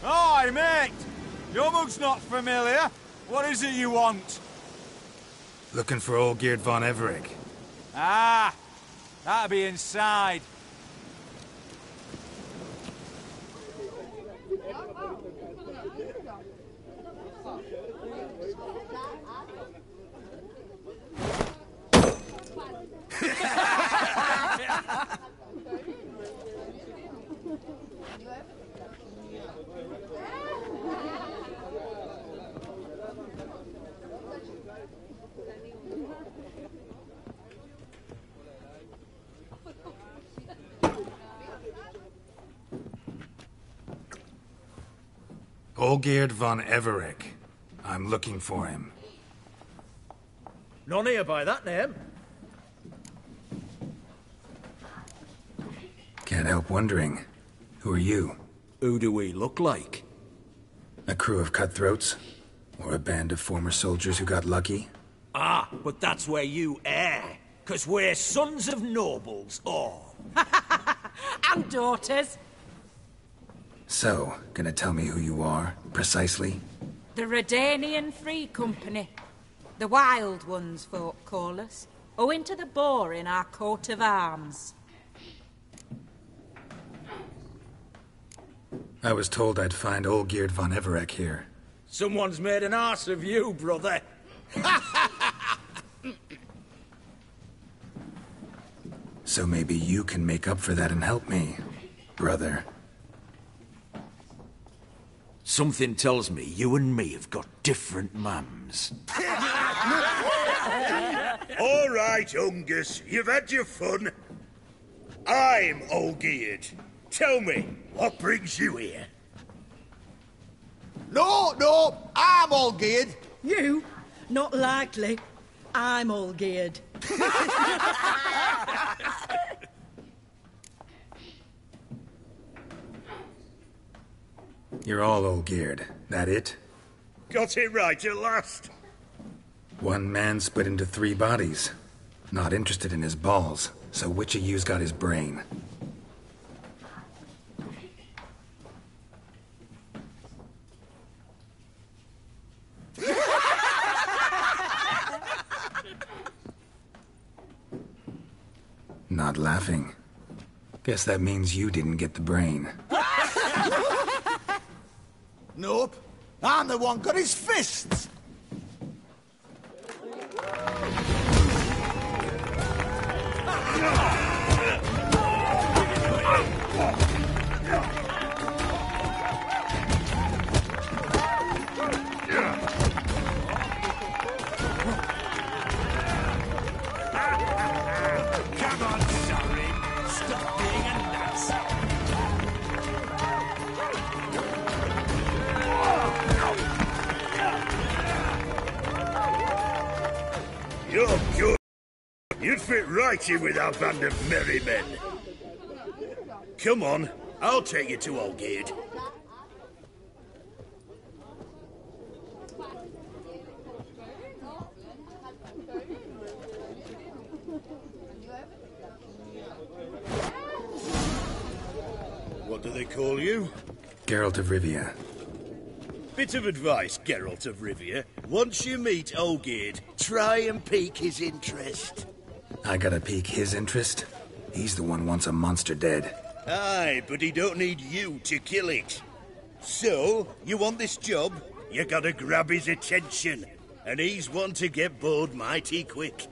Hi, mate! Your mug's not familiar. What is it you want? Looking for Olgierd von Everec. Ah! That'll be inside. Olgierd von Everec. I'm looking for him. None here by that name. Can't help wondering. Who are you? Who do we look like? A crew of cutthroats? Or a band of former soldiers who got lucky? Ah, but that's where you err. 'Cause we're sons of nobles, all. And daughters. So, gonna tell me who you are, precisely? The Redanian Free Company. The Wild Ones, folk call us. Owing to the boar in our coat of arms. I was told I'd find Olgierd von Everec here. Someone's made an arse of you, brother. So maybe you can make up for that and help me, brother. Something tells me you and me have got different mums. All right, Ungus, you've had your fun. I'm Olgierd. Tell me, what brings you here? No, I'm Olgierd. You? Not likely. I'm all geared. You're all Olgierd. That it? Got it right at last. One man split into 3 bodies. Not interested in his balls, so which of you's got his brain? Not laughing. Guess that means you didn't get the brain. Nope. I'm the one got his fists. You're good. You'd fit right in with our band of merry men. Come on, I'll take you to Olgierd. What do they call you? Geralt of Rivia. Bit of advice, Geralt of Rivia. Once you meet Olgierd, try and pique his interest. I gotta pique his interest? He's the one wants a monster dead. Aye, but he don't need you to kill it. So, you want this job? You gotta grab his attention. And he's one to get bored mighty quick.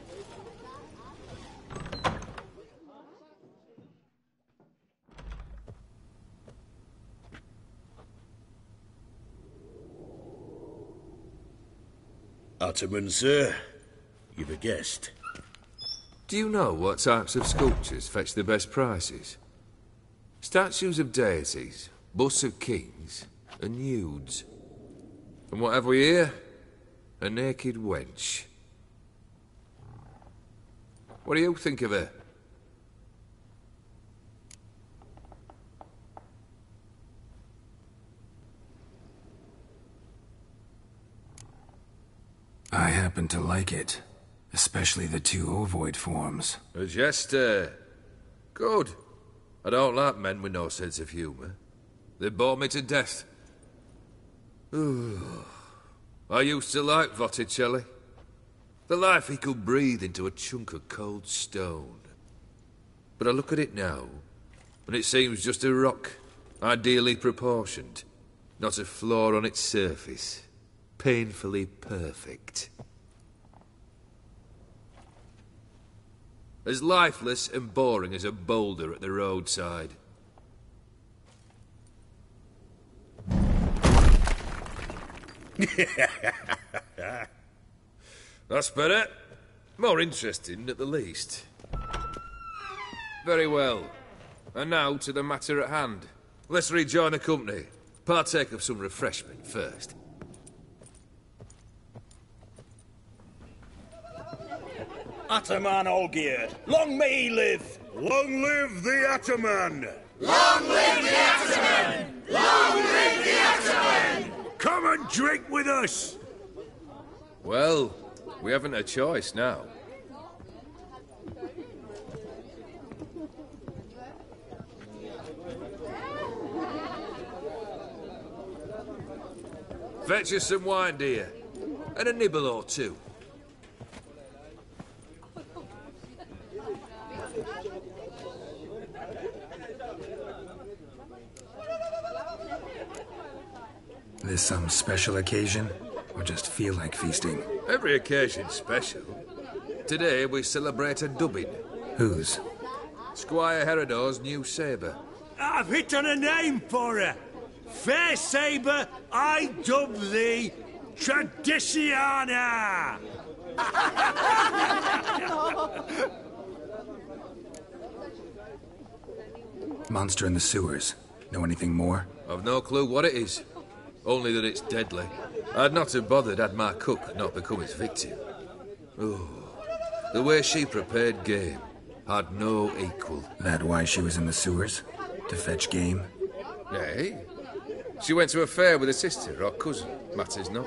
Ottoman, sir. You've a guest. Do you know what types of sculptures fetch the best prices? Statues of deities, busts of kings, and nudes. And what have we here? A naked wench. What do you think of her? I happen to like it. Especially the two ovoid forms. A jester. Good. I don't like men with no sense of humour. They bore me to death. I used to like Botticelli. The life he could breathe into a chunk of cold stone. But I look at it now, and it seems just a rock, ideally proportioned. Not a flaw on its surface. Painfully perfect. As lifeless and boring as a boulder at the roadside. That's better. More interesting, at the least. Very well. And now to the matter at hand. Let's rejoin the company. Partake of some refreshment first. Ataman Olgierd, long may he live! Long live the Ataman! Long live the Ataman! Long live the Ataman! Come and drink with us! Well, we haven't a choice now. Fetch us some wine, dear. And a nibble or two. This some special occasion? Or just feel like feasting? Every occasion's special. Today we celebrate a dubbing. Whose? Squire Herodor's new sabre. I've hit on a name for her. Fair sabre, I dub thee Traditiana! Monster in the sewers. Know anything more? I've no clue what it is. Only that it's deadly. I'd not have bothered had my cook not become its victim. Oh, the way she prepared game had no equal. That why she was in the sewers? To fetch game? Nay. She went to a fair with a sister or cousin, matters not.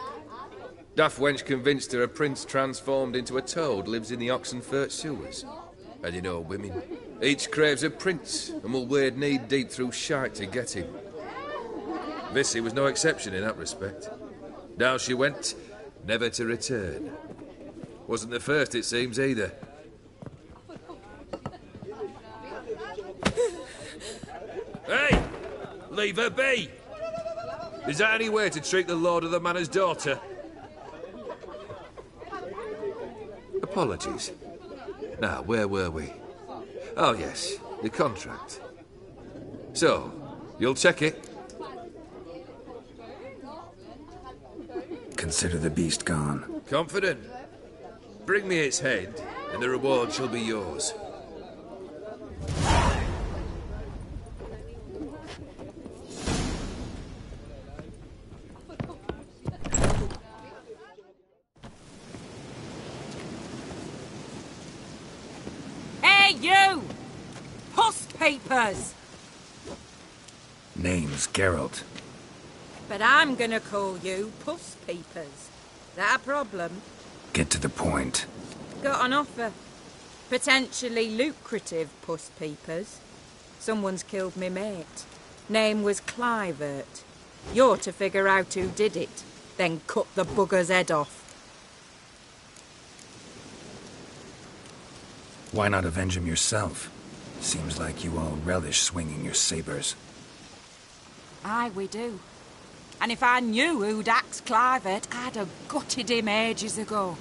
Daft wench convinced her a prince transformed into a toad lives in the Oxenfurt sewers. And you know women. Each craves a prince and will wade knee-deep through shite to get him. Vissy was no exception in that respect. Down she went, never to return. Wasn't the first, it seems, either. Hey! Leave her be! Is that any way to treat the lord of the manor's daughter? Apologies. Now, where were we? Oh, yes, the contract. So, you'll check it? Consider the beast gone. Confident? Bring me its head, and the reward shall be yours. Hey, you! Puss papers! Name's Geralt. But I'm gonna call you Puss Peepers. That a problem? Get to the point. Got an offer. Potentially lucrative Puss Peepers. Someone's killed me mate. Name was Clivert. You're to figure out who did it, then cut the bugger's head off. Why not avenge him yourself? Seems like you all relish swinging your sabers. Aye, we do. And if I knew who'd axed Clivert, I'd have gutted him ages ago.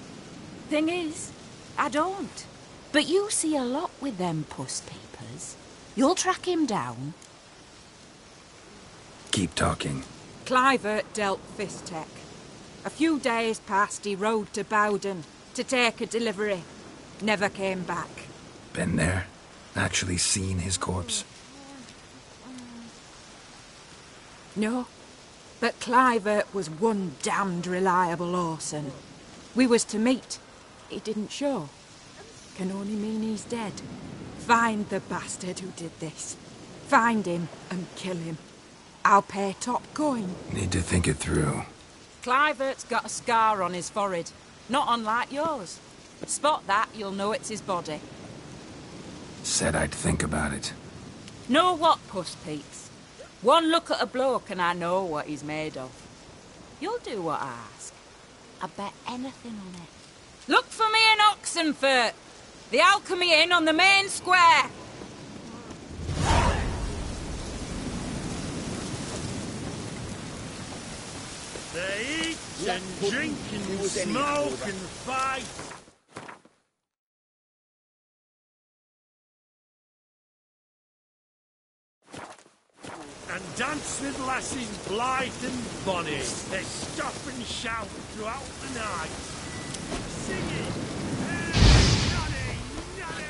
Thing is, I don't. But you see a lot with them puss peepers. You'll track him down. Keep talking. Clivert dealt Fistech. A few days past, he rode to Bowden to take a delivery. Never came back. Been there? Actually seen his corpse? No. But Clivert was one damned reliable horseman. We was to meet. He didn't show. Can only mean he's dead. Find the bastard who did this. Find him and kill him. I'll pay top coin. Need to think it through. Clivert's got a scar on his forehead. Not unlike yours. Spot that, you'll know it's his body. Said I'd think about it. Know what, Puss Peeps? One look at a bloke and I know what he's made of. You'll do what I ask. I bet anything on it. Look for me in Oxenfurt. The Alchemy Inn on the main square. They eat and drink and smoke and fight. And dance with lasses blithe and bonny. They stop and shout throughout the night, singing, "Hey, Nonny, Nonny!"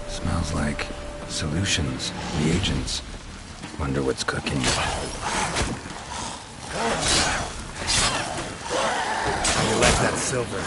Smells like solutions, reagents. Wonder what's cooking. You like that silver?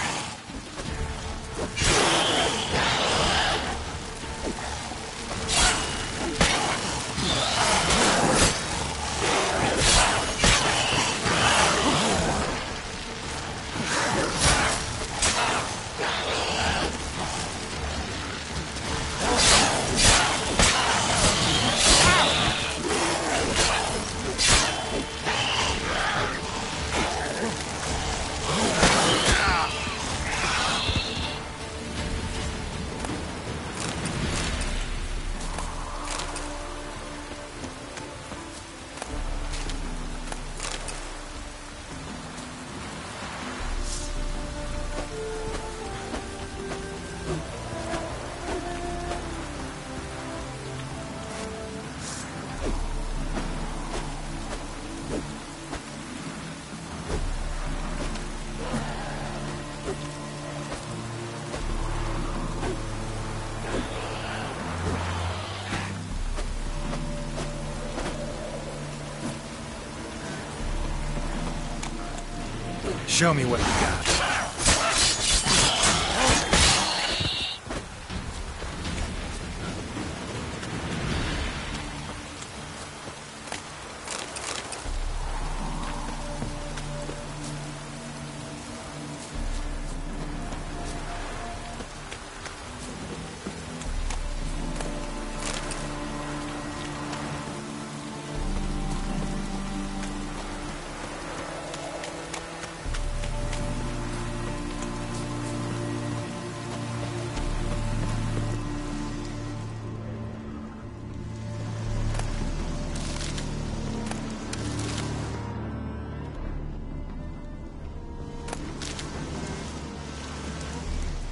Show me what you got.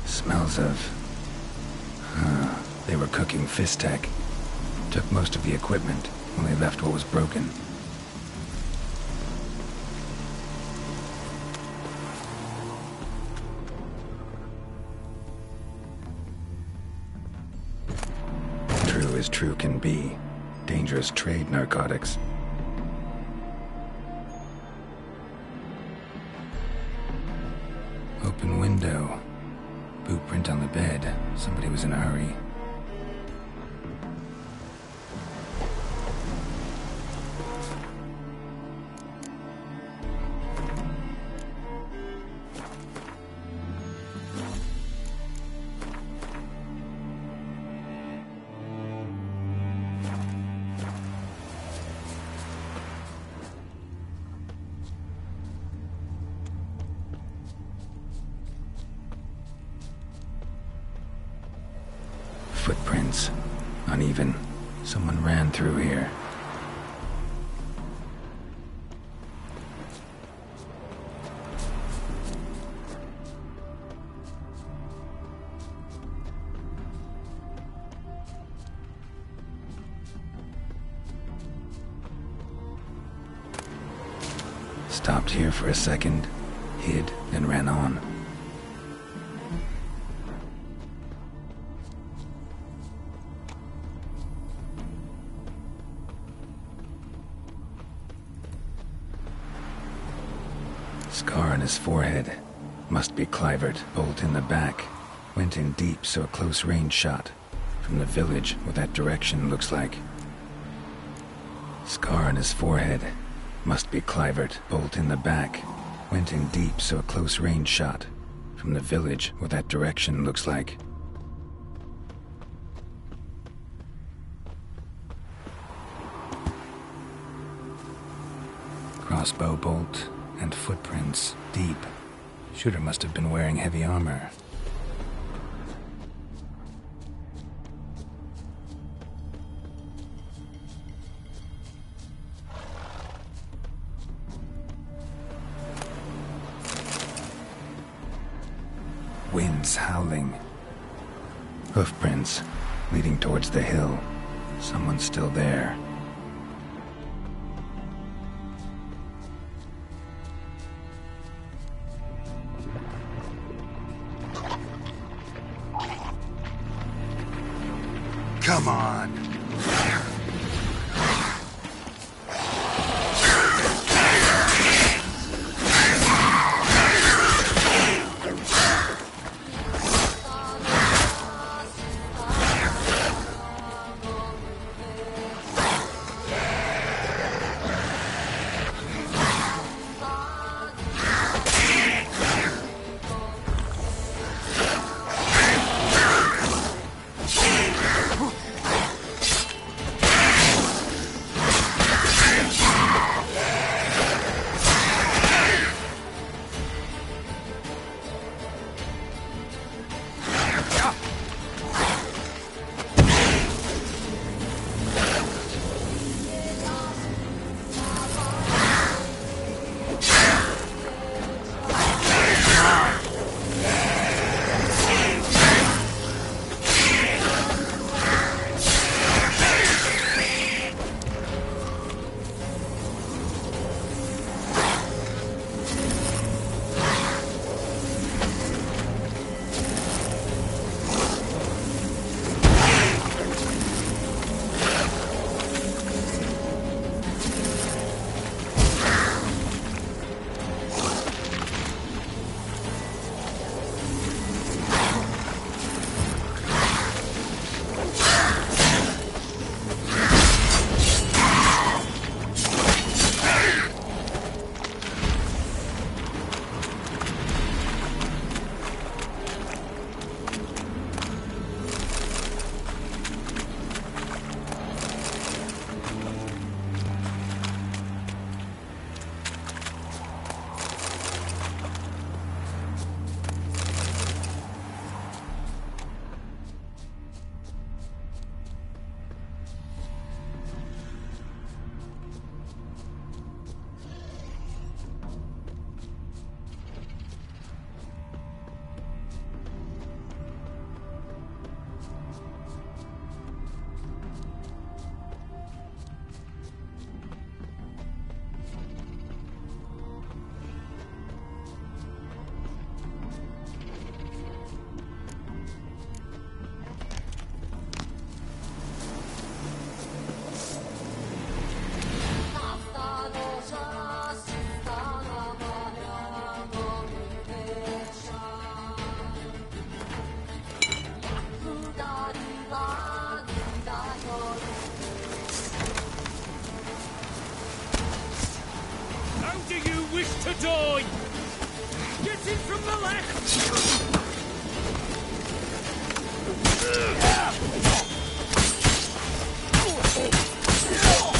Smells of... they were cooking Fistek. Took most of the equipment, only left what was broken. True as true can be. Dangerous trade, narcotics. Open window. Boot print on the bed. Somebody was in a hurry. Footprints. Uneven. Someone ran through here. Stopped here for a second, hid, and ran on. Scar on his forehead. Must be Clivert. Bolt in the back. Went in deep, so a close range shot. From the village, what that direction looks like. Scar on his forehead. Must be Clivert. Bolt in the back. Went in deep, so a close range shot. From the village, what that direction looks like. Crossbow bolt. And footprints, deep. Shooter must have been wearing heavy armor. Winds howling. Hoofprints, leading towards the hill. Someone's still there. Come on.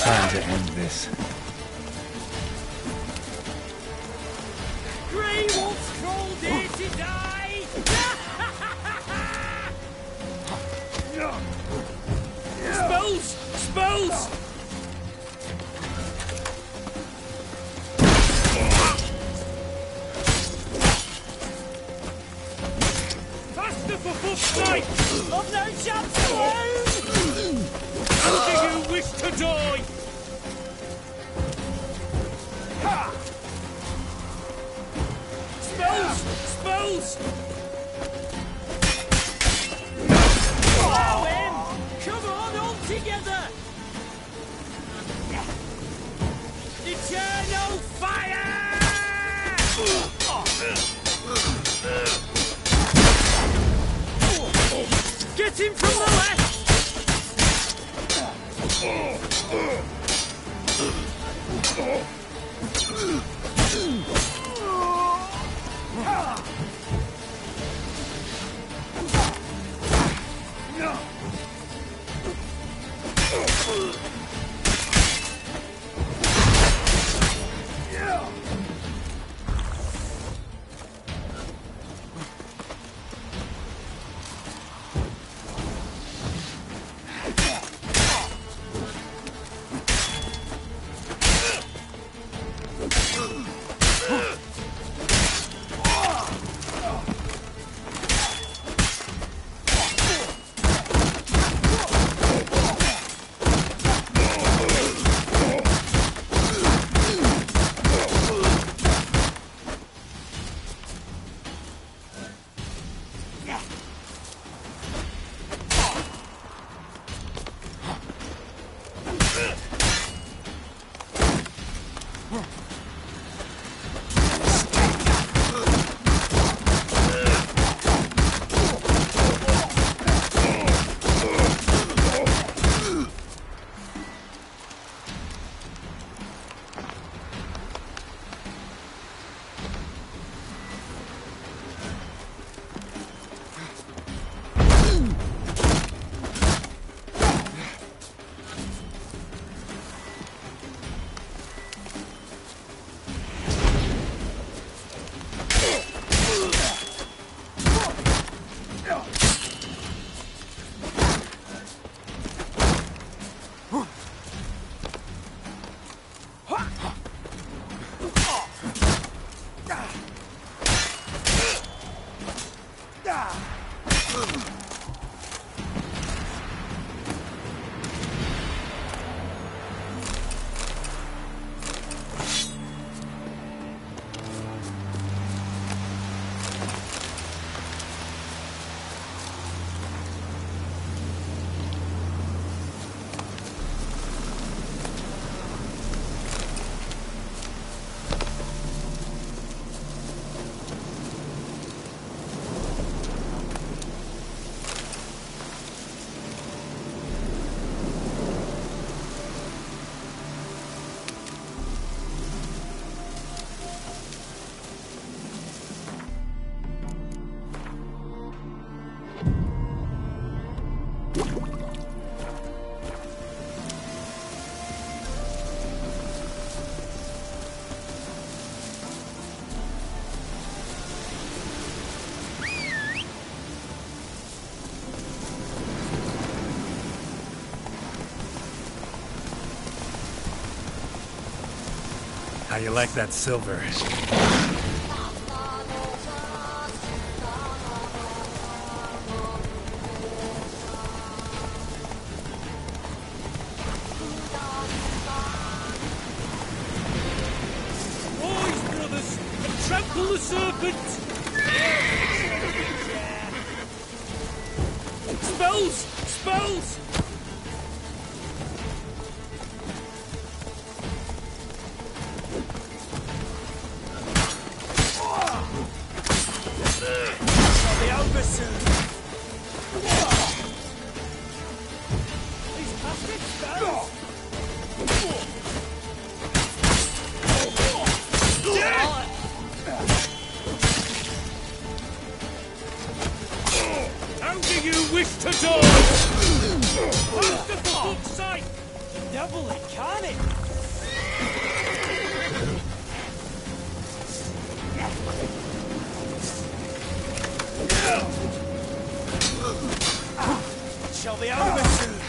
Time to end this. Grey Wolf's crawled here to die! Spells! Spells! Faster for foot's sake! I've no chance alone! And do you wish to die? Spells! Spells! Follow him! Come on, all together! Eternal fire! Get him from the left! How you like that silver? Rise, brothers, and trample the serpent! Spells! Spells! I'll be over soon. These bastards spells! to die? Faster, for fuck's sake! Double incarnate! It shall be over soon.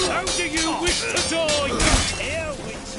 How do you wish to die? Here, witch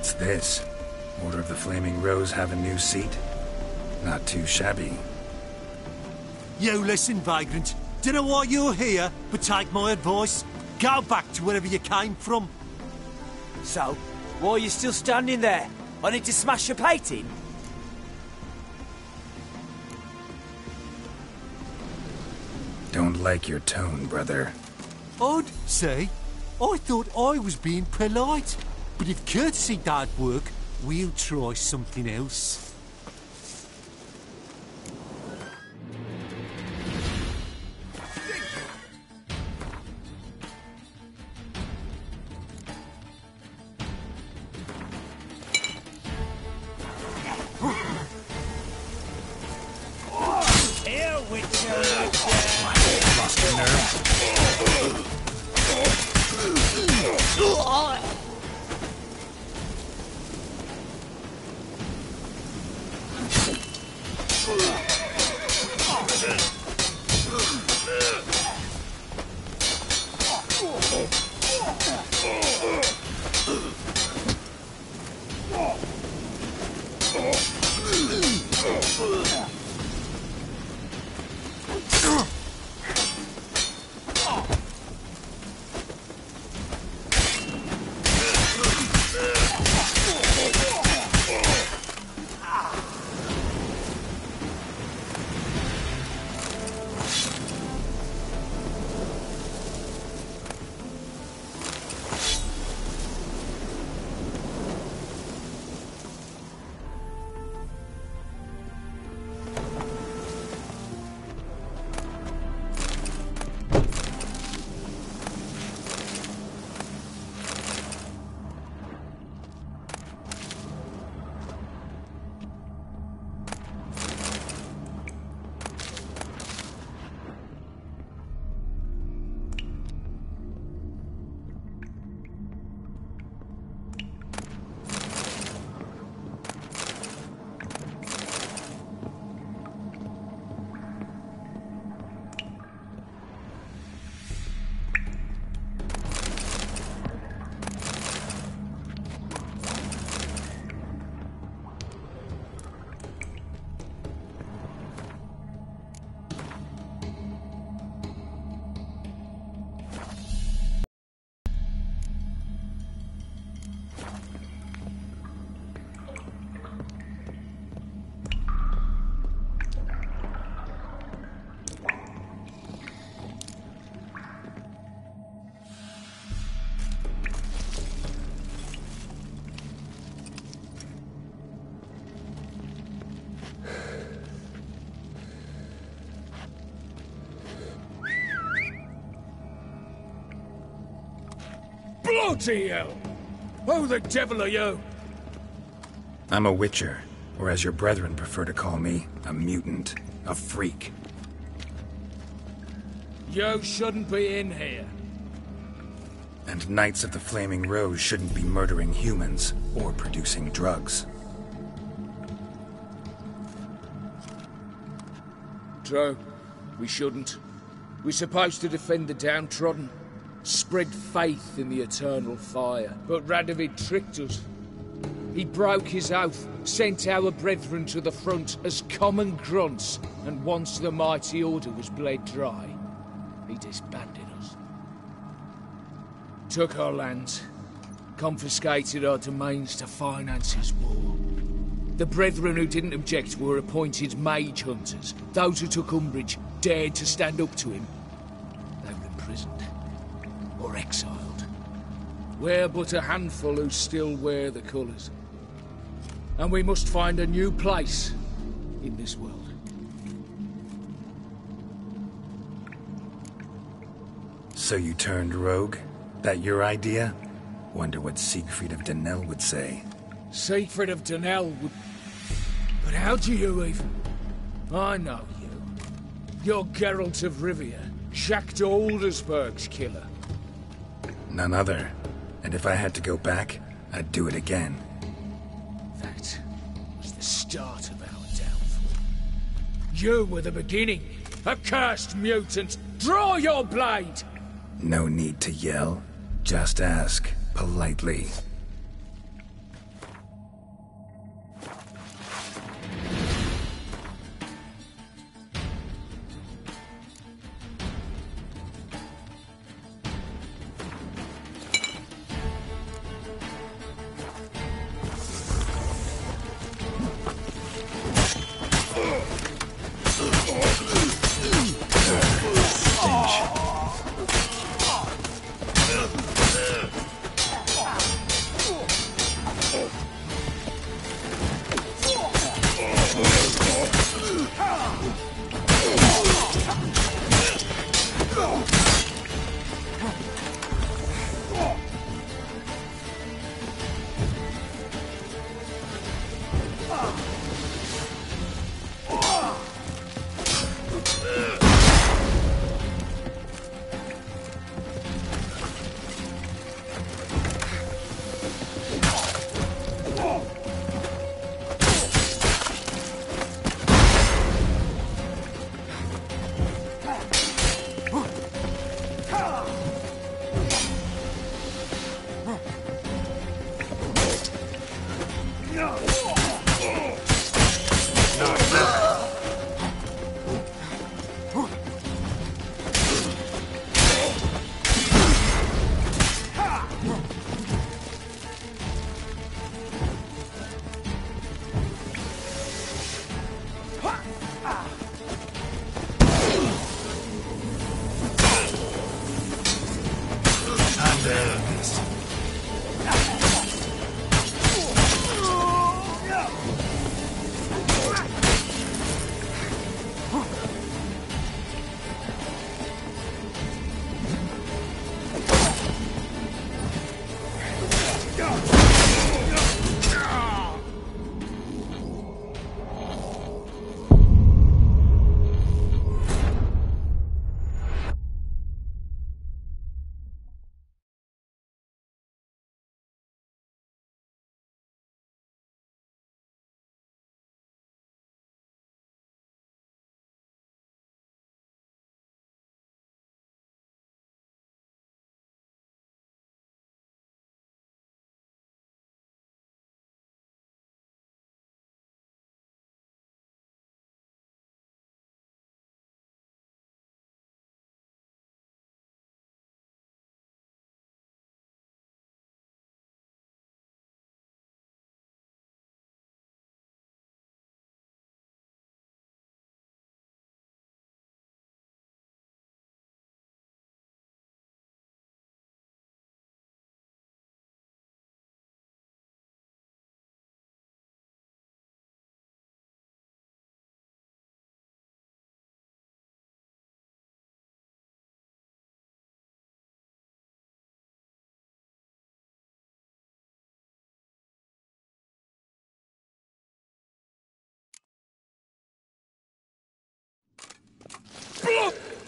What's this? Order of the Flaming Rose have a new seat? Not too shabby. You listen, vagrant. Dunno why you're here, but take my advice. Go back to wherever you came from. So, why are you still standing there? I need to smash your plate in? Don't like your tone, brother. I'd say. I thought I was being polite. But if courtesy don't work, we'll try something else. Bloody hell! Who the devil are you? I'm a witcher, or as your brethren prefer to call me, a mutant, a freak. You shouldn't be in here. And Knights of the Flaming Rose shouldn't be murdering humans or producing drugs. True. We shouldn't. We're supposed to defend the downtrodden, spread faith in the eternal fire. But Radovid tricked us. He broke his oath, sent our brethren to the front as common grunts, and once the mighty order was bled dry, he disbanded us. Took our lands, confiscated our domains to finance his war. The brethren who didn't object were appointed mage hunters. Those who took umbrage dared to stand up to him. They were imprisoned or exiled. We're but a handful who still wear the colours. And we must find a new place in this world. So you turned rogue? That your idea? Wonder what Siegfried of Denel would say. Siegfried of Denel would... But how do you even... I know you. You're Geralt of Rivia, Jacques de Aldersberg's killer. None other. And if I had to go back, I'd do it again. That was the start of our downfall. You were the beginning. Accursed mutant! Draw your blade! No need to yell. Just ask, politely.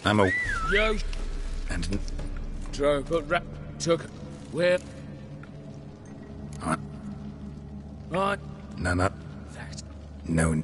I'm a... Yo, And... Joe, but took... Where? On. None up. No.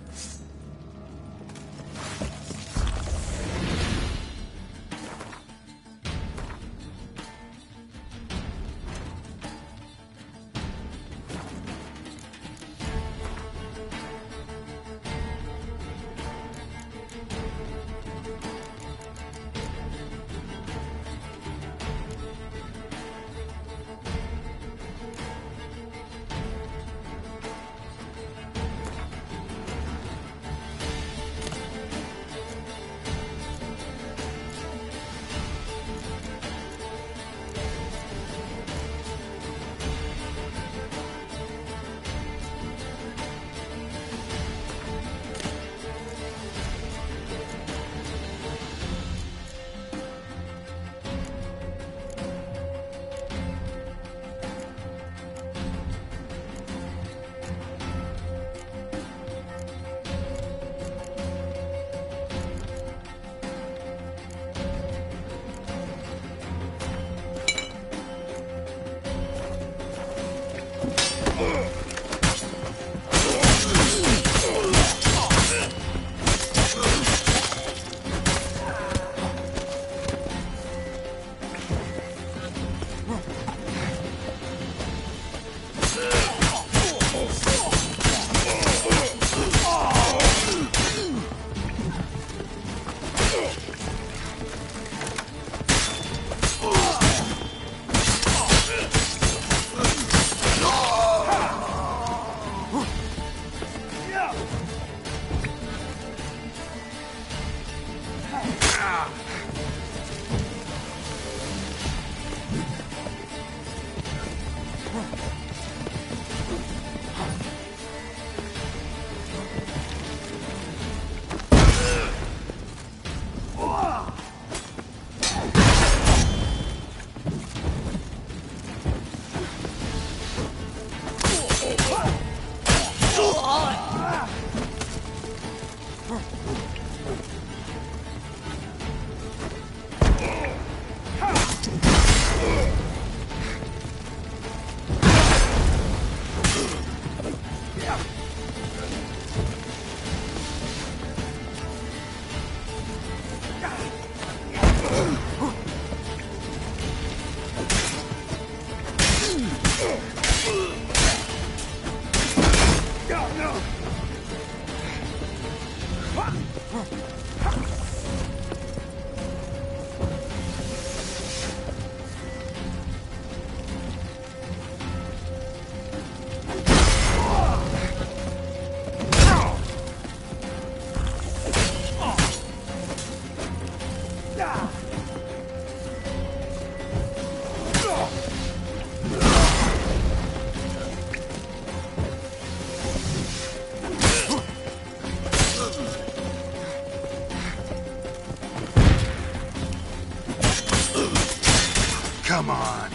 Come on.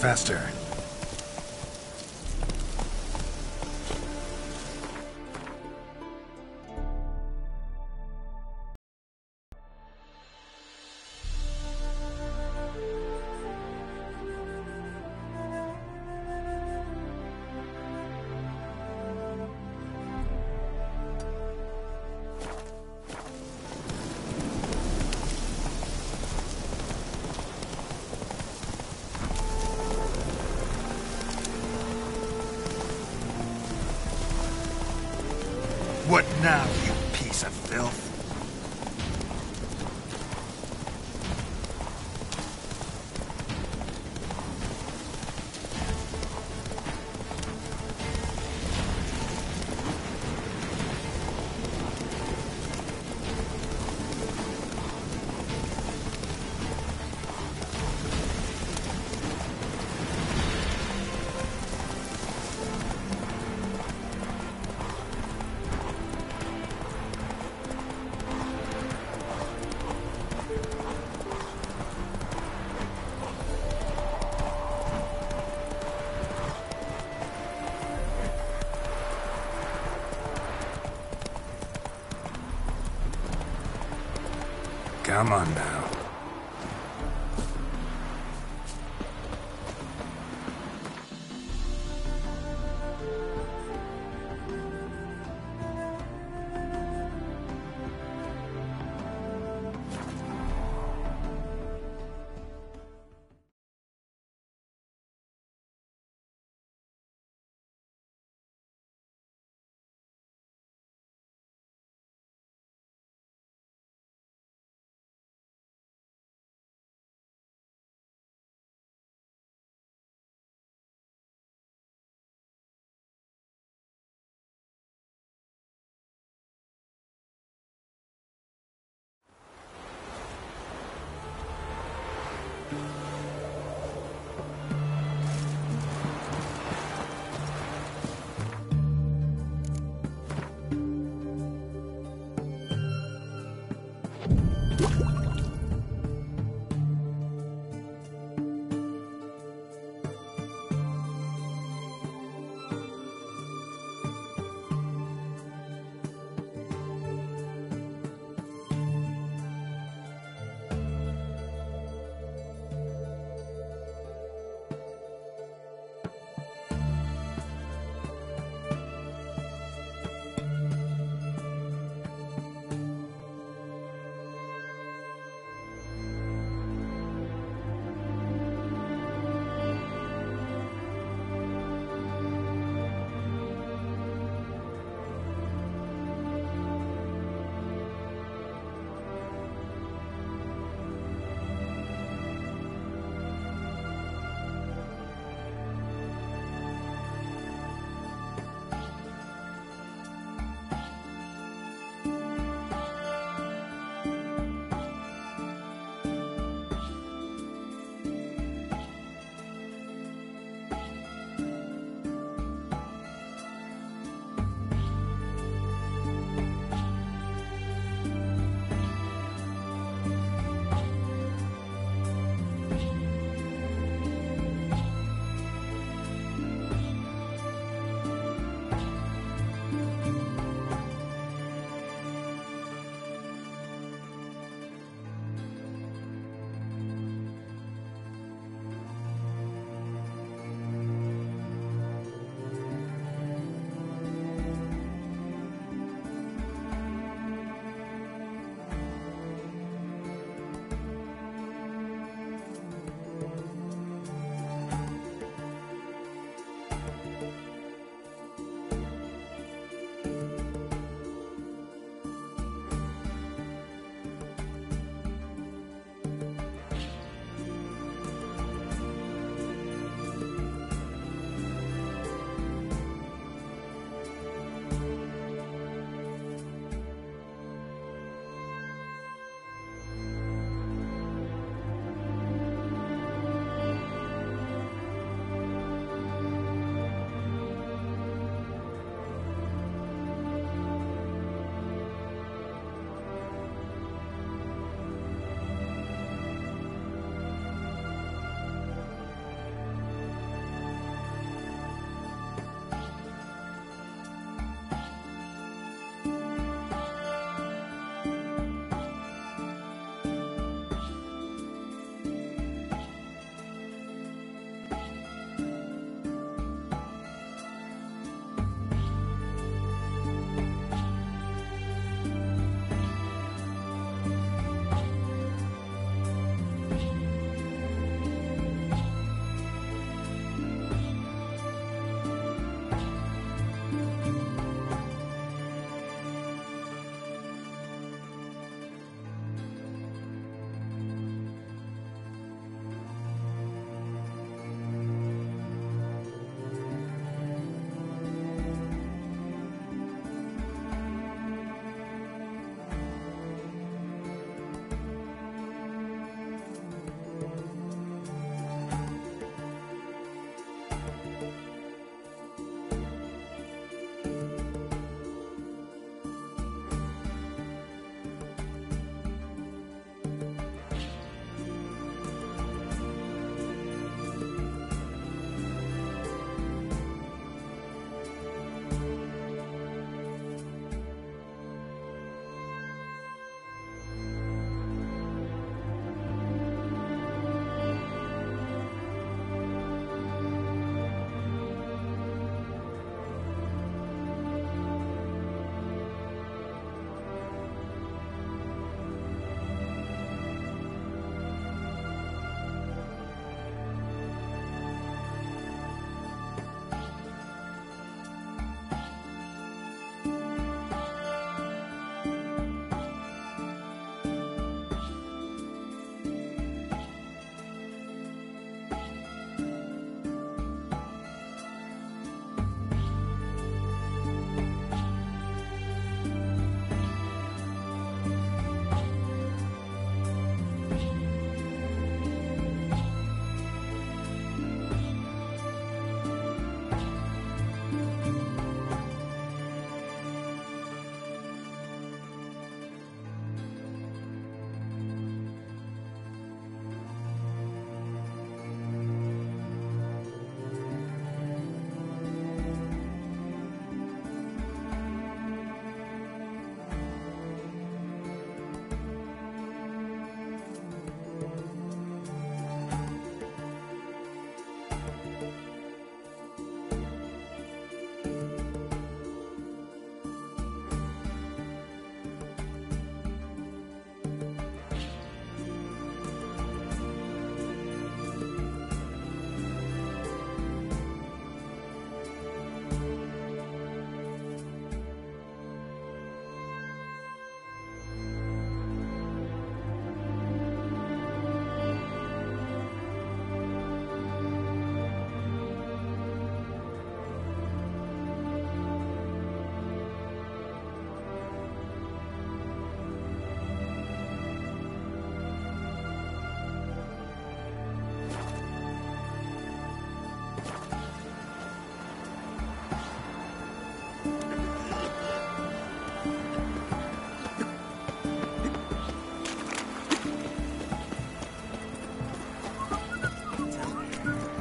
faster. What now, you piece of filth? Come on now.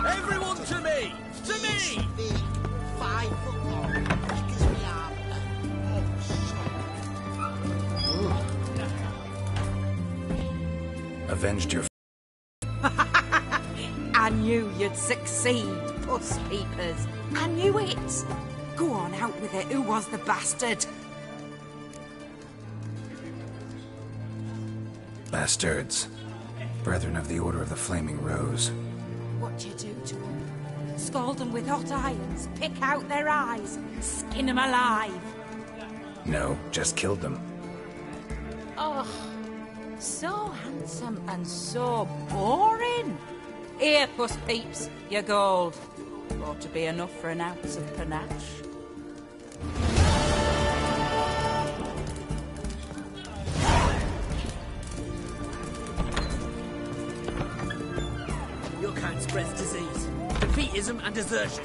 Everyone to me! To me! Big, 5 foot long, thick as me arm. Avenged your... I knew you'd succeed, Puss Peepers. I knew it. Go on, out with it. Who was the bastard? Bastards. Brethren of the Order of the Flaming Rose. What you do to them? Scald them with hot irons, pick out their eyes, skin them alive. No, just killed them. Oh, so handsome and so boring. Here, Puss Peeps, your gold. Ought to be enough for an ounce of panache. Your kind spreads disease, defeatism and desertion.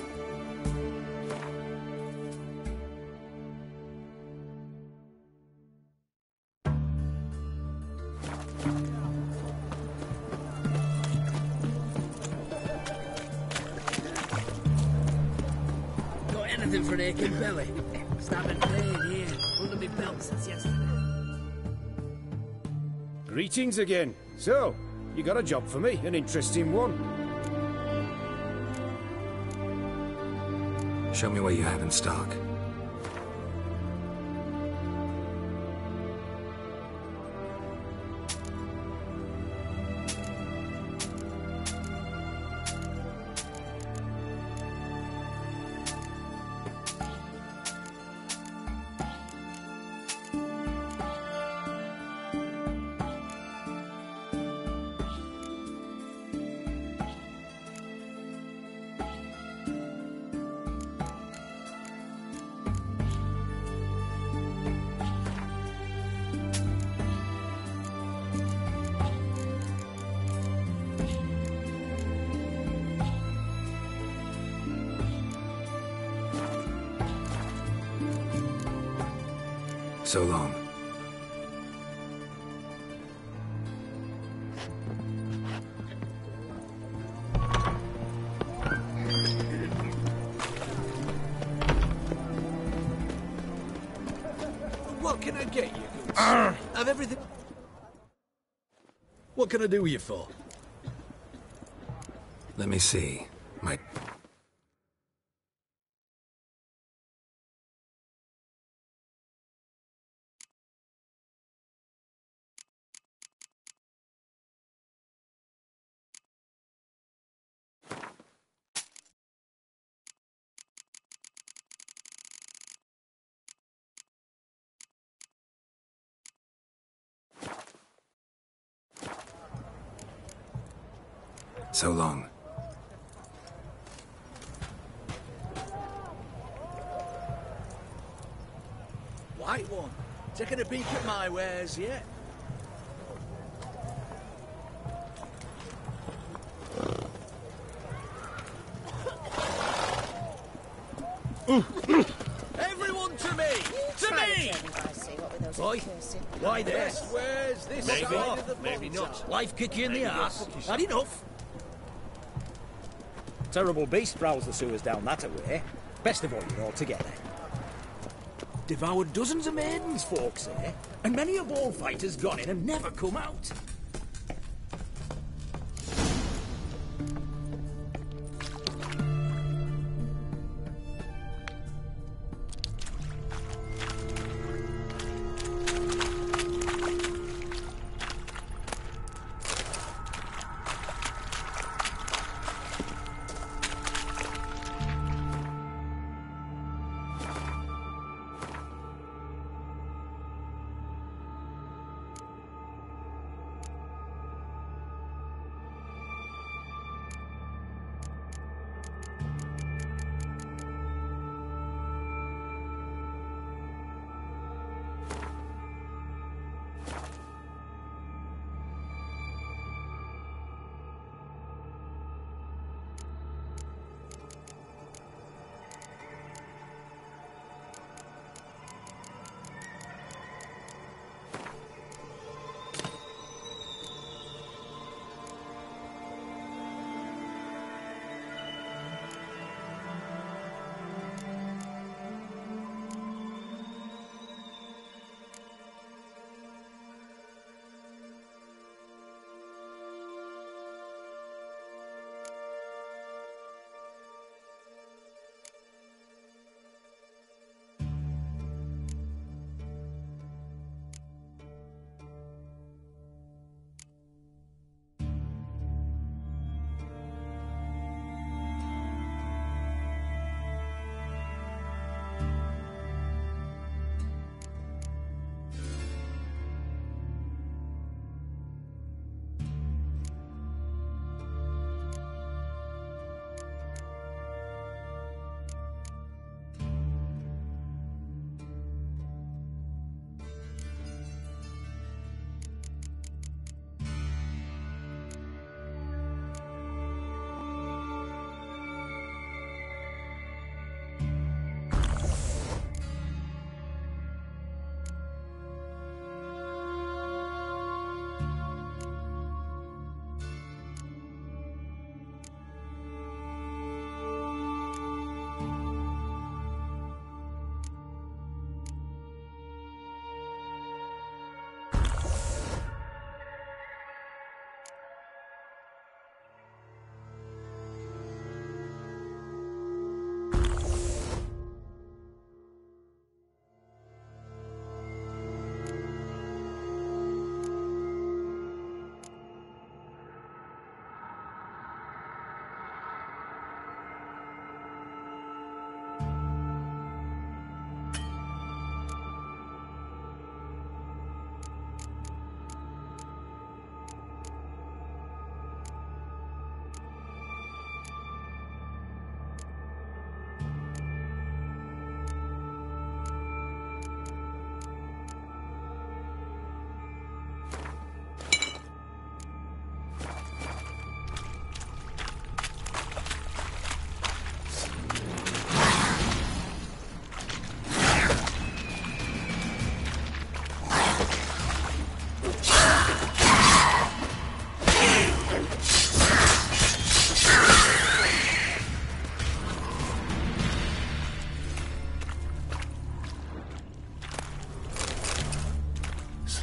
Got anything for an aching belly? Stabbing pain here, under my belt since yesterday. Greetings again. So, you got a job for me, an interesting one. Show me what you have in stock. So long. What can I get you, goods? Have everything... What can I do you for? Let me see. My... So long. White one. Taking a peek at my wares yet? Everyone to me! To me! Boy, why this? Where's this Maybe, side of the maybe pond? not. Life kick you in the ass. Had enough. Terrible beast prowls the sewers down that way. Best avoid it altogether. Devoured dozens of maidens, folks say, and many a ball fighter's gone in and never come out.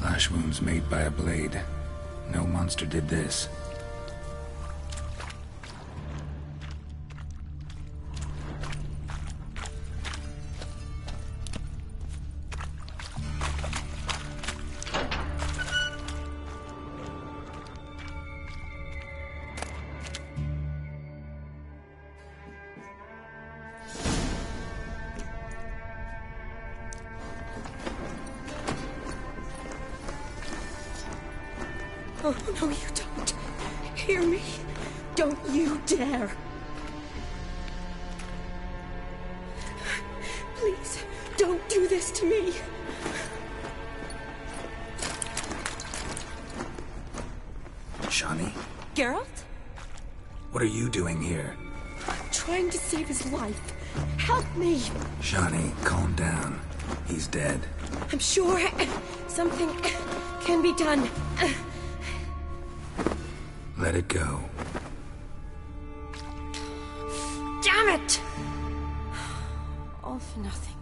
Slash wounds made by a blade. No monster did this. Oh, no, you don't. Hear me? Don't you dare. Please, don't do this to me. Shani? Geralt? What are you doing here? Trying to save his life. Help me. Shani, calm down. He's dead. I'm sure something can be done. Let it go. Damn it! All for nothing.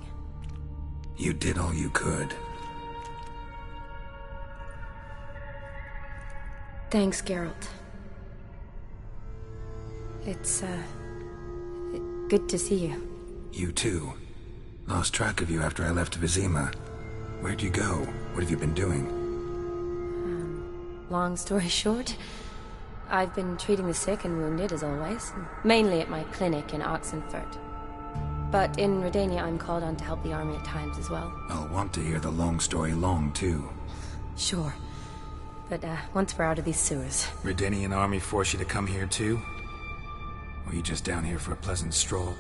You did all you could. Thanks, Geralt. It's, good to see you. You too. Lost track of you after I left Vizima. Where'd you go? What have you been doing? Long story short, I've been treating the sick and wounded, as always. Mainly at my clinic in Oxenfurt. But in Redania, I'm called on to help the army at times as well. I'll want to hear the long story long, too. Sure. But, once we're out of these sewers... Redanian army force you to come here, too? Or are you just down here for a pleasant stroll?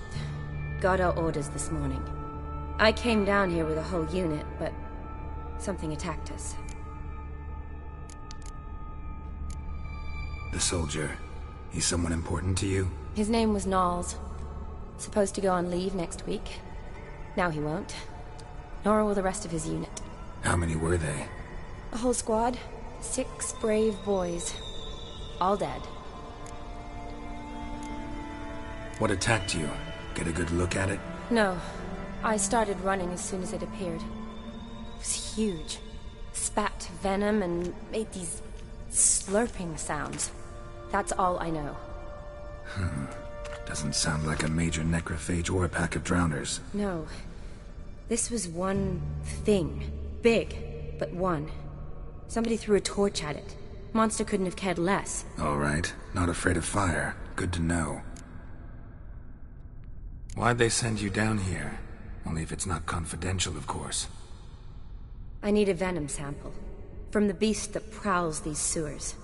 Got our orders this morning. I came down here with a whole unit, but... something attacked us. The soldier. He's someone important to you? His name was Knowles. Supposed to go on leave next week. Now he won't. Nor will the rest of his unit. How many were they? A whole squad. 6 brave boys. All dead. What attacked you? Get a good look at it? No. I started running as soon as it appeared. It was huge. Spat venom and made these slurping sounds. That's all I know. Doesn't sound like a major necrophage or a pack of drowners. No. This was one thing. Big, but one. Somebody threw a torch at it. Monster couldn't have cared less. All right. Not afraid of fire. Good to know. Why'd they send you down here? Only if it's not confidential, of course. I need a venom sample. From the beast that prowls these sewers.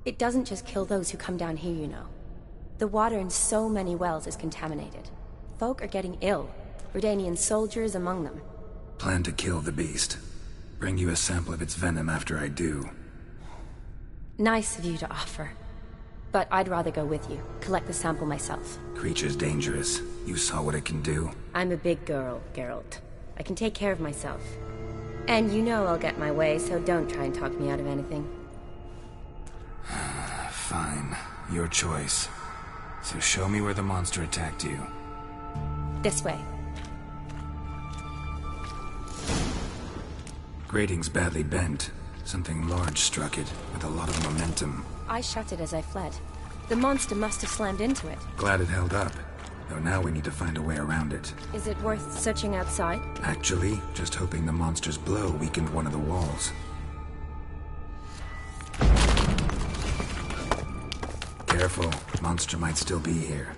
It doesn't just kill those who come down here, you know. The water in so many wells is contaminated. Folk are getting ill. Redanian soldiers among them. Plan to kill the beast. Bring you a sample of its venom after I do. Nice of you to offer. But I'd rather go with you. Collect the sample myself. Creature's dangerous. You saw what it can do. I'm a big girl, Geralt. I can take care of myself. And you know I'll get my way, so don't try and talk me out of anything. Fine. Your choice. So show me where the monster attacked you. This way. Grating's badly bent. Something large struck it, with a lot of momentum. I shut it as I fled. The monster must have slammed into it. Glad it held up. Though now we need to find a way around it. Is it worth searching outside? Actually, just hoping the monster's blow weakened one of the walls. Careful. Monster might still be here.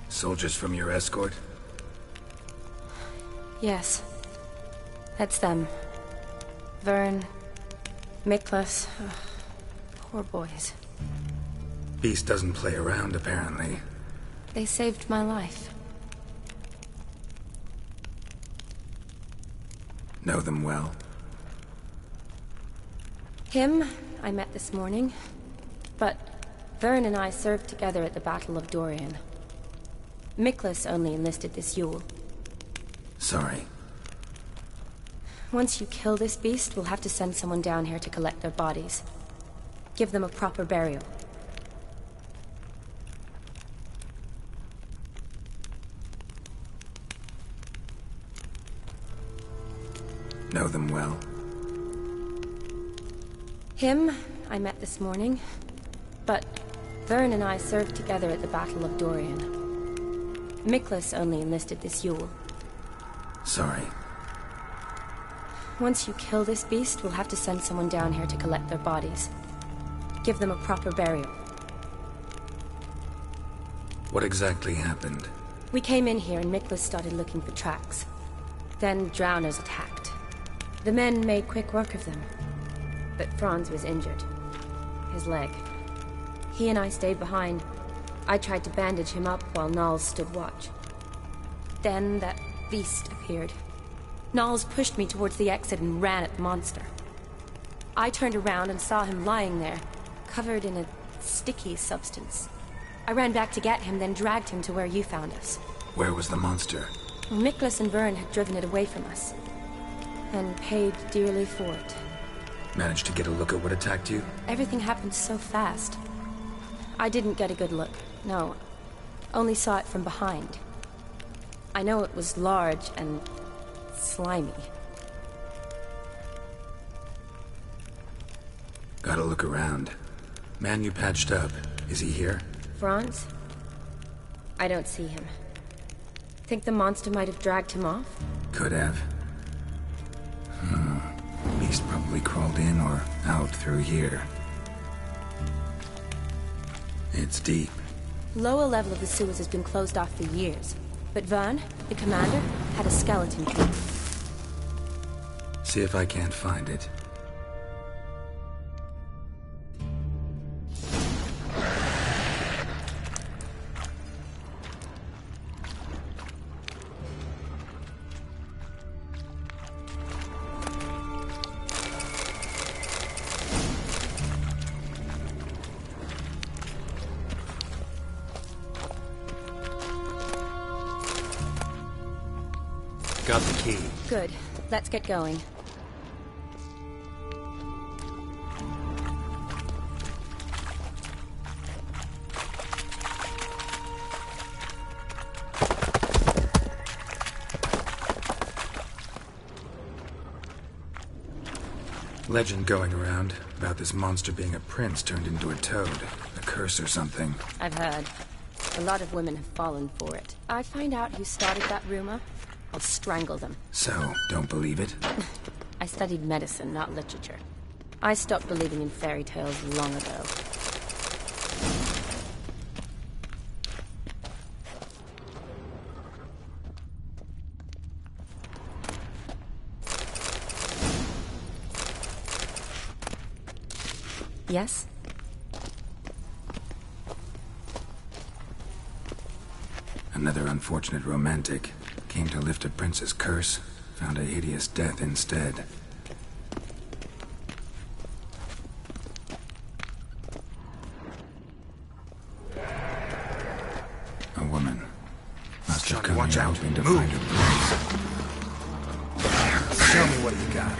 Soldiers from your escort? Yes. That's them. Vern, Miklas. Poor boys. Beast doesn't play around, apparently. They saved my life. Know them well? Him, I met this morning. But Vern and I served together at the Battle of Dorian. Miklas only enlisted this Yule. Sorry. Once you kill this beast, we'll have to send someone down here to collect their bodies. Give them a proper burial. Know them well? Him, I met this morning. But Vern and I served together at the Battle of Dorian. Miklas only enlisted this Yule. Sorry. Once you kill this beast, we'll have to send someone down here to collect their bodies. Give them a proper burial. What exactly happened? We came in here and Miklas started looking for tracks. Then drowners attacked. The men made quick work of them. But Franz was injured. His leg. He and I stayed behind. I tried to bandage him up while Nals stood watch. Then that beast appeared. Nals pushed me towards the exit and ran at the monster. I turned around and saw him lying there, covered in a sticky substance. I ran back to get him, then dragged him to where you found us. Where was the monster? Miklas and Vern had driven it away from us. And paid dearly for it. Managed to get a look at what attacked you? Everything happened so fast. I didn't get a good look, no. Only saw it from behind. I know it was large and slimy. Gotta look around. Man you patched up, is he here? Franz? I don't see him. Think the monster might have dragged him off? Could have. Beast probably crawled in or out through here. It's deep. Lower level of the sewers has been closed off for years. But Vern, the commander, had a skeleton key. See if I can't find it. Got the key. Good. Let's get going. Legend going around about this monster being a prince turned into a toad. A curse or something. I've heard. A lot of women have fallen for it. I find out who started that rumor, I'll strangle them. So, don't believe it? I studied medicine, not literature. I stopped believing in fairy tales long ago. Yes? Another unfortunate romantic. Came to lift a prince's curse, found a hideous death instead. A woman. Must have come here hoping to find her prince. Show me what you got.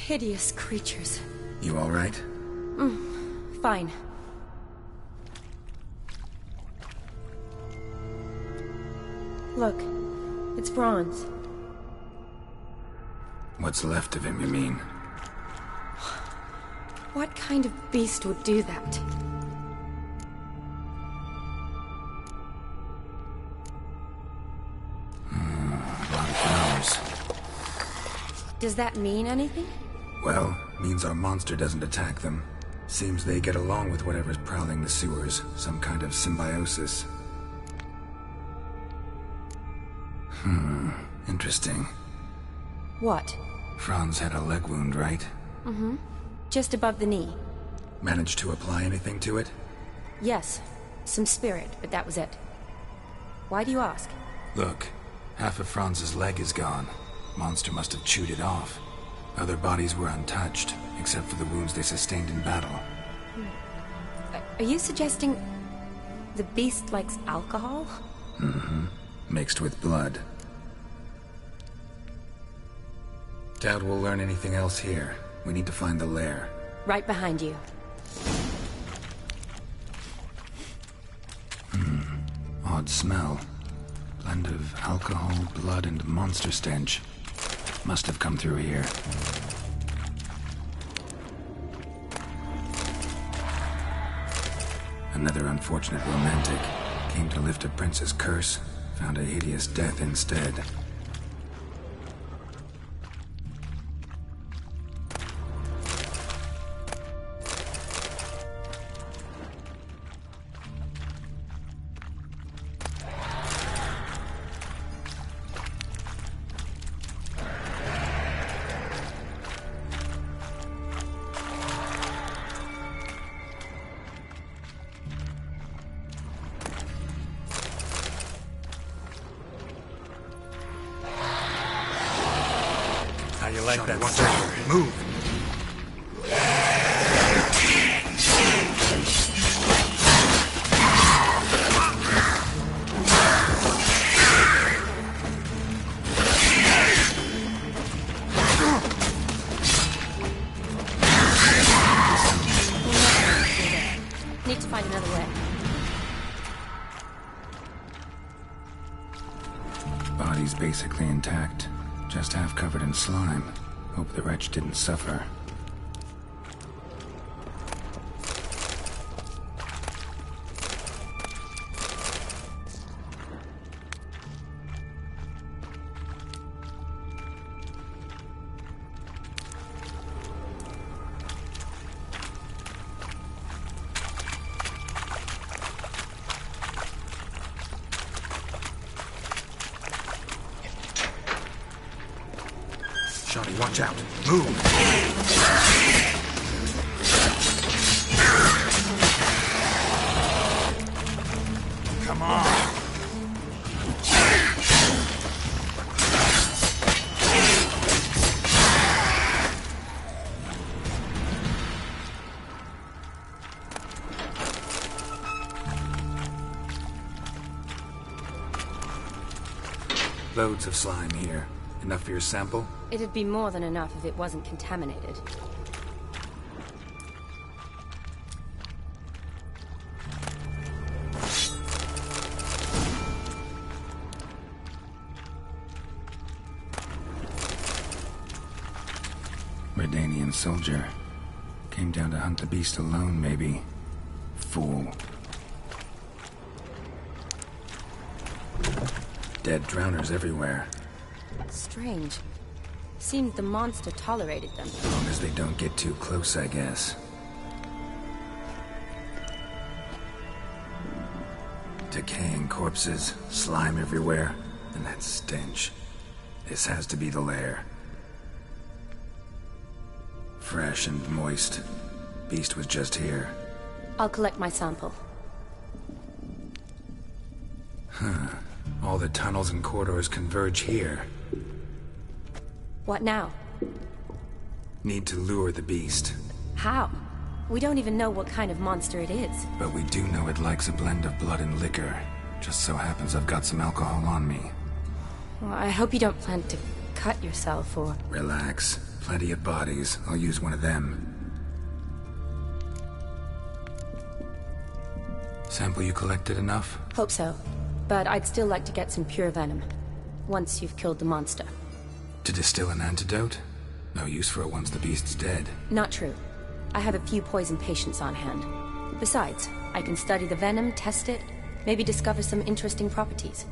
hideous creatures. You all right? Fine. Look, it's Franz. What's left of him, you mean? What kind of beast would do that? A lot of flowers. Does that mean anything? Well, means our monster doesn't attack them. Seems they get along with whatever's prowling the sewers. Some kind of symbiosis. Interesting. What? Franz had a leg wound, right? Just above the knee. Managed to apply anything to it? Yes. Some spirit, but that was it. Why do you ask? Look, half of Franz's leg is gone. Monster must have chewed it off. Other bodies were untouched, except for the wounds they sustained in battle. Are you suggesting the beast likes alcohol? Mixed with blood. Doubt we'll learn anything else here. We need to find the lair. Right behind you. Odd smell. Blend of alcohol, blood, and monster stench. Must have come through here. Another unfortunate romantic. Came to lift a prince's curse. Found a hideous death instead. How you like that, sucker? Move! Need to find another way. Body's basically intact. Just half covered in slime. Hope the wretch didn't suffer. Johnny, watch out. Move! Come on! Loads of slime here. Enough for your sample? It'd be more than enough if it wasn't contaminated. Redanian soldier. Came down to hunt the beast alone, maybe. Fool. Dead drowners everywhere. Strange. Seemed the monster tolerated them. As long as they don't get too close, I guess. Decaying corpses, slime everywhere, and that stench. This has to be the lair. Fresh and moist. Beast was just here. I'll collect my sample. All the tunnels and corridors converge here. What now? Need to lure the beast. How? We don't even know what kind of monster it is. But we do know it likes a blend of blood and liquor. Just so happens I've got some alcohol on me. Well, I hope you don't plan to cut yourself or... Relax. Plenty of bodies. I'll use one of them. Sample you collected enough? Hope so. But I'd still like to get some pure venom. Once you've killed the monster. To distill an antidote? No use for it once the beast's dead. Not true. I have a few poison patients on hand. Besides, I can study the venom, test it, maybe discover some interesting properties.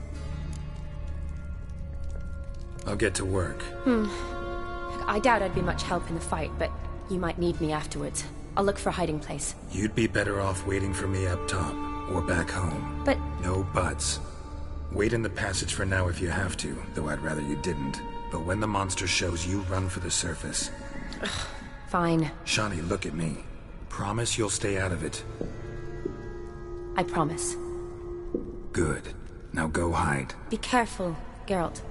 I'll get to work. I doubt I'd be much help in the fight, but you might need me afterwards. I'll look for a hiding place. You'd be better off waiting for me up top, or back home. But... No buts. Wait in the passage for now if you have to, though I'd rather you didn't. But when the monster shows, you run for the surface. Fine. Shawnee, look at me. Promise you'll stay out of it. I promise. Good. Now go hide. Be careful, Geralt.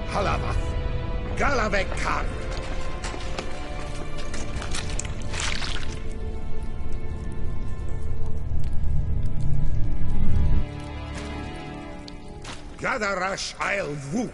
Halavath, Galavekar. Gadarash I'll Woot.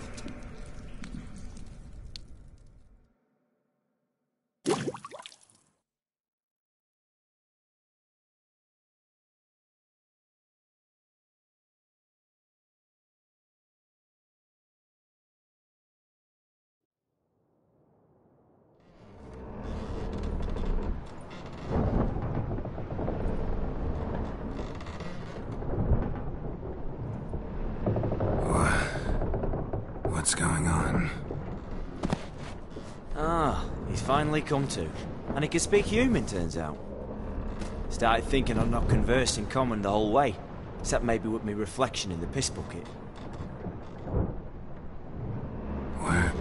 What's going on? Ah, he's finally come to. And he can speak human, turns out. Started thinking I'd not conversed in common the whole way, except maybe with me reflection in the piss bucket. Where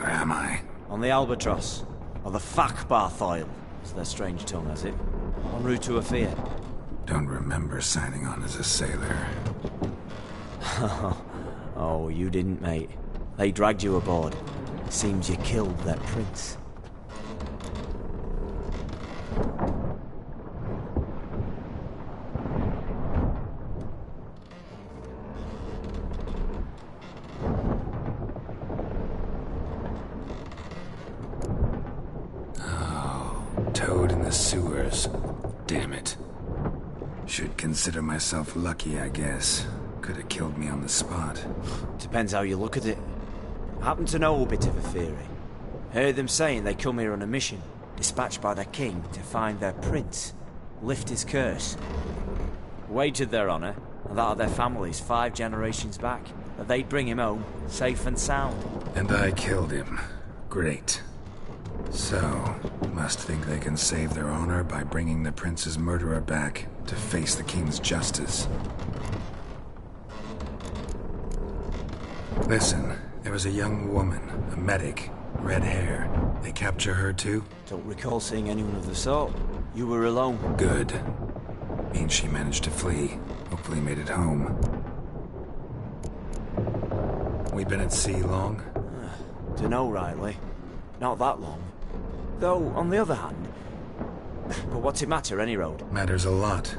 am I? On the Albatross, or the Fakbarthoil, as their strange tongue has it. En route to Afir. Don't remember signing on as a sailor. Oh, you didn't, mate. They dragged you aboard. Seems you killed that prince. Oh, toad in the sewers. Damn it. Should consider myself lucky, I guess. Could have killed me on the spot. Depends how you look at it. I happen to know a bit of a theory. Heard them saying they come here on a mission, dispatched by their king to find their prince, lift his curse. Wagered their honour, and that of their families 5 generations back, that they'd bring him home, safe and sound. And I killed him. Great. So, must think they can save their honor by bringing the prince's murderer back to face the king's justice. Listen, there was a young woman, a medic, red hair. They capture her too? Don't recall seeing anyone of the sort. You were alone. Good. Means she managed to flee. Hopefully made it home. We been at sea long? Dunno rightly. Not that long. Though, on the other hand... But what's it matter, any road? Matters a lot.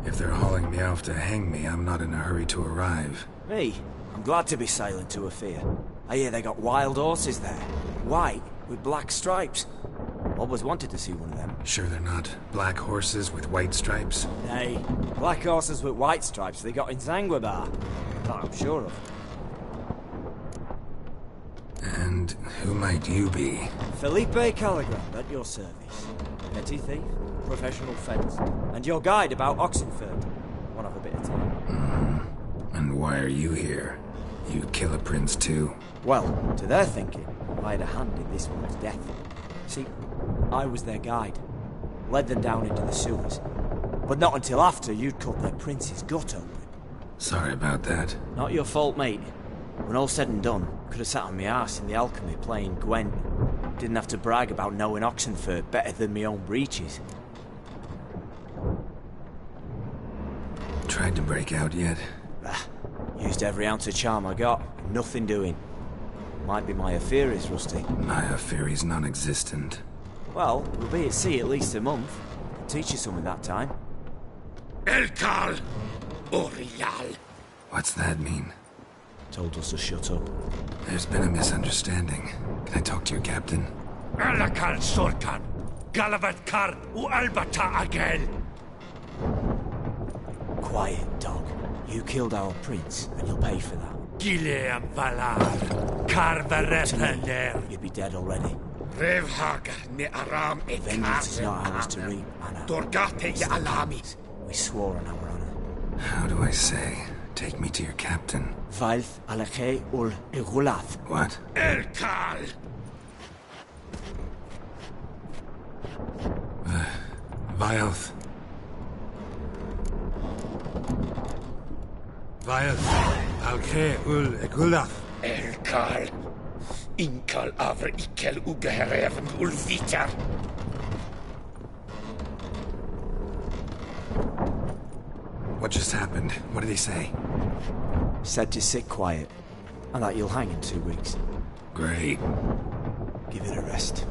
If they're hauling me off to hang me, I'm not in a hurry to arrive. Me? I'm glad to be sailing to Afir. I hear they got wild horses there. White, with black stripes. Always wanted to see one of them. Sure they're not black horses with white stripes? Nay, black horses with white stripes they got in Zanguebar. That I'm sure of. And who might you be? Felipe Caligrand, at your service. Petty thief, professional fence, and your guide about Oxenford. Wanna have a bit of time? And why are you here? You kill a prince too? Well, to their thinking, I had a hand in this one's death. See, I was their guide. Led them down into the sewers. But not until after you'd cut their prince's gut open. Sorry about that. Not your fault, mate. When all said and done, could have sat on my arse in the alchemy playing Gwent. Didn't have to brag about knowing Oxenford better than my own breeches. Tried to break out yet? Used every ounce of charm I got. Nothing doing. Might be my affair is rusty. My affair is non-existent. Well, we'll be at sea at least a month. Can teach you something that time. Elkal Orial. What's that mean? Told us to shut up. There's been a misunderstanding. Can I talk to your captain? Alakal Sorkan. Galavat Kar U Albata Agel. Quiet, dog. You killed our prince, and you'll pay for that. Gileam Valar. Karvarepener. You'd be dead already. Revhaga ne Aram e Vengeance is not ours to reap, Anna. Dorgate ya Alami. We swore on our honor. How do I say? Take me to your captain. Vailth Alakhe ul Igulath. What? Elkal! Vailth. Vailth Alakhe ul Igulath. Elkal. Inkal avr ikel ugeherevn ul Viter. What just happened? What did he say? Said to sit quiet. And that you'll hang in 2 weeks. Great. Give it a rest.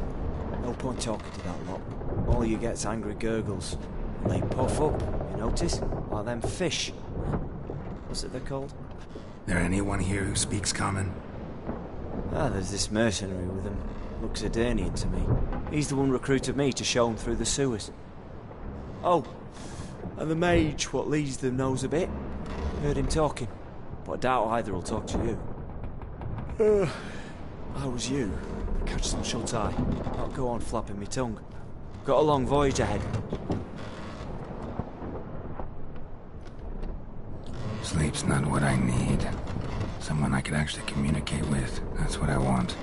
No point talking to that lot. All you get's angry gurgles. And they puff up, you notice? Like them fish. What's it they're called? There anyone here who speaks common? There's this mercenary with him. Looks Adernian to me. He's the one recruited me to show him through the sewers. Oh, and the mage what leads them knows a bit. Heard him talking, but I doubt either will talk to you. How was you? Catch some shut-eye. Not go on flapping me tongue. Got a long voyage ahead. Sleep's not what I need. Someone I could actually communicate with. That's what I want.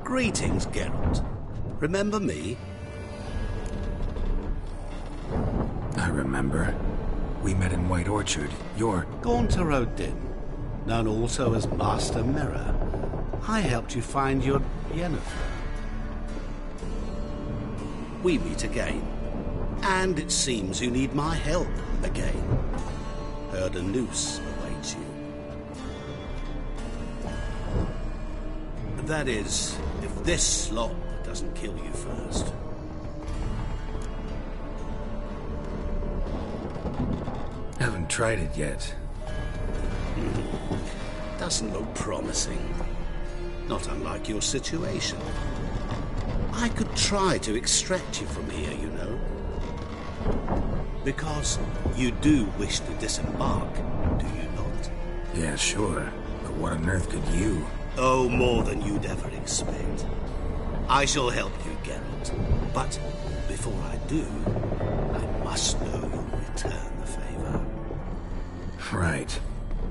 Greetings, Geralt. Remember me? I remember. We met in White Orchard. You're... Gaunter Odin, known also as Master Mirror. I helped you find your Yennefer. We meet again. And it seems you need my help again. Heard a noose awaits you. That is, if this slop doesn't kill you first. Haven't tried it yet. Doesn't look promising. Not unlike your situation. I could try to extract you from here, you know. Because you do wish to disembark, do you not? Yeah, sure. But what on earth could you? Oh, more than you'd ever expect. I shall help you, Geralt. But before I do, I must know you'll return the favor. Right.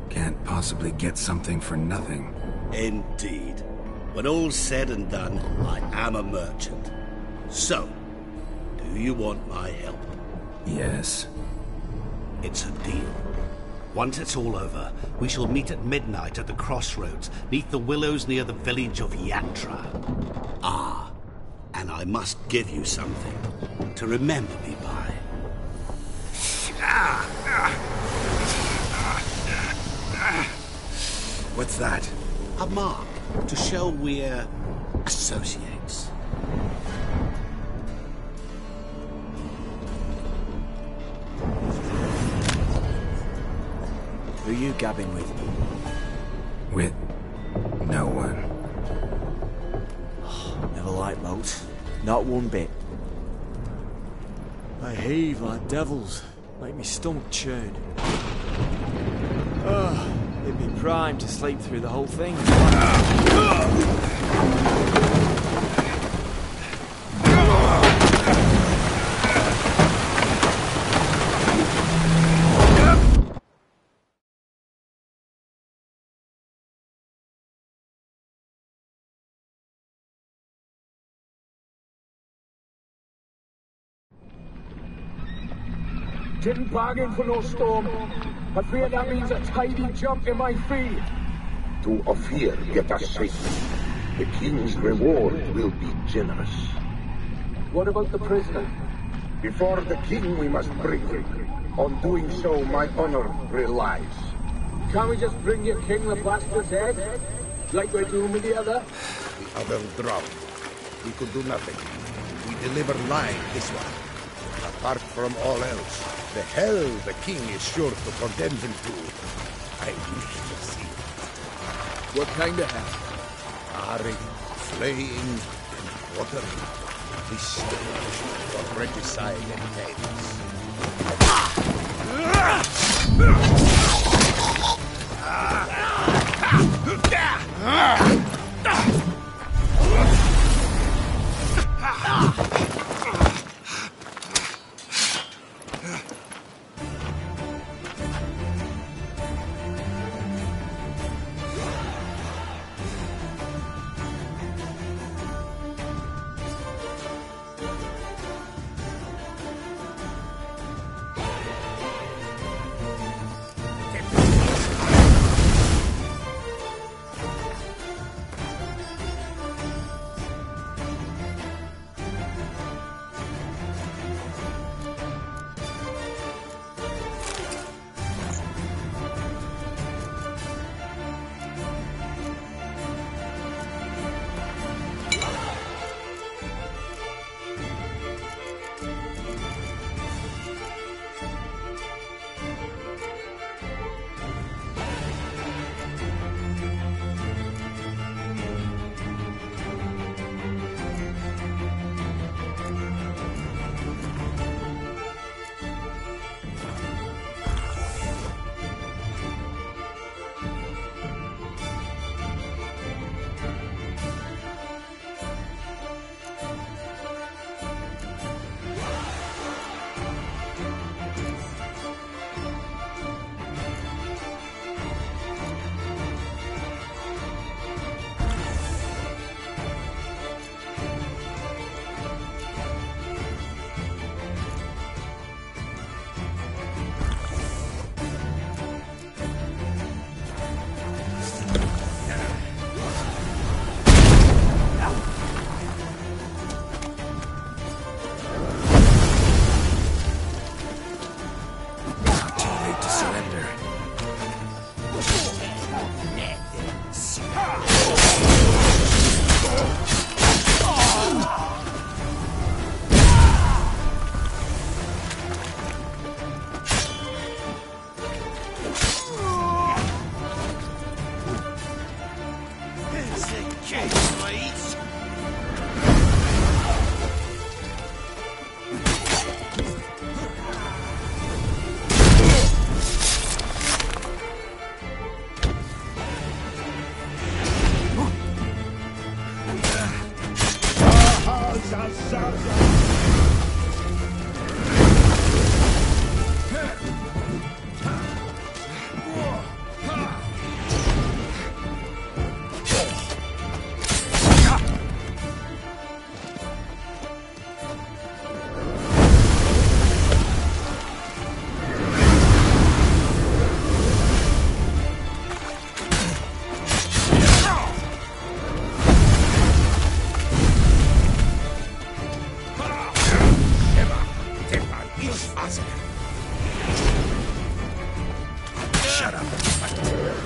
Can't possibly get something for nothing. Indeed. When all's said and done, I am a merchant. So, do you want my help? Yes. It's a deal. Once it's all over, we shall meet at midnight at the crossroads, neath the willows near the village of Yatra. Ah, and I must give you something to remember me by. What's that? A mark to show we're associates. Who are you gabbing with? With no one. Never liked boats. Not one bit. They heave like devils. Make me stomach churn. It'd be prime to sleep through the whole thing. Didn't bargain for no storm. I fear that means a tidy jump in my fee. To Ophir get us safely. The king's reward will be generous. What about the prisoner? Before the king we must bring him. On doing so, my honor relies. Can't we just bring your king the bastard's head? Like we're doing with the other? The other drowned. We could do nothing. We deliver live this one. Apart from all else, the hell the king is sure to condemn him to. I wish to see. What kind of hell? Charring, flaying, and watering. This stage for regicide and Swords&ssas. Shut up and fight.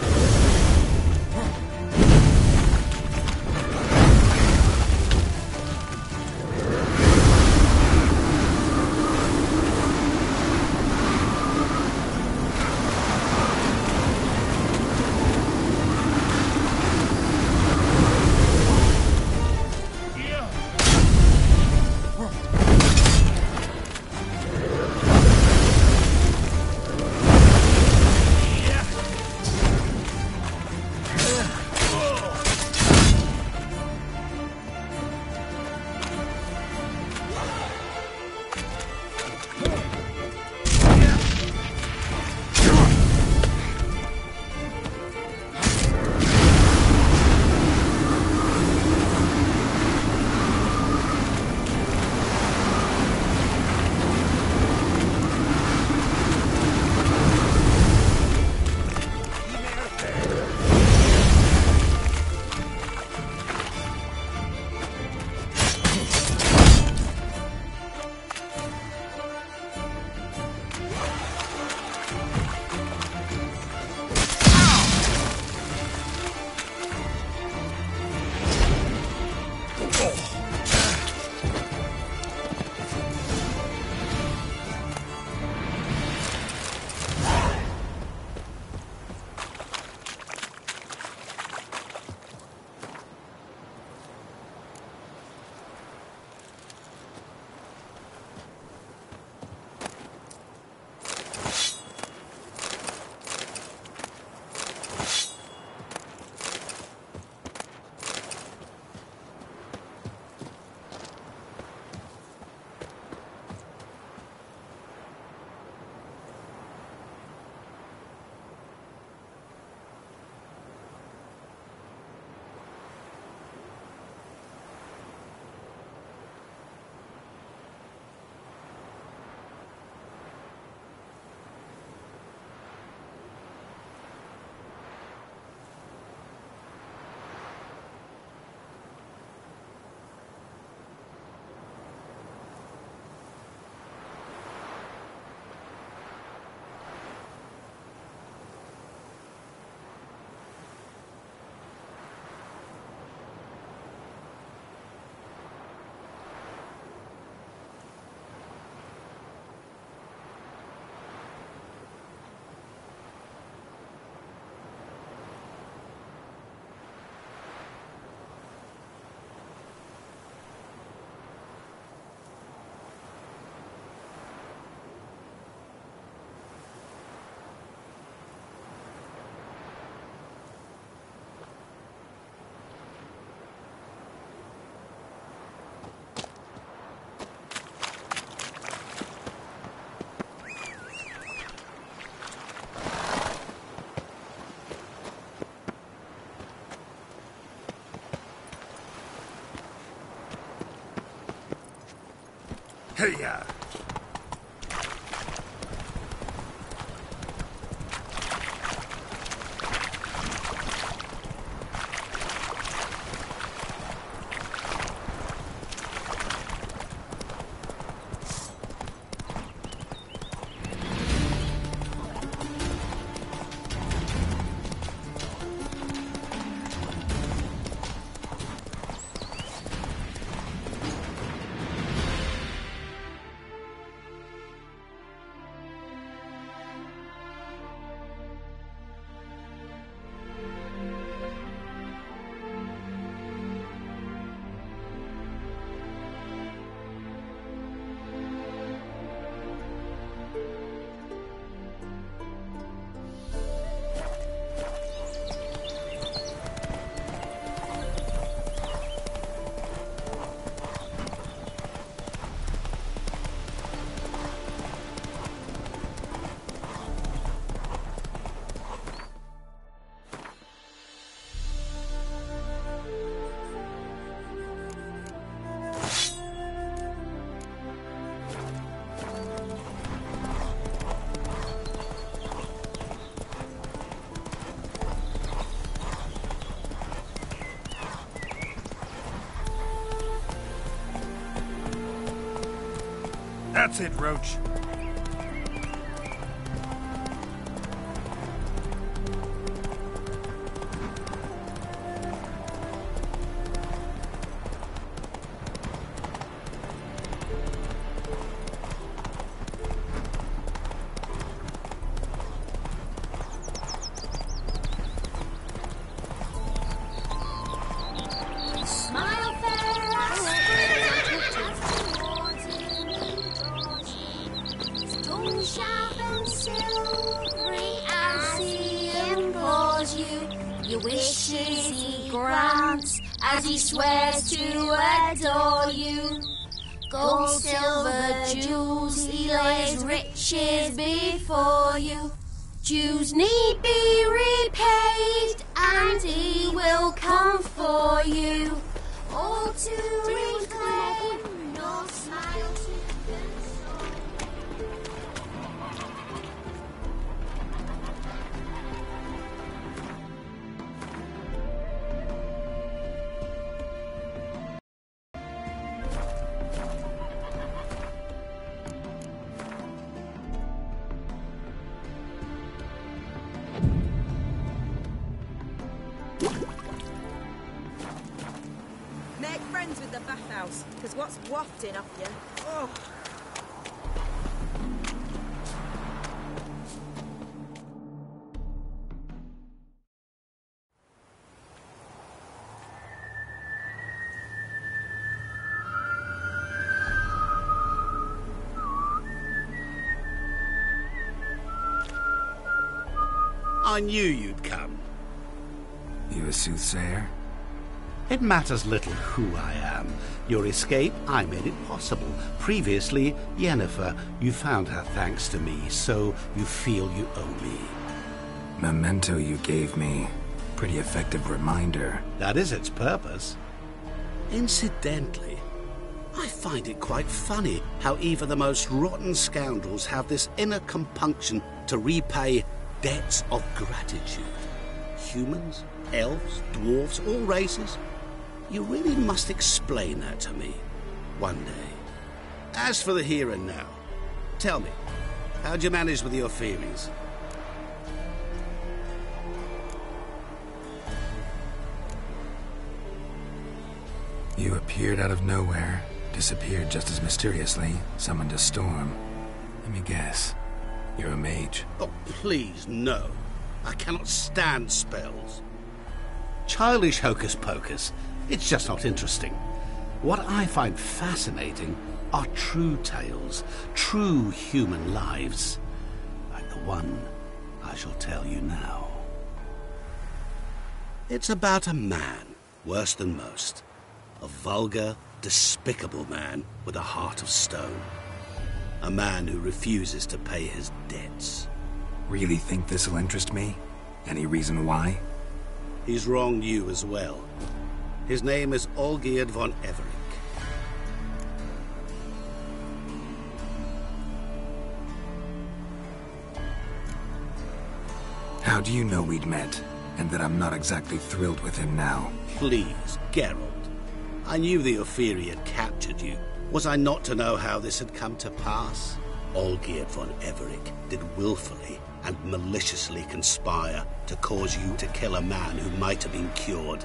Hey-ya! That's it, Roach. Your wishes he grants as he swears to adore you. Gold, silver, jewels, he lays riches before you. Dues need be repaid, and he will come for you. All to reclaim, nor smile to console. Make friends with the bathhouse, because what's wafting off you? Oh. I knew you'd come. You a soothsayer? It matters little who I am. Your escape, I made it possible. Previously, Yennefer, you found her thanks to me, so you feel you owe me. Memento you gave me. Pretty effective reminder. That is its purpose. Incidentally, I find it quite funny how even the most rotten scoundrels have this inner compunction to repay debts of gratitude. Humans, elves, dwarves, all races. You really must explain that to me one day. As for the here and now, tell me, how'd you manage with your feelings? You appeared out of nowhere, disappeared just as mysteriously, summoned a storm. Let me guess. You're a mage. Oh, please, no. I cannot stand spells. Childish hocus-pocus. It's just not interesting. What I find fascinating are true tales, true human lives, like the one I shall tell you now. It's about a man, worse than most. A vulgar, despicable man with a heart of stone. A man who refuses to pay his debts. Really think this'll interest me? Any reason why? He's wronged you as well. His name is Olgierd von Everink. How do you know we'd met, and that I'm not exactly thrilled with him now? Please, Geralt. I knew the Ophiri had captured you. Was I not to know how this had come to pass? Olgierd von Everink did willfully and maliciously conspire to cause you to kill a man who might have been cured.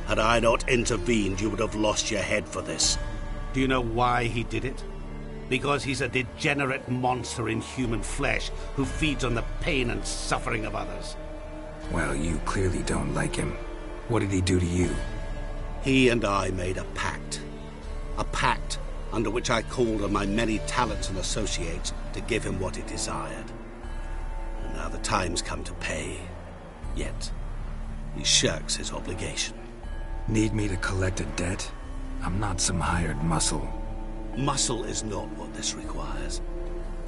Had I not intervened, you would have lost your head for this. Do you know why he did it? Because he's a degenerate monster in human flesh who feeds on the pain and suffering of others. Well, you clearly don't like him. What did he do to you? He and I made a pact. A pact under which I called on my many talents and associates to give him what he desired. And now the time's come to pay. Yet, he shirks his obligation. Need me to collect a debt? I'm not some hired muscle. Muscle is not what this requires.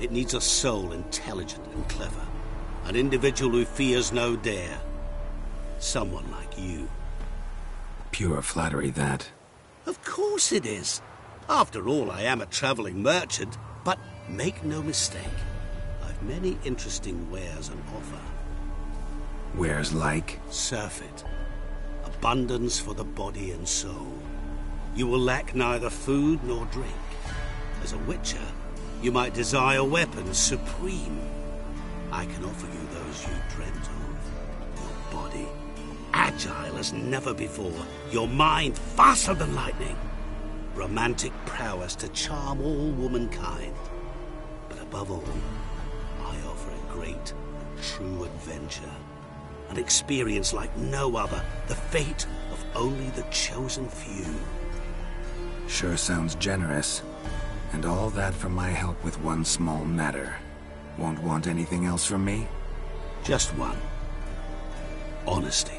It needs a soul intelligent and clever. An individual who fears no dare. Someone like you. Pure flattery, that. Of course it is. After all, I am a traveling merchant, but make no mistake. I've many interesting wares on offer. Wares like? Surfeit. Abundance for the body and soul. You will lack neither food nor drink. As a witcher, You might desire weapons supreme. I can offer you those you dreamt of. Your body, agile as never before. Your mind, faster than lightning. Romantic prowess to charm all womankind. But above all, I offer a great and true adventure. An experience like no other. The fate of only the chosen few. Sure sounds generous. And all that for my help with one small matter. Won't want anything else from me? Just one. Honesty.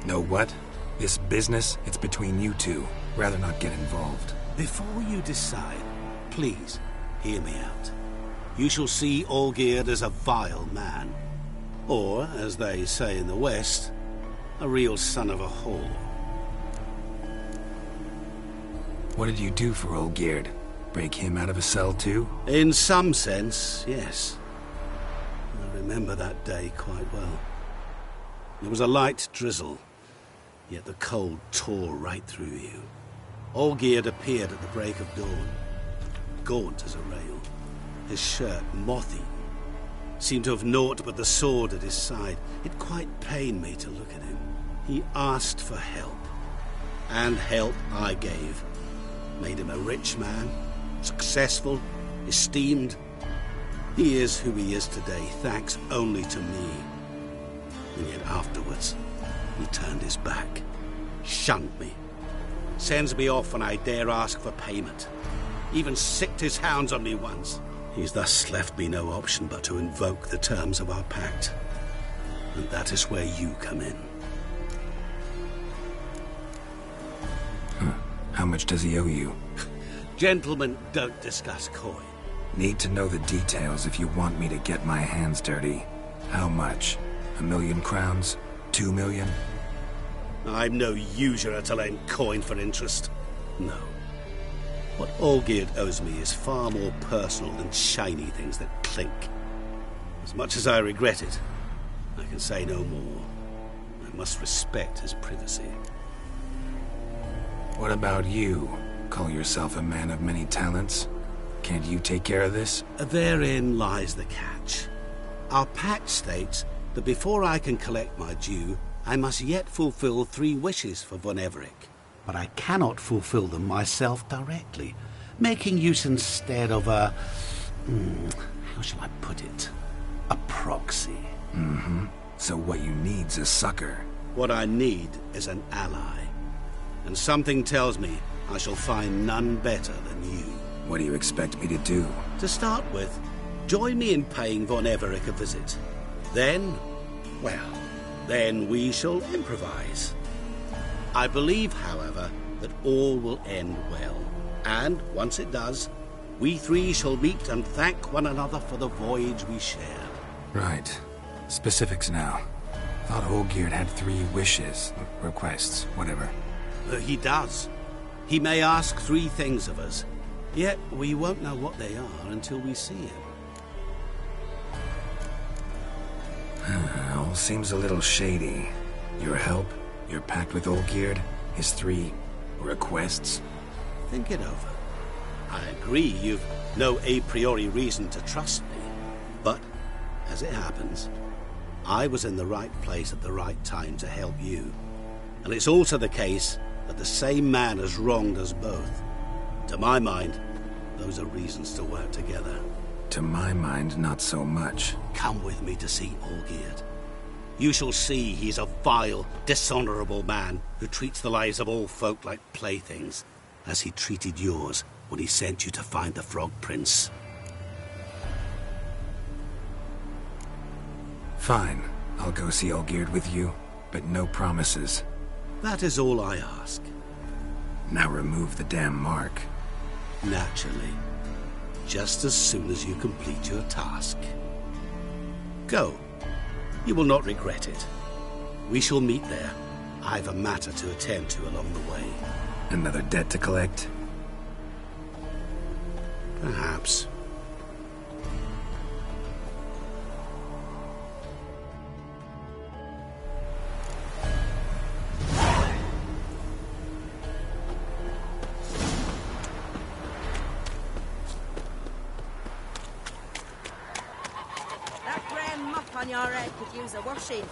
Know what? This business, it's between you two. Rather not get involved. Before you decide, please, hear me out. You shall see Olgierd as a vile man. Or, as they say in the West, a real son of a whore. What did you do for Olgierd? Break him out of a cell too? In some sense, yes. I remember that day quite well. There was a light drizzle, yet the cold tore right through you. Olgierd appeared at the break of dawn, gaunt as a rail, his shirt moth-eaten. Seemed to have naught but the sword at his side. It quite pained me to look at him. He asked for help, and help I gave. Made him a rich man, successful, esteemed. He is who he is today, thanks only to me. And yet afterwards, he turned his back, shunned me, sends me off when I dare ask for payment. Even sicked his hounds on me once. He's thus left me no option but to invoke the terms of our pact. And that is where you come in. How much does he owe you? Gentlemen don't discuss coin. Need to know the details if you want me to get my hands dirty. How much? 1,000,000 crowns? 2 million? I'm no usurer to lend coin for interest. No. What Olgierd owes me is far more personal than shiny things that clink. As much as I regret it, I can say no more. I must respect his privacy. What about you? Call yourself a man of many talents? Can't you take care of this? Therein lies the catch. Our pact states that before I can collect my due, I must yet fulfill 3 wishes for Von Everec. But I cannot fulfill them myself directly, making use instead of a... how shall I put it? A proxy. Mm-hmm. So what you need's a sucker. What I need is an ally. And something tells me I shall find none better than you. What do you expect me to do? To start with, join me in paying Von Everec a visit. Then, well, then we shall improvise. I believe, however, that all will end well. And, once it does, we 3 shall meet and thank one another for the voyage we shared. Right. Specifics now. Thought Olgierd had 3 wishes, requests, whatever. He does. He may ask 3 things of us, yet we won't know what they are until we see him. All seems a little shady. Your help, your pact with Olgierd, his 3 requests. Think it over. I agree you've no a priori reason to trust me, but, as it happens, I was in the right place at the right time to help you. And it's also the case that the same man has wronged us both. To my mind, those are reasons to work together. To my mind, not so much. Come with me to see Olgierd. You shall see he's a vile, dishonorable man who treats the lives of all folk like playthings, as he treated yours when he sent you to find the Frog Prince. Fine. I'll go see Olgierd with you, but no promises. That is all I ask. Now remove the damn mark. Naturally. Just as soon as you complete your task. Go. You will not regret it. We shall meet there. I've a matter to attend to along the way. Another debt to collect? Perhaps. on your head could use a washing.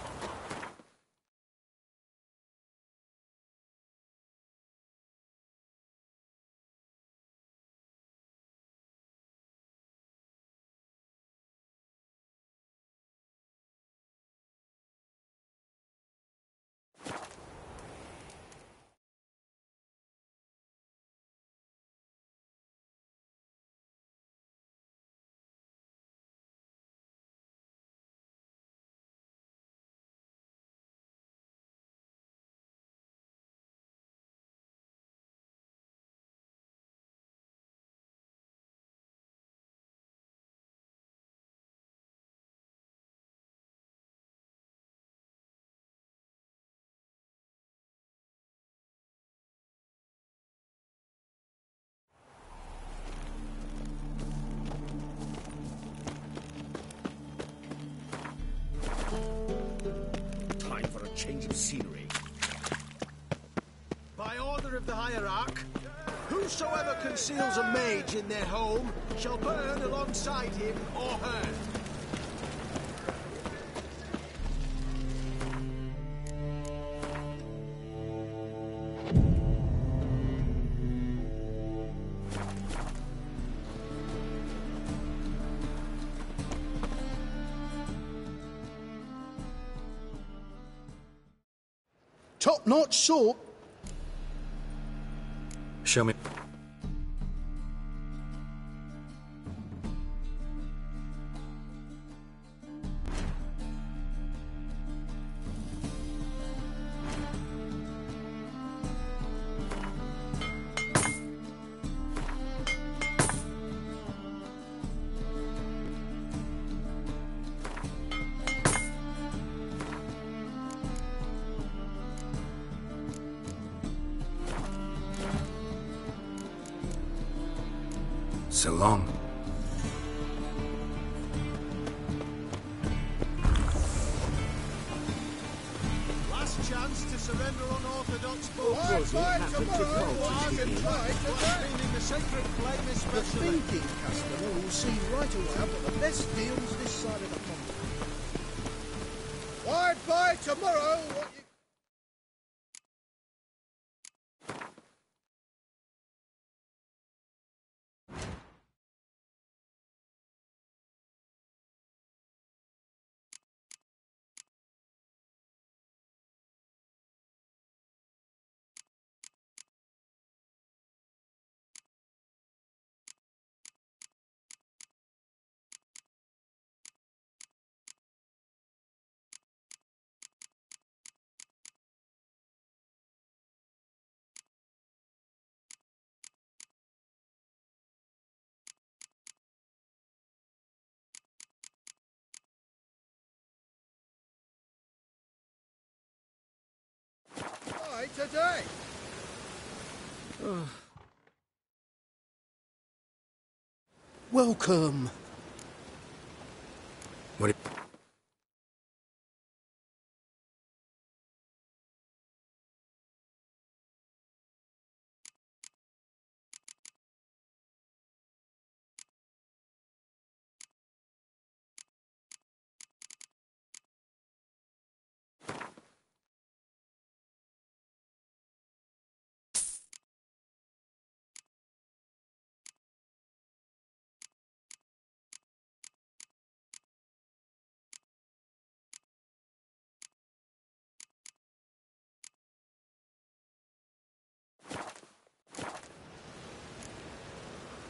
Time for a change of scenery. By order of the hierarch, whosoever conceals a mage in their home shall burn alongside him or her. Top-notch soup. Show me. So long. Last chance to surrender unorthodox Fight meaning the sacred flame The especially. thinking customer will see right away I've got the best deals this side of the pond. Wide by tomorrow. What you... Today. Welcome. What?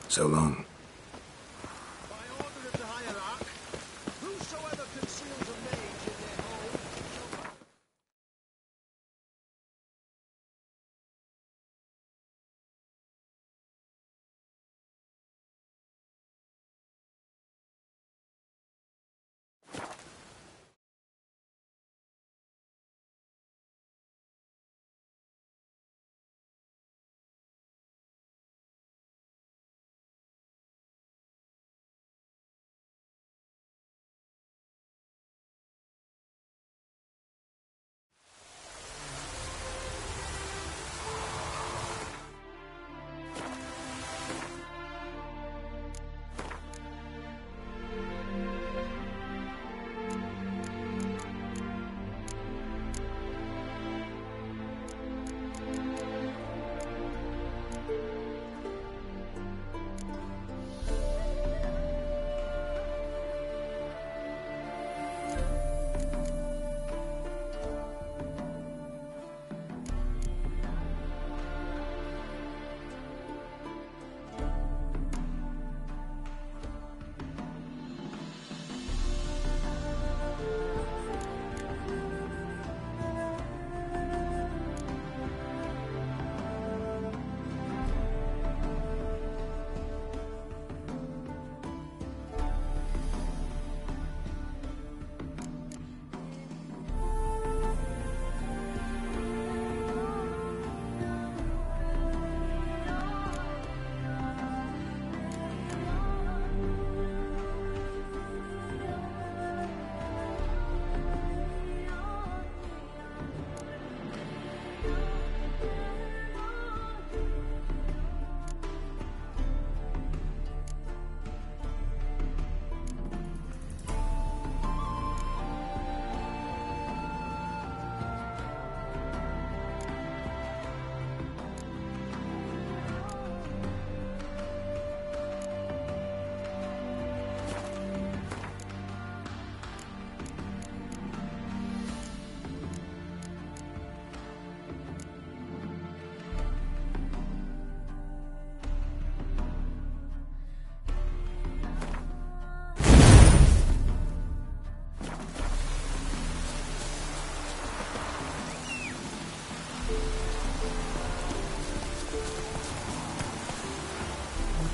So long.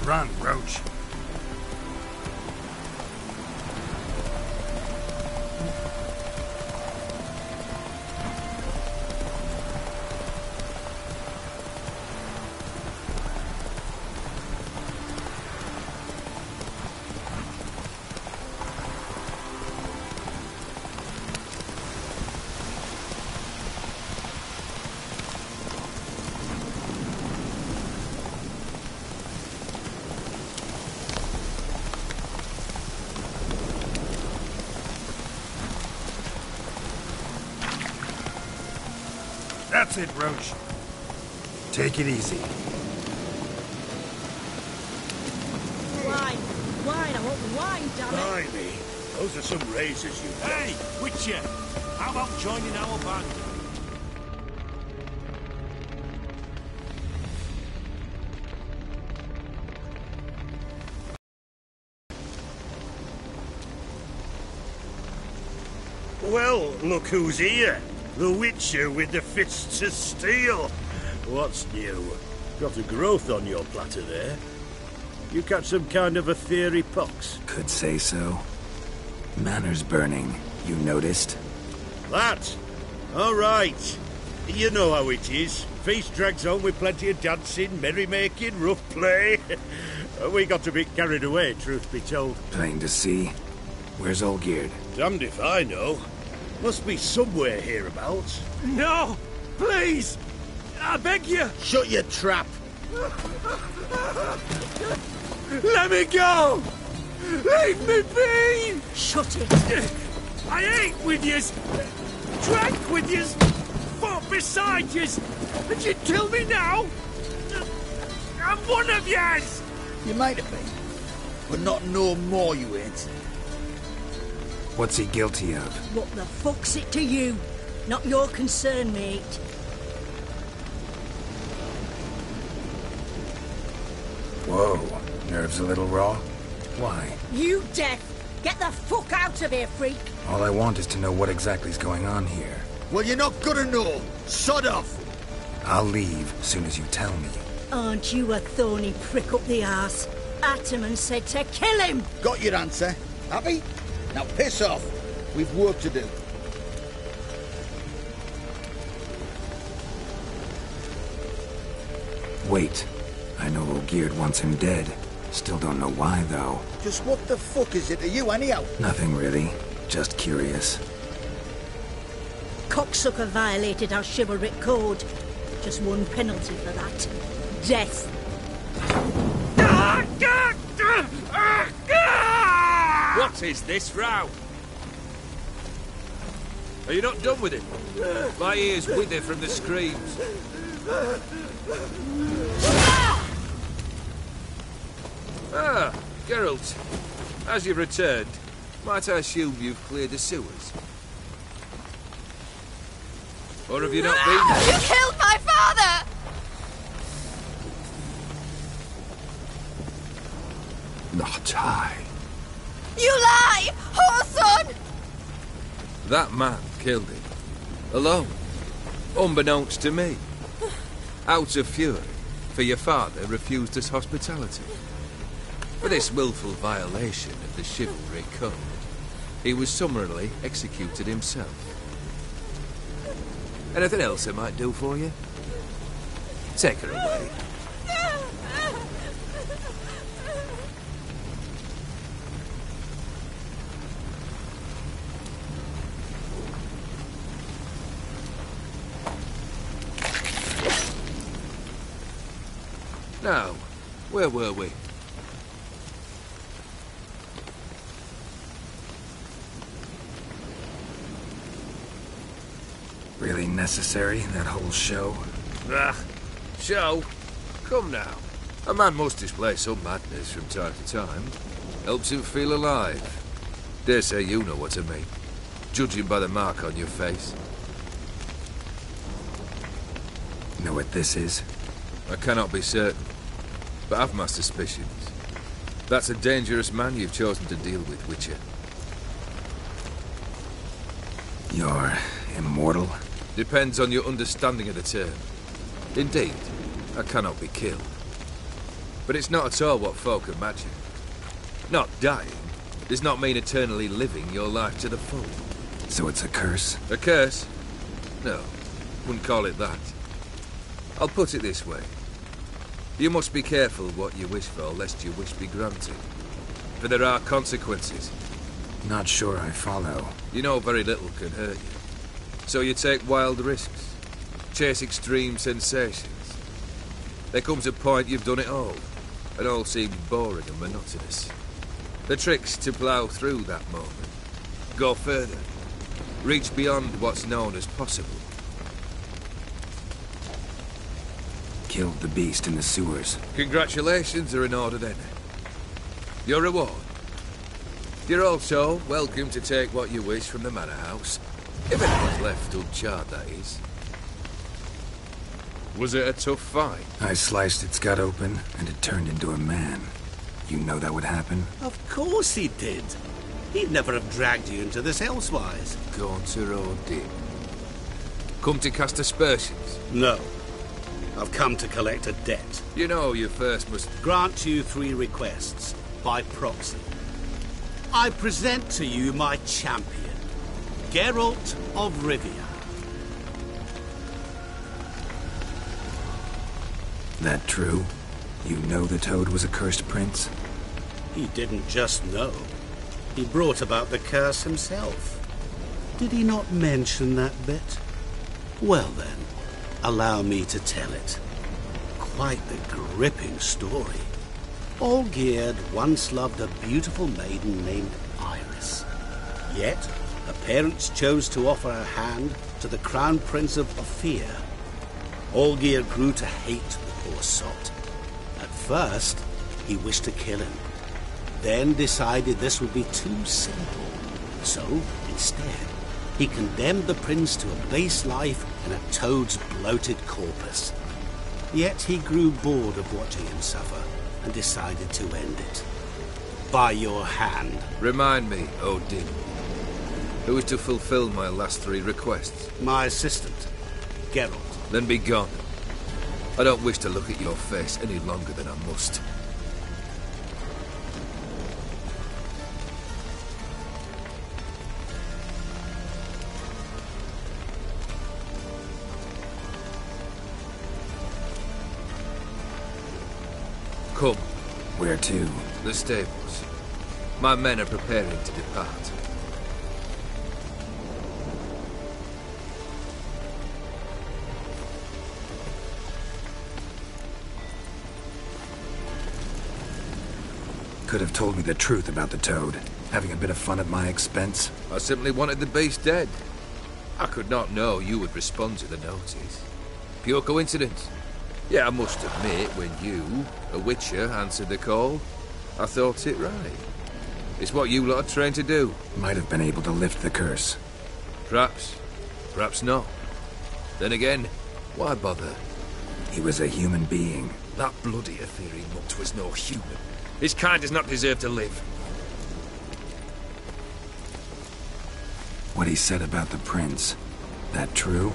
Run, Roach. That's it, Roach. Take it easy. Wine. Wine, I want wine, damn it. Blimey, those are some razors you... Hey, Witcher, how about joining our band? Well, look who's here. The Witcher with the fists of steel. What's new? Got a growth on your platter there. You catch some kind of a fiery pox? Could say so. Manor's burning. You noticed? That? All right. You know how it is. Feast drags on with plenty of dancing, merrymaking, rough play. We got a bit carried away, truth be told. Plain to see. Where's Olgierd? Damned if I know. Must be somewhere hereabouts. No! Please! I beg you! Shut your trap! Let me go! Leave me be! Shut it! I ate with yous! Drank with yous! Fought beside yous! And you'd kill me now? I'm one of yous! You might have been, but not no more you ain't. What's he guilty of? What the fuck's it to you? Not your concern, mate. Whoa. Nerves a little raw? Why? You deaf! Get the fuck out of here, freak! All I want is to know what exactly is going on here. Well, you're not gonna know. Sod off! I'll leave as soon as you tell me. Aren't you a thorny prick up the arse? Ataman said to kill him! Got your answer. Happy? Now piss off. We've work to do. Wait. I know Olgierd wants him dead. Still don't know why, though. Just what the fuck is it to you, anyhow? Nothing really. Just curious. Cocksucker violated our chivalric code. Just one penalty for that. Death. What is this row? Are you not done with it? My ears wither from the screams. Ah, Geralt. As you've returned, might I assume you've cleared the sewers? Or have you not been there? You killed my father! Not I. You lie! Whoreson! That man killed him. Alone. Unbeknownst to me. Out of fury, for your father refused us hospitality. For this willful violation of the chivalry code, he was summarily executed himself. Anything else I might do for you? Take her away. Now, where were we? Really necessary, that whole show? Ah, show? Come now. A man must display some madness from time to time. Helps him feel alive. Dare say you know what I mean. Judging by the mark on your face. Know what this is? I cannot be certain, but I've my suspicions. That's a dangerous man you've chosen to deal with, Witcher. You're immortal? Depends on your understanding of the term. Indeed, I cannot be killed. But it's not at all what folk imagine. Not dying does not mean eternally living your life to the full. So it's a curse? A curse? No, wouldn't call it that. I'll put it this way. You must be careful what you wish for, lest your wish be granted. For there are consequences. Not sure I follow. You know very little can hurt you. So you take wild risks. Chase extreme sensations. There comes a point you've done it all, and all seems boring and monotonous. The trick's to plough through that moment. Go further. Reach beyond what's known as possible. Killed the beast in the sewers. Congratulations are in order then. Your reward. You're also welcome to take what you wish from the manor house. If anyone's left uncharred, that is. Was it a tough fight? I sliced its gut open, and it turned into a man. You know that would happen? Of course he did. He'd never have dragged you into this elsewise. Gaunter Odin. Come to cast aspersions? No. I've come to collect a debt. You know you first must... Grant you 3 requests, by proxy. I present to you my champion, Geralt of Rivia. That true? You know the Toad was a cursed prince? He didn't just know. He brought about the curse himself. Did he not mention that bit? Well then, allow me to tell it. Quite the gripping story. Olgierd once loved a beautiful maiden named Iris. Yet, her parents chose to offer her hand to the Crown Prince of Ophir. Olgierd grew to hate the poor sot. At first, he wished to kill him. Then decided this would be too simple. So, instead, he condemned the prince to a base life in a toad's bloated corpus. Yet he grew bored of watching him suffer and decided to end it. By your hand. Remind me, Odin. Who is to fulfill my last 3 requests? My assistant, Geralt. Then be gone. I don't wish to look at your face any longer than I must. Come. Where to? The stables. My men are preparing to depart. Could have told me the truth about the Toad, having a bit of fun at my expense. I simply wanted the beast dead. I could not know you would respond to the notice. Pure coincidence. Yeah, I must admit, when you, a witcher, answered the call, I thought it right. It's what you lot are trained to do. Might have been able to lift the curse. Perhaps. Perhaps not. Then again, why bother? He was a human being. That bloody Ethereal mutt was no human. His kind does not deserve to live. What he said about the prince, that true?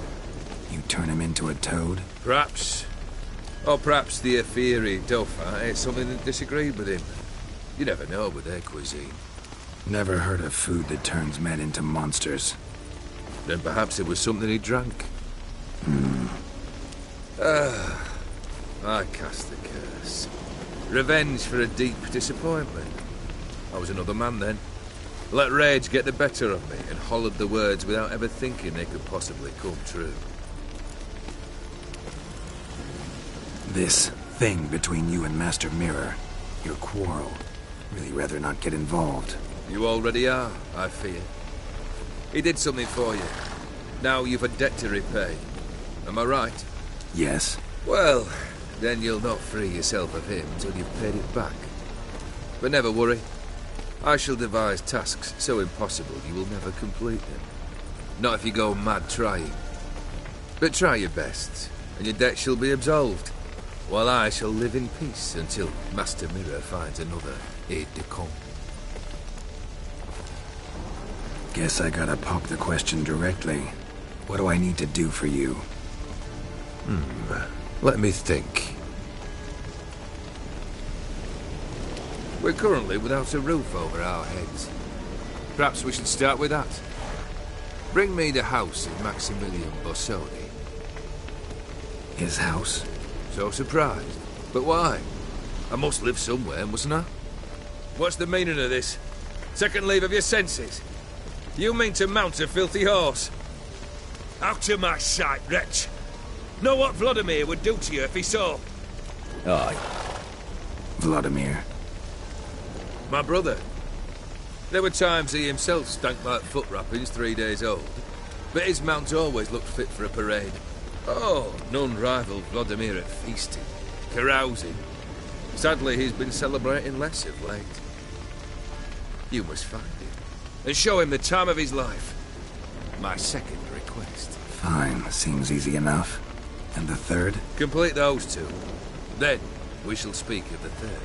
You turn him into a toad? Perhaps. Or perhaps the Ethereal Dauphin ate something that disagreed with him. You never know with their cuisine. Never heard of food that turns men into monsters. Then perhaps it was something he drank. I cast the curse. Revenge for a deep disappointment. I was another man then. Let rage get the better of me and hollered the words without ever thinking they could possibly come true. This thing between you and Master Mirror, your quarrel, really rather not get involved. You already are, I fear. He did something for you. Now you've a debt to repay. Am I right? Yes. Well, then you'll not free yourself of him till you've paid it back. But never worry. I shall devise tasks so impossible you will never complete them. Not if you go mad trying. But try your best, and your debt shall be absolved, while I shall live in peace until Master Mirror finds another aide-de-camp. Guess I gotta pop the question directly. What do I need to do for you? Let me think. We're currently without a roof over our heads. Perhaps we should start with that. Bring me the house of Maximilian Borsodi. His house? So surprised. But why? I must live somewhere, mustn't I? What's the meaning of this? Second leave of your senses? You mean to mount a filthy horse? Out of my sight, wretch. Know what Vladimir would do to you if he saw? Aye. Vladimir. My brother. There were times he himself stank like foot wrappings 3 days old, but his mount always looked fit for a parade. Oh, none rivaled Vladimir at feasting, carousing. Sadly, he's been celebrating less of late. You must find him, and show him the time of his life. My second request. Fine, seems easy enough. And the third? Complete those two. Then, we shall speak of the third.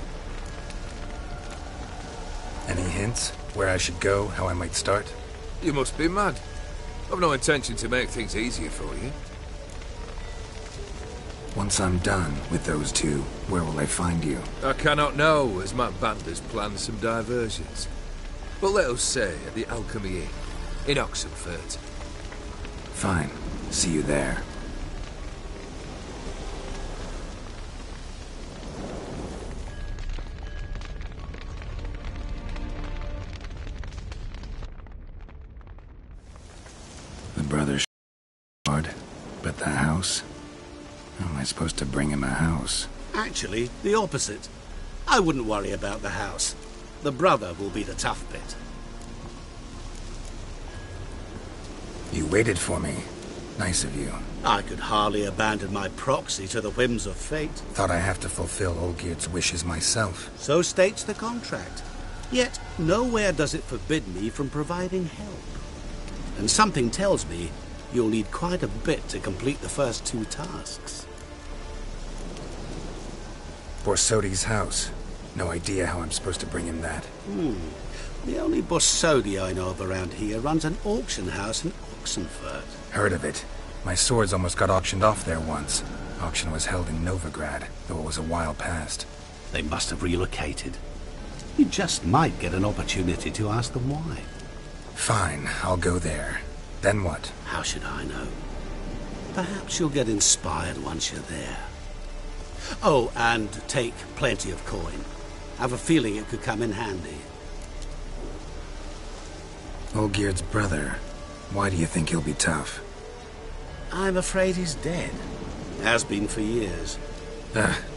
Any hints? Where I should go, how I might start? You must be mad. I've no intention to make things easier for you. Once I'm done with those two, where will I find you? I cannot know, as my band has planned some diversions. But let us say at the Alchemy Inn, in Oxenfurt. Fine. See you there. The brother's hard, but the house? How am I supposed to bring him a house? Actually, the opposite. I wouldn't worry about the house. The brother will be the tough bit. You waited for me. Nice of you. I could hardly abandon my proxy to the whims of fate. Thought I have to fulfill Olgierd's wishes myself. So states the contract. Yet, nowhere does it forbid me from providing help. And something tells me you'll need quite a bit to complete the first 2 tasks. Borsodi's house. No idea how I'm supposed to bring him that. The only Borsodi I know of around here runs an auction house in Oxenfurt. Heard of it. My swords almost got auctioned off there once. Auction was held in Novigrad, though it was a while past. They must have relocated. You just might get an opportunity to ask them why. Fine, I'll go there. Then what? How should I know? Perhaps you'll get inspired once you're there. Oh, and take plenty of coin. Have a feeling it could come in handy. Olgierd's brother. Why do you think he'll be tough? I'm afraid he's dead. Has been for years.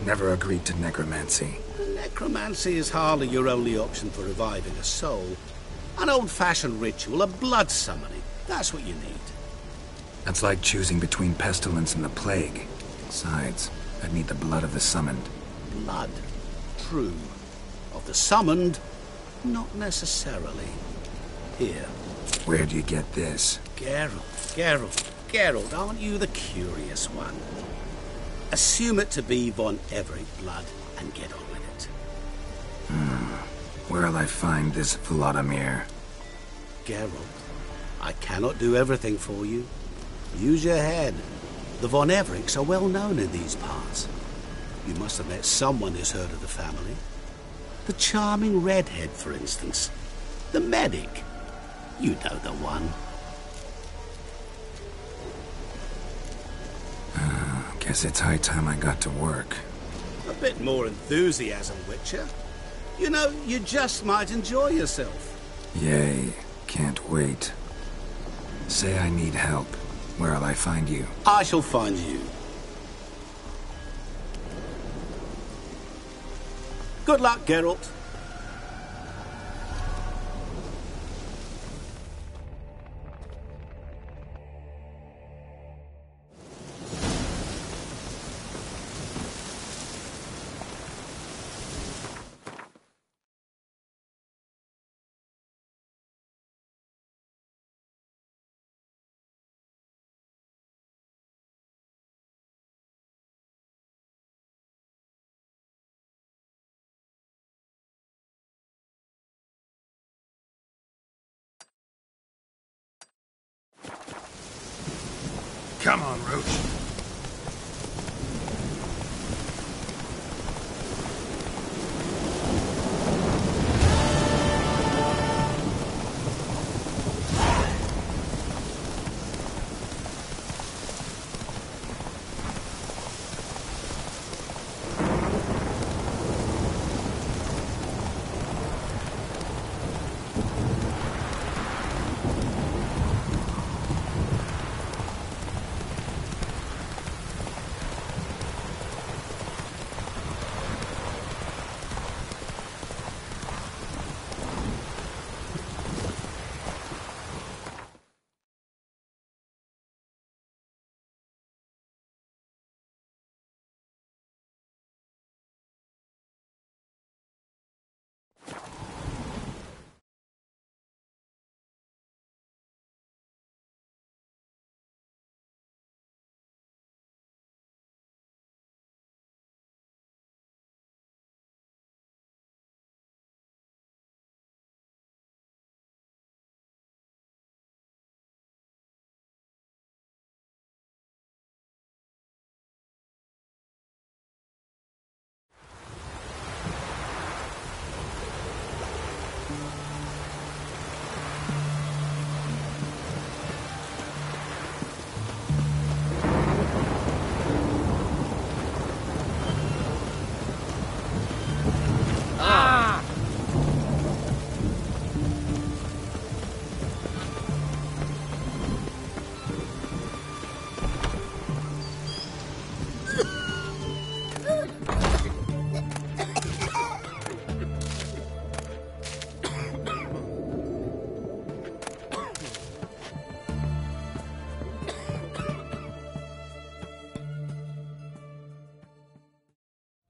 Never agreed to necromancy. Necromancy is hardly your only option for reviving a soul. An old-fashioned ritual, a blood summoning. That's what you need. That's like choosing between pestilence and the plague. Besides, I'd need the blood of the summoned. Blood. True. Of the summoned, not necessarily. Here. Where do you get this? Geralt, aren't you the curious one? Assume it to be von Everett blood and get on with it. Where'll I find this Vladimir? Geralt, I cannot do everything for you. Use your head. The von Evericks are well known in these parts. You must have met someone who's heard of the family. The charming redhead, for instance. The medic. You know the one. Guess it's high time I got to work. A bit more enthusiasm, Witcher. You know, you just might enjoy yourself. Yay. Can't wait. Say I need help. Where'll I find you? I shall find you. Good luck, Geralt. Come on, Roach.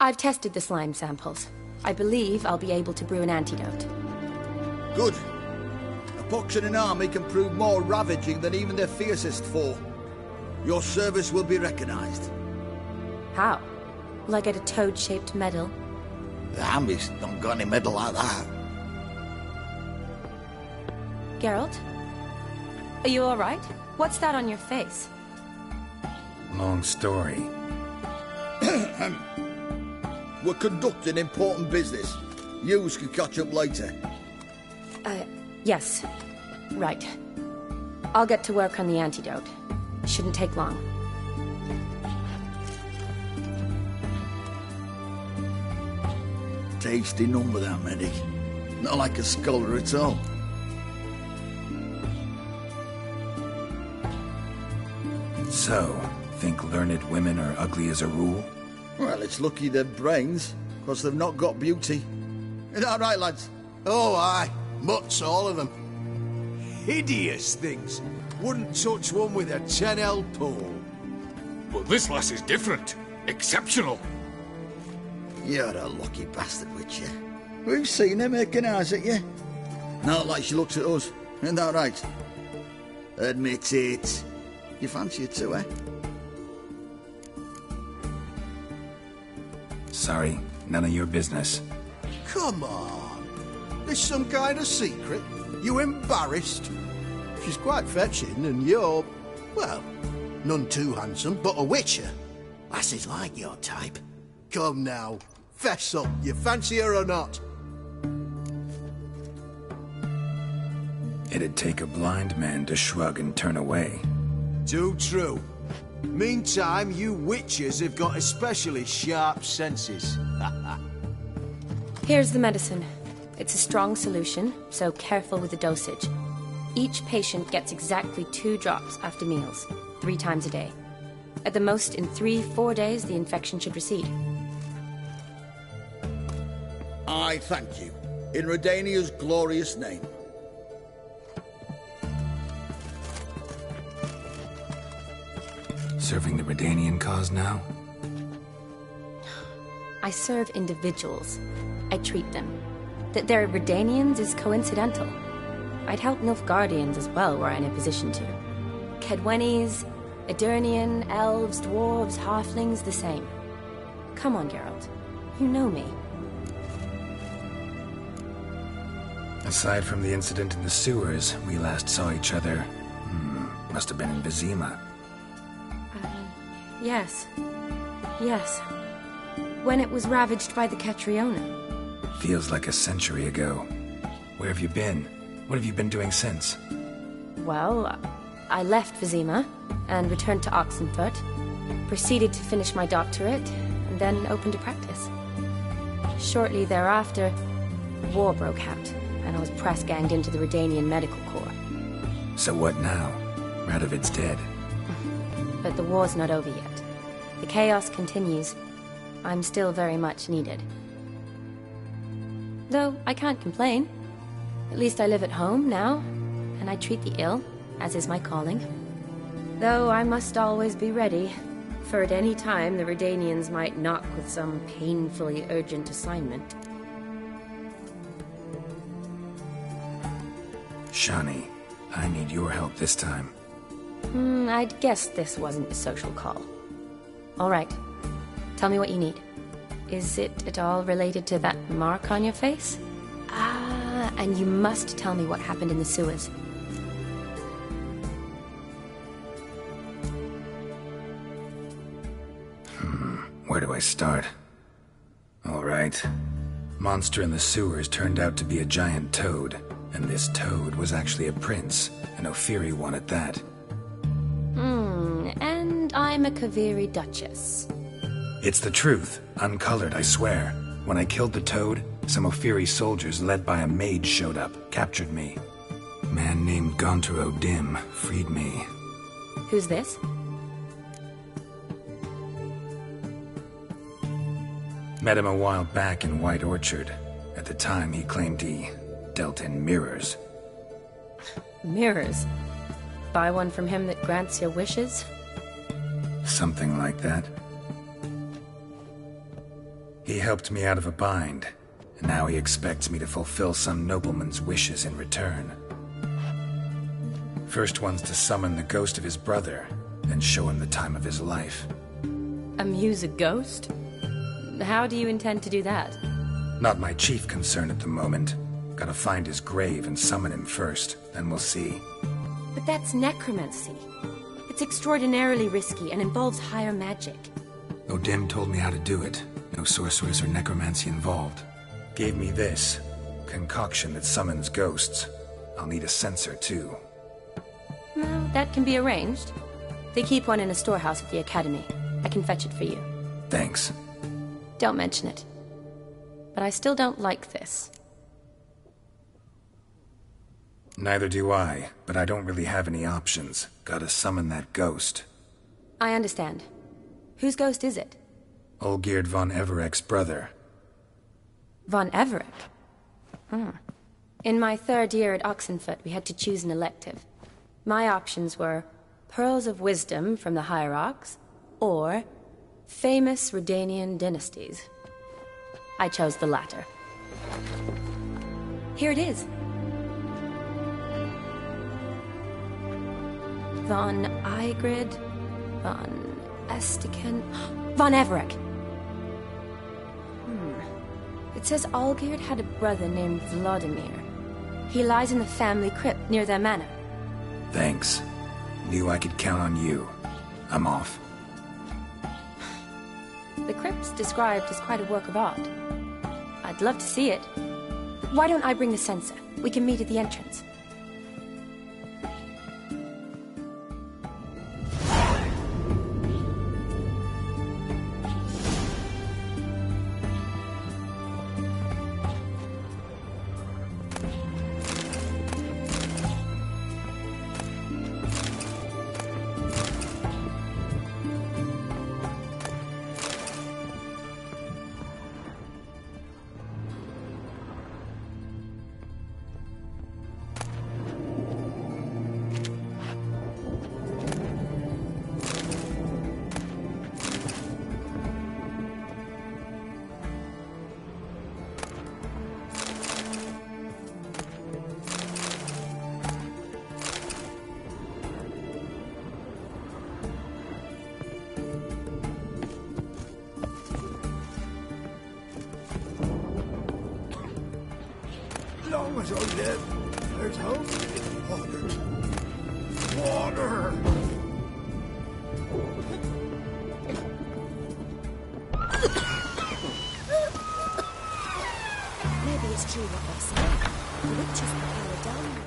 I've tested the slime samples. I believe I'll be able to brew an antidote. Good. A pox in an army can prove more ravaging than even their fiercest foe. Your service will be recognized. How? Will I get a toad-shaped medal? The army's not got any medal like that. Geralt? Are you alright? What's that on your face? Long story. We're conducting important business. Yous can catch up later. Yes. Right. I'll get to work on the antidote. Shouldn't take long. Tasty number, that medic. Not like a scholar at all. So, think learned women are ugly as a rule? Well, it's lucky they're brains, because they've not got beauty. Is that right, lads? Oh, aye. Mutts, all of them. Hideous things. Wouldn't touch one with a 10L pole. But this lass is different. Exceptional. You're a lucky bastard, Witcher. We've seen her making eyes at you. Not like she looks at us. Isn't that right? Admit it. You fancy her too, eh? Sorry, none of your business. Come on. This some kind of secret? You embarrassed? She's quite fetching, and you're, well, none too handsome, but a witcher. Lasses like your type. Come now, fess up. You fancy her or not? It'd take a blind man to shrug and turn away. Too true. Meantime, you witches have got especially sharp senses. Here's the medicine. It's a strong solution, so careful with the dosage. Each patient gets exactly 2 drops after meals, 3 times a day. At the most, in 3-4 days, the infection should recede. I thank you. In Redania's glorious name. Serving the Redanian cause now? I serve individuals. I treat them. That they're Redanians is coincidental. I'd help Nilfgaardians as well were I in a position to. Kedwenis, Edirnian, elves, dwarves, halflings, the same. Come on, Geralt. You know me. Aside from the incident in the sewers, we last saw each other. Must have been in Vizima. Yes. Yes. When it was ravaged by the Catriona. Feels like a century ago. Where have you been? What have you been doing since? Well, I left Vizima and returned to Oxenfurt, proceeded to finish my doctorate, and then opened a practice. Shortly thereafter, war broke out, and I was press-ganged into the Redanian Medical Corps. So what now? Radovid's dead. But the war's not over yet. The chaos continues. I'm still very much needed. Though I can't complain. At least I live at home now, and I treat the ill, as is my calling. Though I must always be ready, for at any time the Redanians might knock with some painfully urgent assignment. Shani, I need your help this time. I'd guessed this wasn't a social call. All right. Tell me what you need. Is it at all related to that mark on your face? Ah, and you must tell me what happened in the sewers. Where do I start? All right. Monster in the sewers turned out to be a giant toad, and this toad was actually a prince, an Ophiri one at that. And I'm a Kaviri Duchess. It's the truth, uncolored, I swear. When I killed the toad, some Ophiri soldiers led by a mage showed up, captured me. A man named Gontaro Dim freed me. Who's this? Met him a while back in White Orchard. At the time, he claimed he dealt in mirrors. Mirrors? Buy one from him that grants your wishes? Something like that. He helped me out of a bind, and now he expects me to fulfill some nobleman's wishes in return. First one's to summon the ghost of his brother, then show him the time of his life. Amuse a ghost? How do you intend to do that? Not my chief concern at the moment. Gotta find his grave and summon him first, then we'll see. But that's necromancy. It's extraordinarily risky and involves higher magic. O'Dim told me how to do it. No sorceress or necromancy involved. Gave me this concoction that summons ghosts. I'll need a censer too. Well, that can be arranged. They keep one in a storehouse at the academy. I can fetch it for you. Thanks. Don't mention it. But I still don't like this. Neither do I, but I don't really have any options. Gotta summon that ghost. I understand. Whose ghost is it? Olgierd von Everek's brother. Von Everek? In my third year at Oxenfoot, we had to choose an elective. My options were Pearls of Wisdom from the Hierarchs, or famous Redanian dynasties. I chose the latter. Here it is. Von Igrid, von Estiken, von Everek. It says Olgierd had a brother named Vladimir. He lies in the family crypt near their manor. Thanks. Knew I could count on you. I'm off. The crypt's described as quite a work of art. I'd love to see it. Why don't I bring the censer? We can meet at the entrance. Long as I live, there's hope. Water. Water! Maybe it's true what they say. The witches prepare a downward.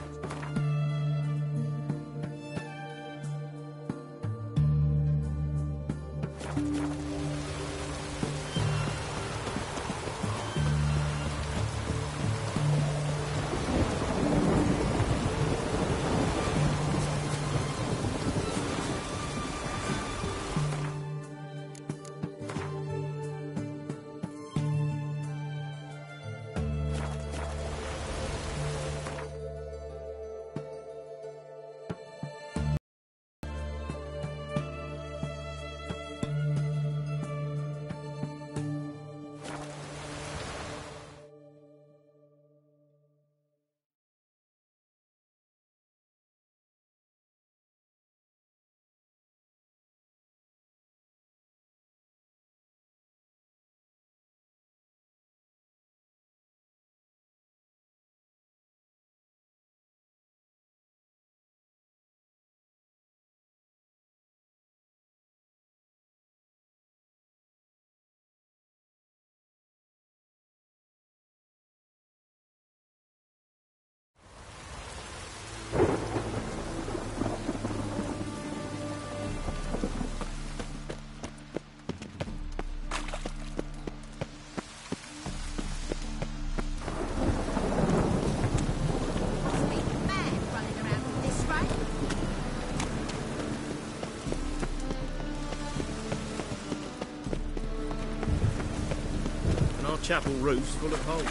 Chapel roof's full of holes.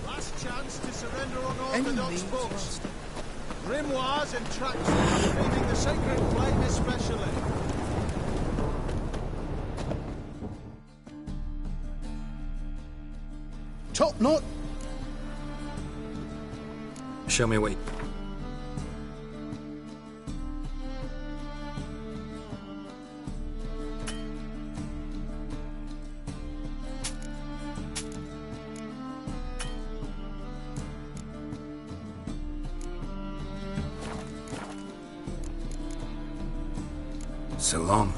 Last chance to surrender unorthodox books. Grimoires and tracts reading the sacred flame especially. top knot. Show me what you... So long.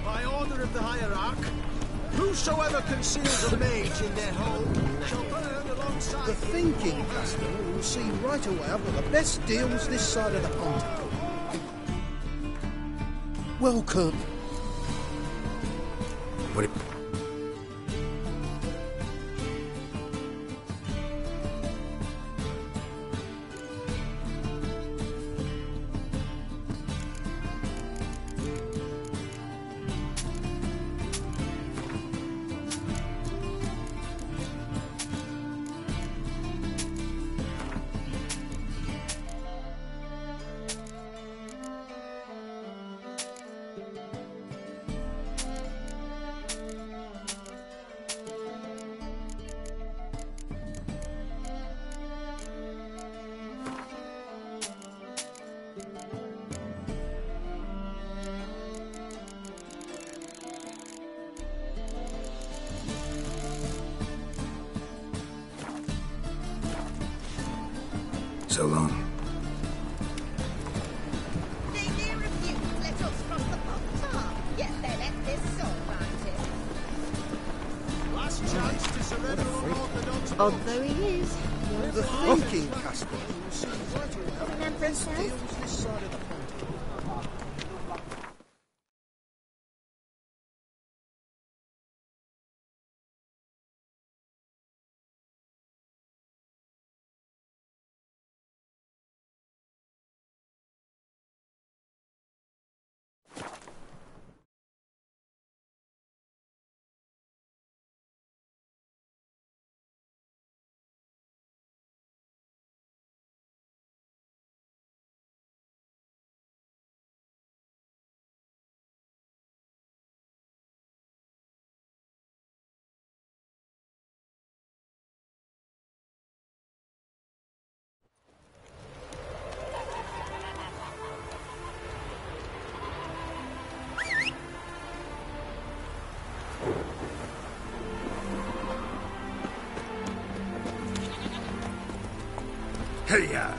By order of the hierarch, whosoever conceals a mage in their home shall burn alongside The thinking customer will see right away I've got the best deals this side of the pond. Welcome. What... So long. They dare refuse let us cross the top, yet they let this soul find it. last chance to surrender unorthodox Odd though he is. The thinking customer will see right away I've got the Remember best himself? deals this side of the pond. Hey-ya!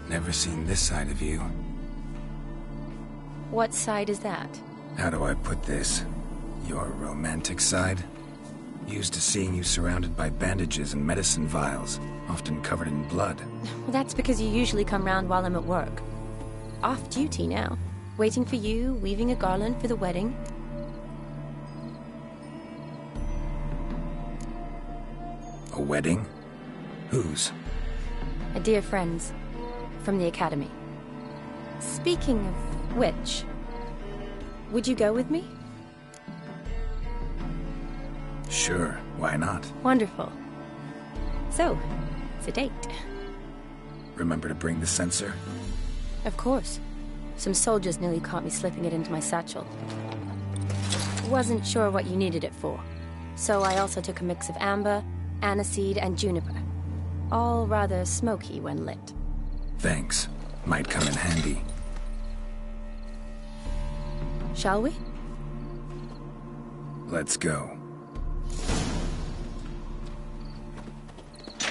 Never seen this side of you. What side is that? How do I put this? Your romantic side? Used to seeing you surrounded by bandages and medicine vials, often covered in blood. Well, that's because you usually come round while I'm at work. Off duty now. Waiting for you, weaving a garland for the wedding. A wedding? Whose? A dear friends from the Academy. Speaking of which, would you go with me? Sure, why not? Wonderful. So, it's a date. Remember to bring the censer? Of course. Some soldiers nearly caught me slipping it into my satchel. Wasn't sure what you needed it for, so I also took a mix of amber, aniseed, and juniper. All rather smoky when lit. Thanks. Might come in handy. Shall we? Let's go.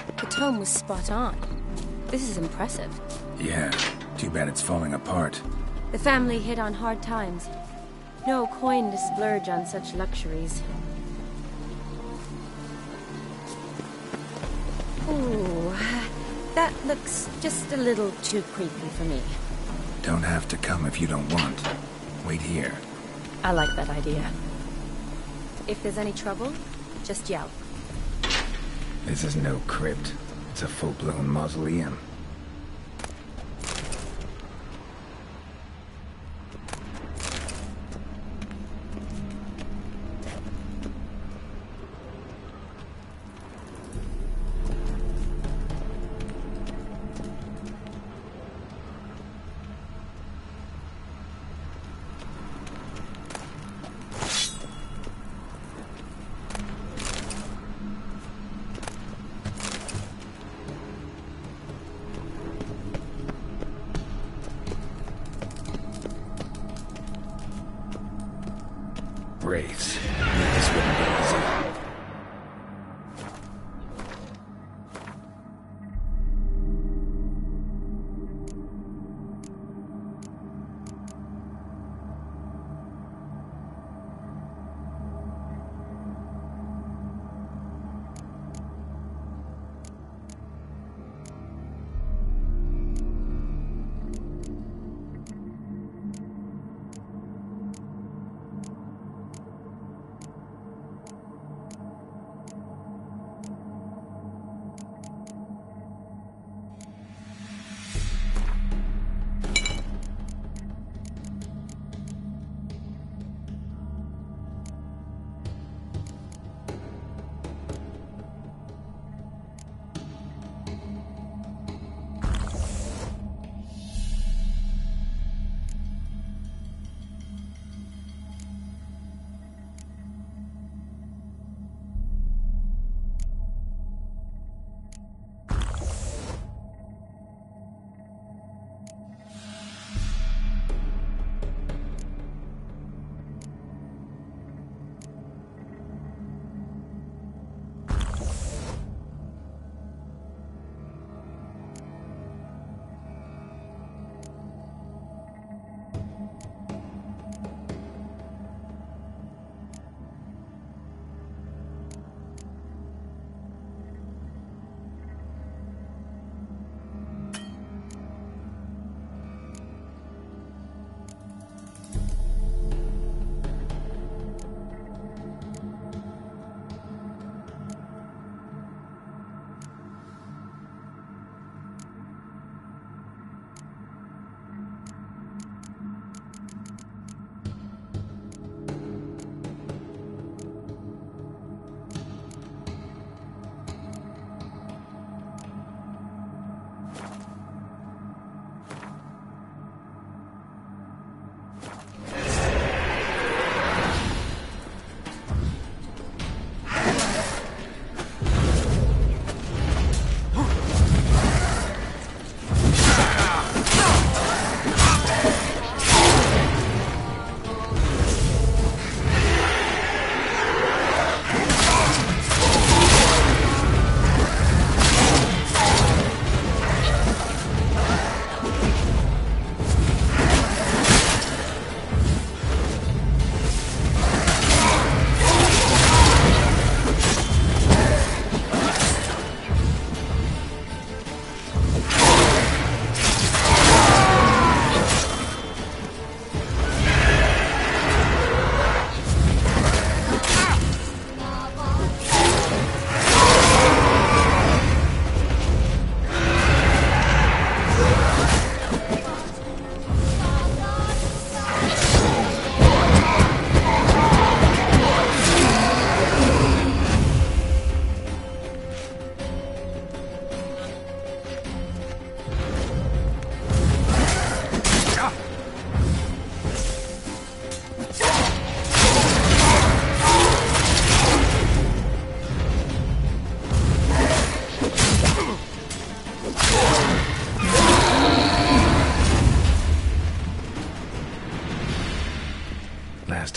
The tome was spot on. This is impressive. Yeah, too bad it's falling apart. The family hit on hard times. No coin to splurge on such luxuries. Ooh, that looks just a little too creepy for me. Don't have to come if you don't want. Wait here. I like that idea. If there's any trouble, just yell. This is no crypt. It's a full-blown mausoleum. Wraiths. This wouldn't be easy.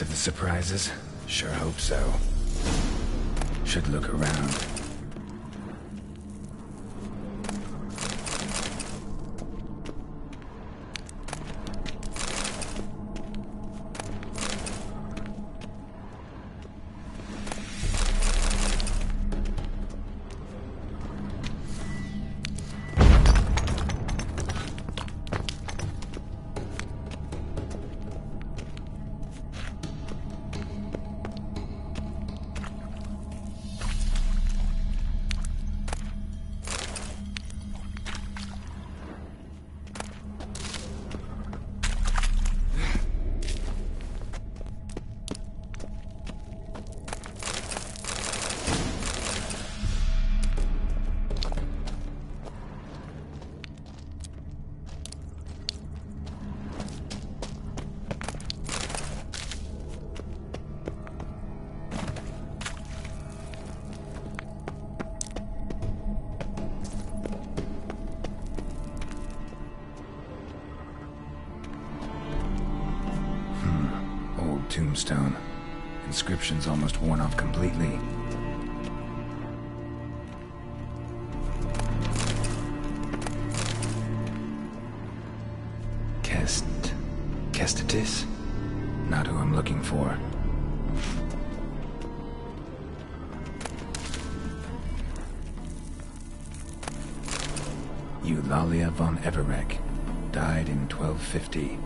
last of the surprises? Sure hope so. Should look around. Tombstone. Inscription's almost worn off completely. Kestatis? Not who I'm looking for. Eulalia von Everek. Died in 1250.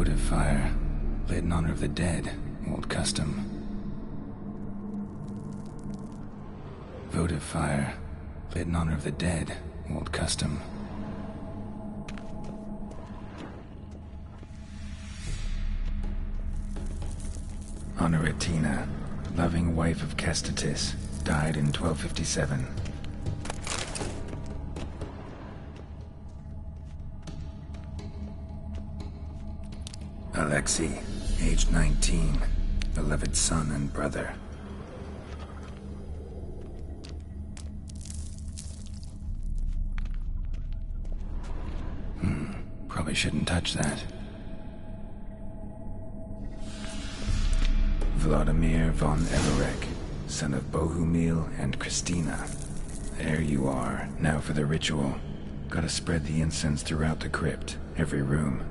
Votive fire, lit in honor of the dead, old custom. Votive fire, lit in honor of the dead, old custom. Honoratina, loving wife of Kestatis, died in 1257. Alexei, aged 19, beloved son and brother. Probably shouldn't touch that. Vladimir von Everek, son of Bohumil and Christina. There you are. Now for the ritual. Gotta spread the incense throughout the crypt, every room.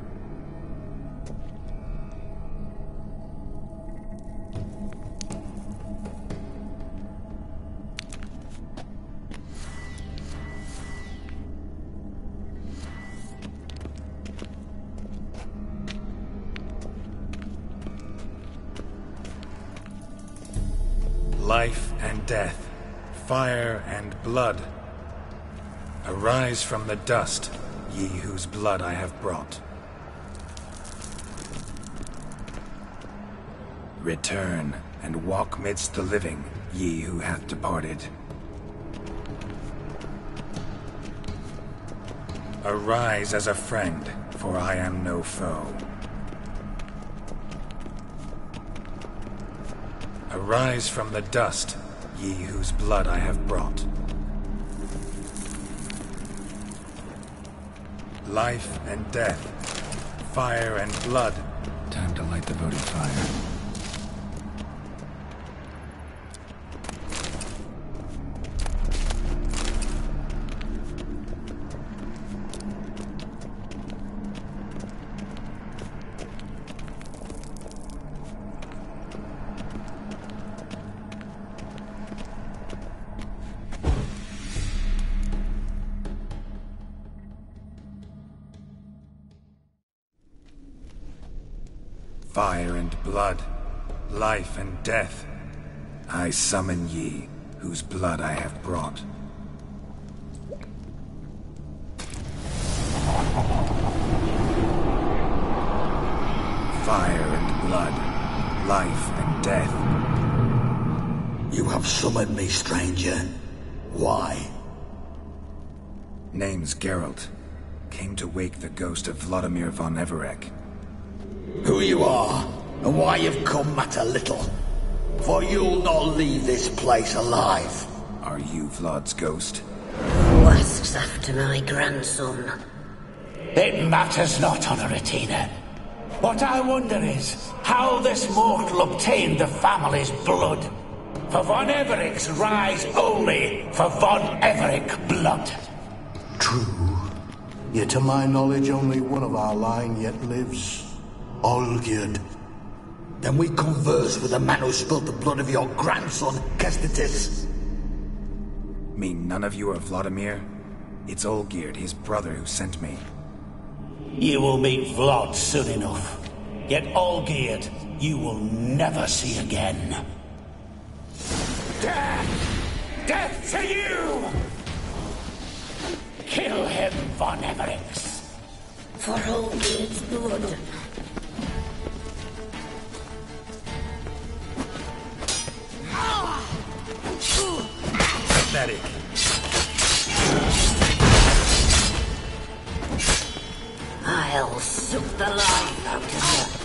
Life and death, fire and blood. Arise from the dust, ye whose blood I have brought. Return and walk midst the living, ye who hath departed. Arise as a friend, for I am no foe. Arise from the dust, ye whose blood I have brought. Life and death, fire and blood. Time to light the votive fire. Fire and blood, life and death, I summon ye, whose blood I have brought. Fire and blood, life and death. You have summoned me, stranger. Why? Name's Geralt. Came to wake the ghost of Vladimir von Everek. Who you are, and why you've come matter little. For you'll not leave this place alive. Are you Vlad's ghost? Who asks after my grandson? It matters not, Honoratina. What I wonder is how this mortal obtained the family's blood. For von Everek's rise only for von Everek blood. True. Yet to my knowledge, only one of our line yet lives. Olgierd. Then we converse with the man who spilled the blood of your grandson, Kestatis. Mean none of you are Vladimir? It's Olgierd, his brother, who sent me. You will meet Vlad soon enough. Yet Olgierd, you will never see again. Death! Death to you! Kill him, von Evereks. For Olgierd's blood. Pathetic. I'll suck the life out of you.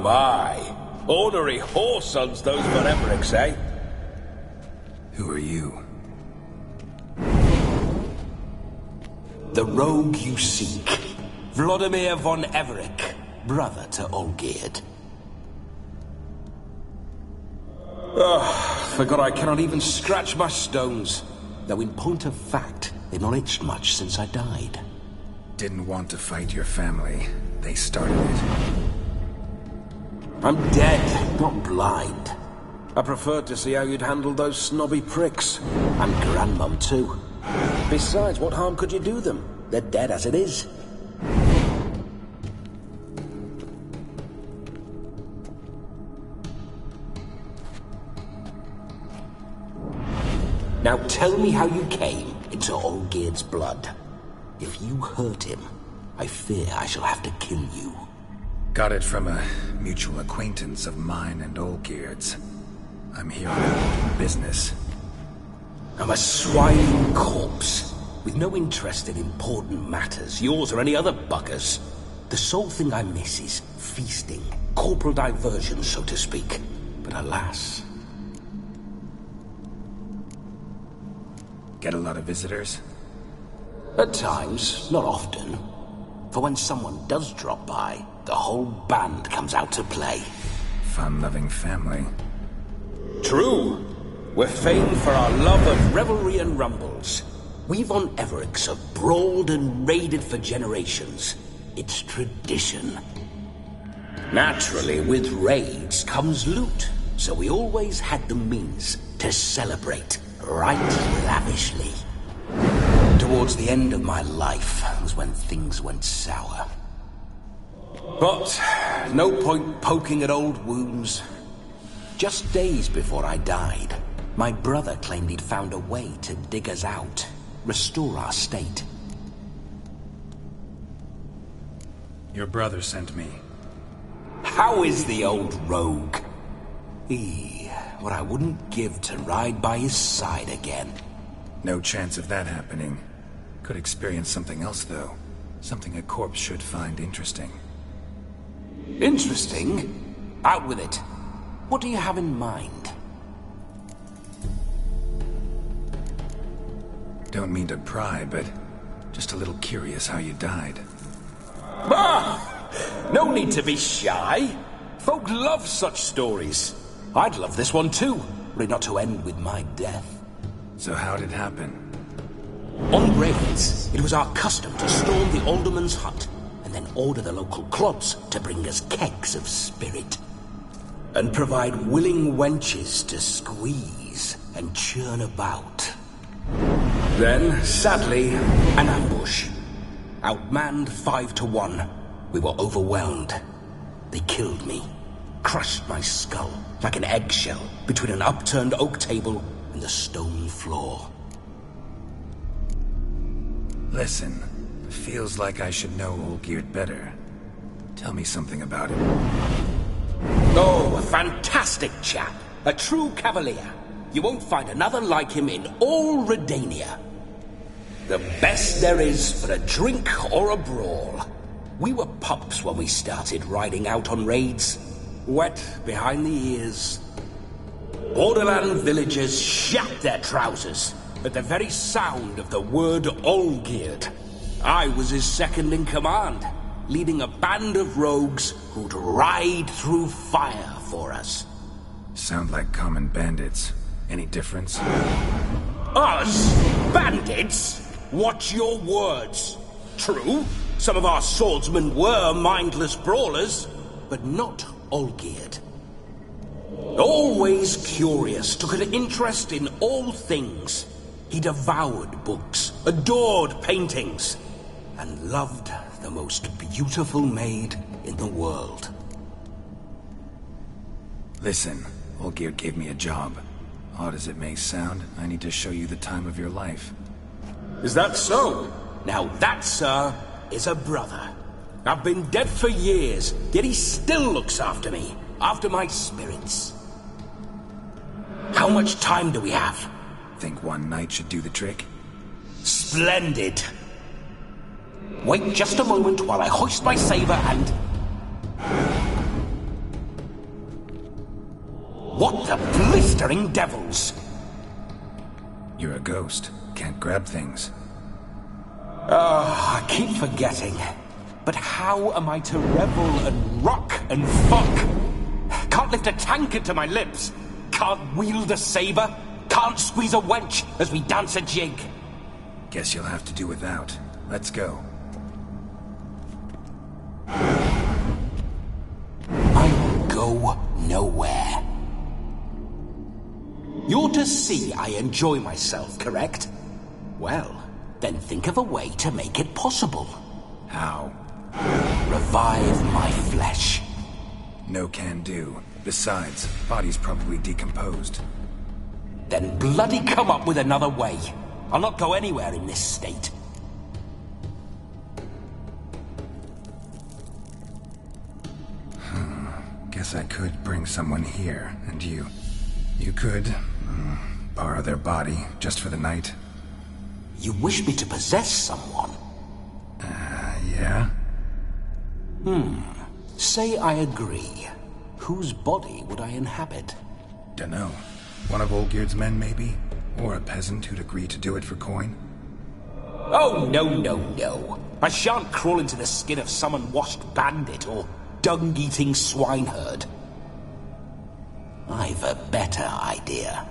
My. Ornery whoresons those von Evereks, eh? Who are you? The rogue you seek. Vladimir von Everek, brother to Olgierd. Forgot I cannot even scratch my stones. Though in point of fact, they've not itched much since I died. Didn't want to fight your family. They started it. I'm dead, not blind. I preferred to see how you'd handled those snobby pricks. And Grandmum, too. Besides, what harm could you do them? They're dead as it is. Now tell me how you came into Olgierd's blood. If you hurt him, I fear I shall have to kill you. Got it from a mutual acquaintance of mine and Olgierd's. I'm here on business. I'm a swine corpse, with no interest in important matters, yours or any other buggers. The sole thing I miss is feasting, corporal diversion, so to speak. But alas... Get a lot of visitors? At times, not often. For when someone does drop by, the whole band comes out to play. Fun-loving family. True. We're famed for our love of revelry and rumbles. We've on Everix have brawled and raided for generations. It's tradition. Naturally, with raids comes loot, so we always had the means to celebrate right lavishly. Towards the end of my life was when things went sour. But no point poking at old wounds. Just days before I died, my brother claimed he'd found a way to dig us out, restore our state. Your brother sent me. How is the old rogue? What I wouldn't give to ride by his side again. No chance of that happening. Could experience something else, though. Something a corpse should find interesting. Interesting? Out with it. What do you have in mind? Don't mean to pry, but just a little curious how you died. Ah! No need to be shy. Folk love such stories. I'd love this one too, were it not to end with my death. So how'd it happen? On raids, it was our custom to storm the alderman's hut, and then order the local clods to bring us kegs of spirit. And provide willing wenches to squeeze and churn about. Then, sadly, an ambush. Outmanned 5-1, we were overwhelmed. They killed me, crushed my skull like an eggshell between an upturned oak table and the stone floor. Listen, feels like I should know Olgierd better. Tell me something about him. Oh, a fantastic chap. A true cavalier. You won't find another like him in all Redania. The best there is for a drink or a brawl. We were pups when we started riding out on raids. Wet behind the ears. Borderland villagers shat their trousers at the very sound of the word Olgierd. I was his second in command, leading a band of rogues who'd ride through fire for us. Sound like common bandits. Any difference? Us? Bandits? Watch your words. True, some of our swordsmen were mindless brawlers, but not Olgierd. Always curious, took an interest in all things. He devoured books, adored paintings, and loved the most beautiful maid in the world. Listen, Olgierd gave me a job. Odd as it may sound, I need to show you the time of your life. Is that so? Now that, sir, is a brother. I've been dead for years, yet he still looks after me, after my spirits. How much time do we have? Think one night should do the trick? Splendid! Wait just a moment while I hoist my saber and... What the blistering devils? You're a ghost. Can't grab things. I keep forgetting. But how am I to revel and rock and fuck? Can't lift a tankard to my lips. can't wield a saber, can't squeeze a wench as we dance a jig. Guess you'll have to do without. Let's go. I will go nowhere. You're to see I enjoy myself, correct? Well, then think of a way to make it possible. How? Revive my flesh. No can do. Besides, body's probably decomposed. Then bloody come up with another way. I'll not go anywhere in this state. Guess I could bring someone here, and you could borrow their body just for the night. You wish me to possess someone? Yeah? Say I agree. Whose body would I inhabit? Dunno. One of Olgierd's men, maybe? Or a peasant who'd agree to do it for coin? Oh, no. I shan't crawl into the skin of some unwashed bandit or dung-eating swineherd. I've a better idea.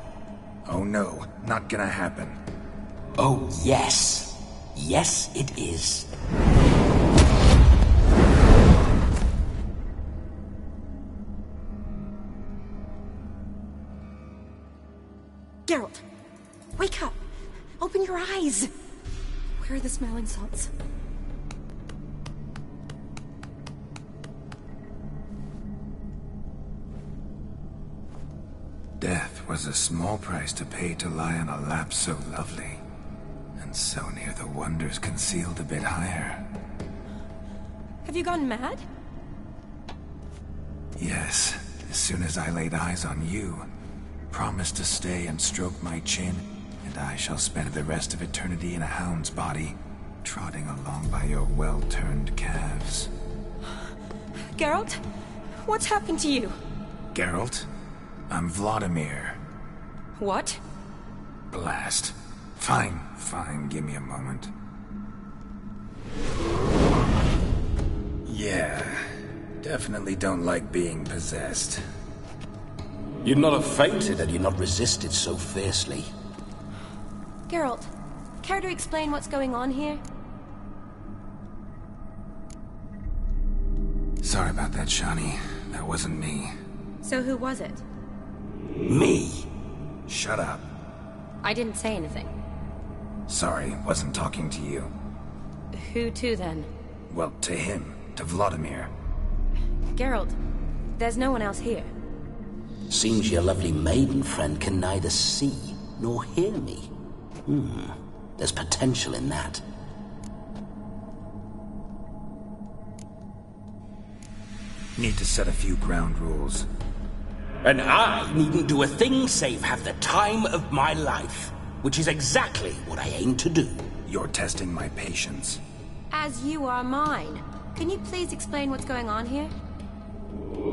Oh no, not gonna happen. Oh, yes. Yes, it is. Geralt, wake up! Open your eyes! Where are the smelling salts? Death was a small price to pay to lie on a lap so lovely, and so near the wonders concealed a bit higher. Have you gone mad? Yes, as soon as I laid eyes on you, promised to stay and stroke my chin, and I shall spend the rest of eternity in a hound's body, trotting along by your well-turned calves. Geralt, what's happened to you? Geralt? I'm Vladimir. What? Blast. Fine, give me a moment. Yeah, definitely don't like being possessed. You'd not have fainted had you not resisted so fiercely. Geralt, care to explain what's going on here? Sorry about that, Shani. That wasn't me. So who was it? Me. Shut up. I didn't say anything. Sorry, wasn't talking to you. Who to then? Well, to him. To Vladimir. Geralt, there's no one else here. Seems your lovely maiden friend can neither see nor hear me. There's potential in that. Need to set a few ground rules. And I needn't do a thing save have the time of my life, which is exactly what I aim to do. You're testing my patience. As you are mine. Can you please explain what's going on here?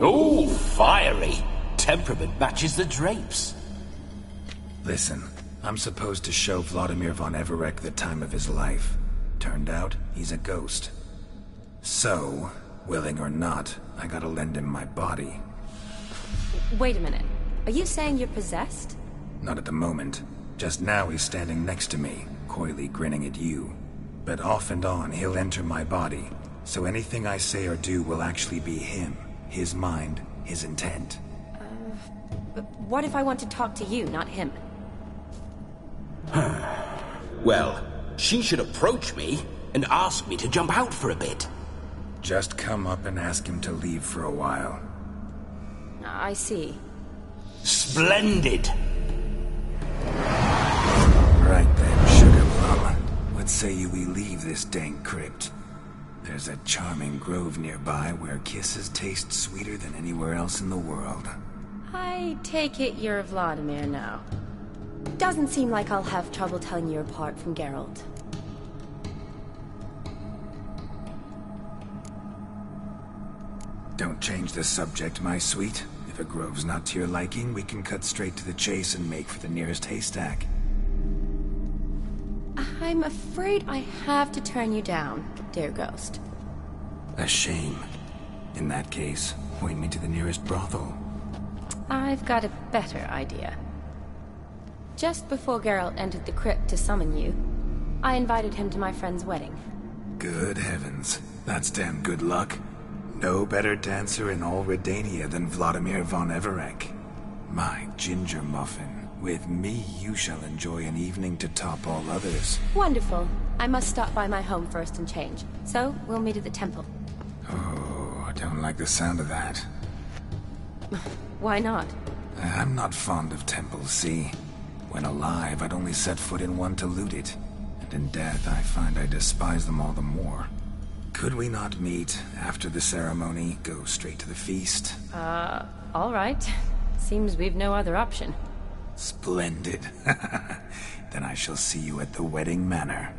Oh, fiery. Temperament matches the drapes. Listen, I'm supposed to show Vladimir von Everec the time of his life. Turned out, he's a ghost. So, willing or not, I gotta lend him my body. Wait a minute. Are you saying you're possessed? Not at the moment. Just now he's standing next to me, coyly grinning at you. But off and on, he'll enter my body. So anything I say or do will actually be him. His mind, his intent. But what if I want to talk to you, not him? Well, she should approach me and ask me to jump out for a bit. Just come up and ask him to leave for a while. I see. Splendid! Right then, Sugar Plum. What say you we leave this dank crypt? There's a charming grove nearby where kisses taste sweeter than anywhere else in the world. I take it you're Vladimir now. Doesn't seem like I'll have trouble telling you apart from Geralt. Don't change the subject, my sweet. If a grove's not to your liking, we can cut straight to the chase and make for the nearest haystack. I'm afraid I have to turn you down, dear ghost. A shame. In that case, point me to the nearest brothel. I've got a better idea. Just before Geralt entered the crypt to summon you, I invited him to my friend's wedding. Good heavens. That's damn good luck. No better dancer in all Redania than Vladimir von Everec. My ginger muffin. With me, you shall enjoy an evening to top all others. Wonderful. I must stop by my home first and change. So, we'll meet at the temple. Oh, I don't like the sound of that. Why not? I'm not fond of temples, see? When alive, I'd only set foot in one to loot it. And in death, I find I despise them all the more. Could we not meet after the ceremony, go straight to the feast? All right. Seems we've no other option. Splendid. Then I shall see you at the wedding manor.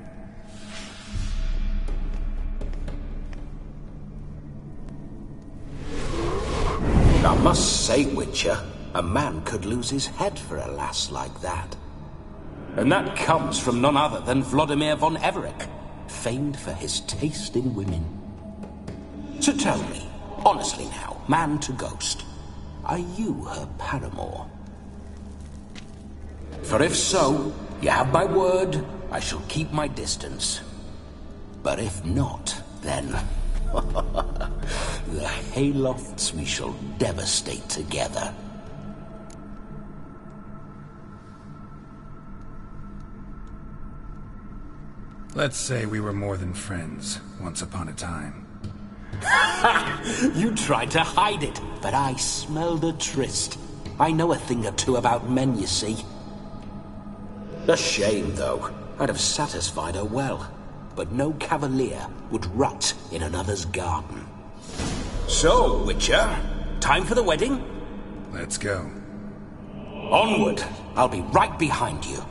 I must say, Witcher, a man could lose his head for a lass like that. And that comes from none other than Vladimir von Everec, famed for his taste in women. So tell me, honestly now, man to ghost, are you her paramour? For if so, you have my word, I shall keep my distance. But if not, then... the haylofts we shall devastate together. Let's say we were more than friends, once upon a time. You tried to hide it, but I smelled a tryst. I know a thing or two about men, you see. A shame, though. I'd have satisfied her well. But no cavalier would rot in another's garden. So, Witcher, time for the wedding? Let's go. Onward. I'll be right behind you.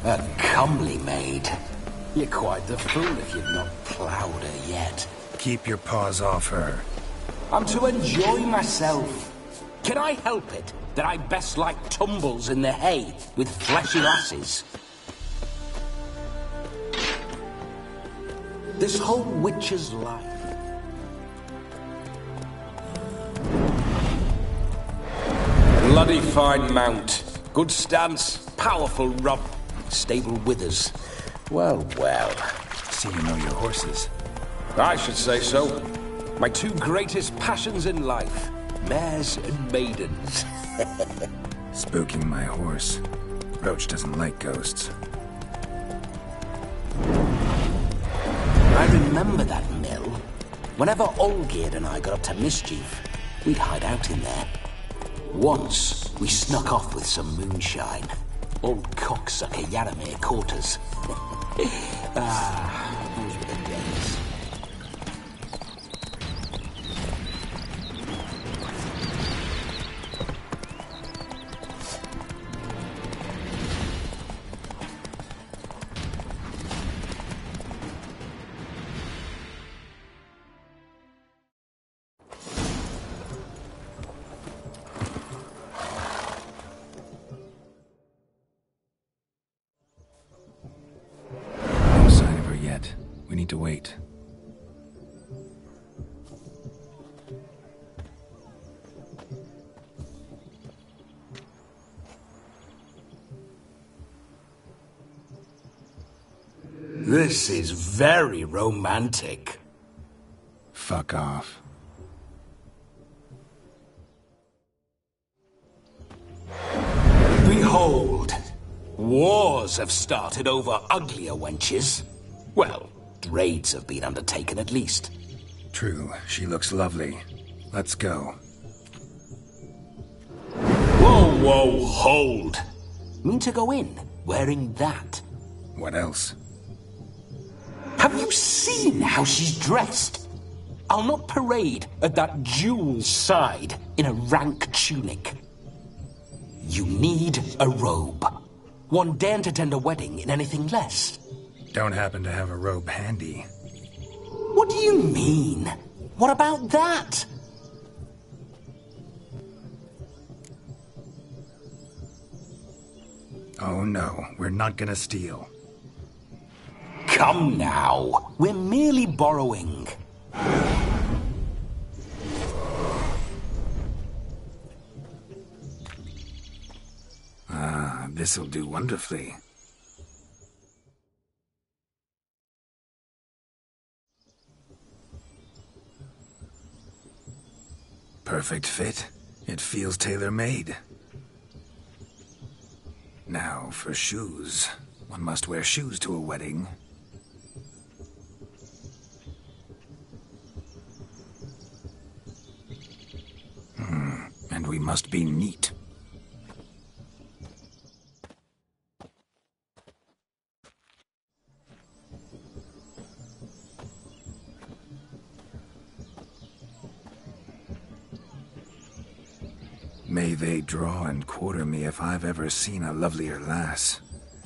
A comely maid. You're quite the fool if you've not ploughed her yet. Keep your paws off her. I'm to enjoy myself. Can I help it that I best like tumbles in the hay with fleshy lasses? This whole witcher's life. Bloody fine mount. Good stance, powerful rump, stable withers. Well, well. See you know your horses. I should say so. My two greatest passions in life. Mares and maidens. Spooking my horse. Roach doesn't like ghosts. I remember that mill. Whenever Olgierd and I got up to mischief, we'd hide out in there. Once, we snuck off with some moonshine. Old cocksucker Yaramir caught us. Those were the days. We need to wait. This is very romantic. Fuck off. Behold, wars have started over uglier wenches. Well, raids have been undertaken at least. True, she looks lovely. Let's go. Whoa, whoa, hold. Mean to go in, wearing that? What else? Have you seen how she's dressed? I'll not parade at that jewel's side in a rank tunic. You need a robe. One daren't attend a wedding in anything less. Don't happen to have a robe handy. What do you mean? What about that? Oh no, we're not gonna steal. Come now, we're merely borrowing. Ah, this'll do wonderfully. Perfect fit. It feels tailor-made. Now for shoes. One must wear shoes to a wedding. And we must be neat. May they draw and quarter me if I've ever seen a lovelier lass.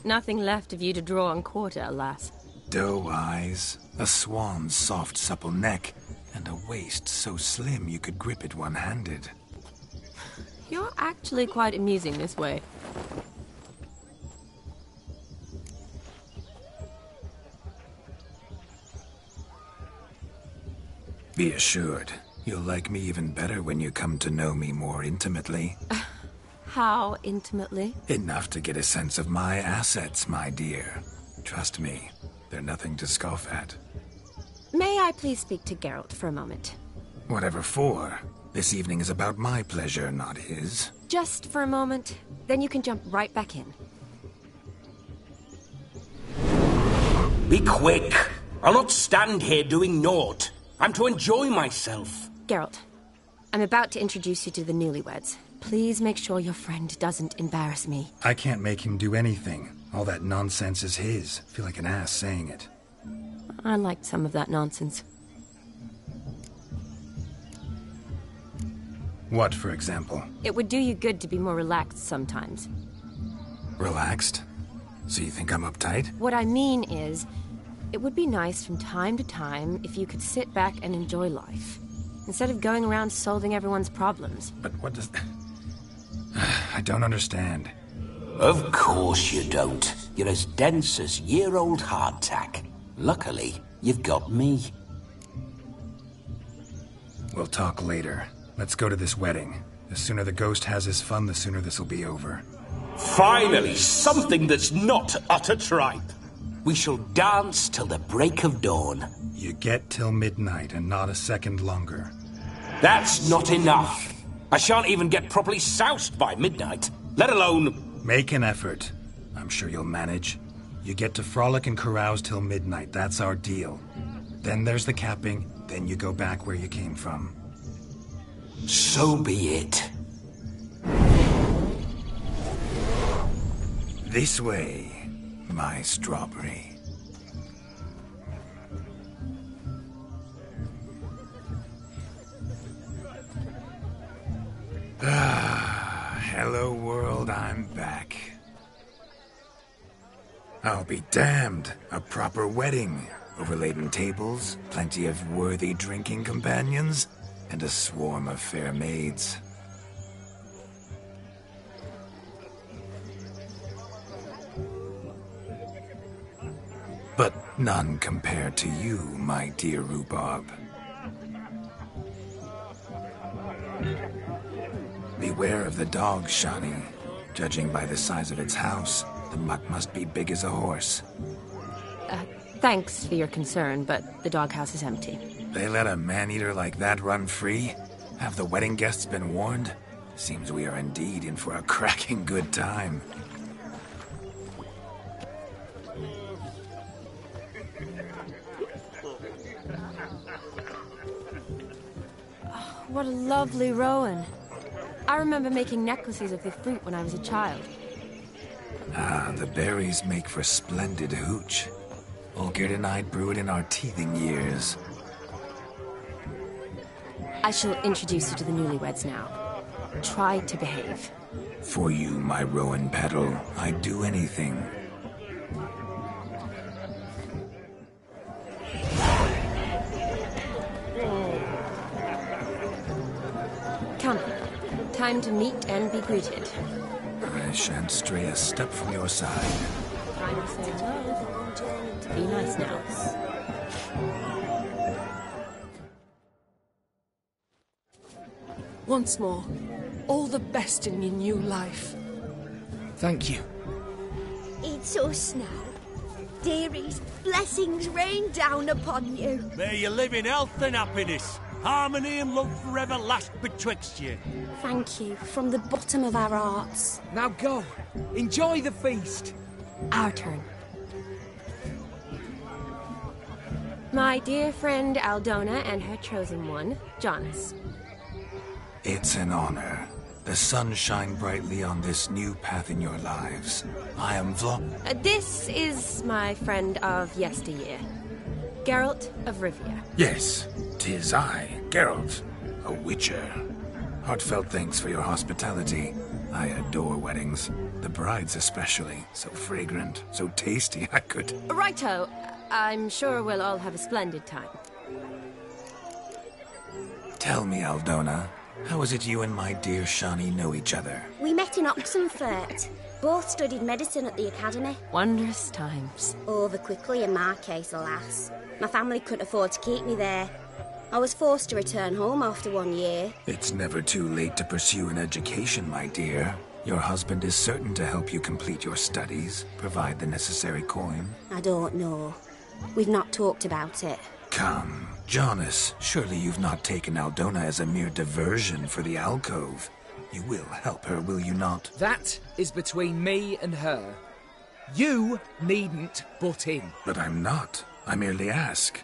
Nothing left of you to draw and quarter, alas. Doe eyes, a swan's soft supple neck, and a waist so slim you could grip it one-handed. You're actually quite amusing this way. Be assured, you'll like me even better when you come to know me more intimately. How intimately? Enough to get a sense of my assets, my dear. Trust me, they're nothing to scoff at. May I please speak to Geralt for a moment? Whatever for. This evening is about my pleasure, not his. Just for a moment, then you can jump right back in. Be quick! I'll not stand here doing naught. I'm to enjoy myself. Geralt, I'm about to introduce you to the newlyweds. Please make sure your friend doesn't embarrass me. I can't make him do anything. All that nonsense is his. Feel like an ass saying it. I liked some of that nonsense. What, for example? It would do you good to be more relaxed sometimes. Relaxed? So you think I'm uptight? What I mean is, it would be nice from time to time if you could sit back and enjoy life, instead of going around solving everyone's problems. But what does... I don't understand. Of course you don't. You're as dense as year-old hardtack. Luckily, you've got me. We'll talk later. Let's go to this wedding. The sooner the ghost has his fun, the sooner this'll be over. Finally, something that's not utter tripe. We shall dance till the break of dawn. You get till midnight and not a second longer. That's not enough. I shan't even get properly soused by midnight, let alone... Make an effort. I'm sure you'll manage. You get to frolic and carouse till midnight, that's our deal. Then there's the capping, then you go back where you came from. So be it. This way, my strawberry. Hello world, I'm back. I'll be damned. A proper wedding. Overladen tables, plenty of worthy drinking companions, and a swarm of fair maids. But none compared to you, my dear rhubarb. Beware of the dog, Shani. Judging by the size of its house, the mutt must be big as a horse. Thanks for your concern, but the doghouse is empty. They let a man-eater like that run free? Have the wedding guests been warned? Seems we are indeed in for a cracking good time. Oh, what a lovely rowan. I remember making necklaces of the fruit when I was a child. Ah, the berries make for splendid hooch. Olgerd and I brew it in our teething years. I shall introduce you to the newlyweds now. Try to behave. For you, my rowan petal, I'd do anything. Come. Time to meet and be greeted. I shan't stray a step from your side. Time to say hello. Be nice now. Once more, all the best in your new life. Thank you. It's us now. Dearies, blessings rain down upon you. May you live in health and happiness. Harmony and love forever last betwixt you. Thank you, from the bottom of our hearts. Now go. Enjoy the feast. Our turn. My dear friend Aldona and her chosen one, Jonas. It's an honor. The sun shine brightly on this new path in your lives. I am This is my friend of yesteryear, Geralt of Rivia. Yes, 'tis I, Geralt, a witcher. Heartfelt thanks for your hospitality. I adore weddings. The brides especially. So fragrant, so tasty, I could... Righto. I'm sure we'll all have a splendid time. Tell me, Aldona, how is it you and my dear Shani know each other? We met in Oxenfurt. Both studied medicine at the academy. Wondrous times. Over quickly in my case, alas. My family couldn't afford to keep me there. I was forced to return home after 1 year. It's never too late to pursue an education, my dear. Your husband is certain to help you complete your studies, provide the necessary coin. I don't know. We've not talked about it. Come, Jonas, surely you've not taken Aldona as a mere diversion for the alcove. You will help her, will you not? That is between me and her. You needn't butt in. But I'm not. I merely ask.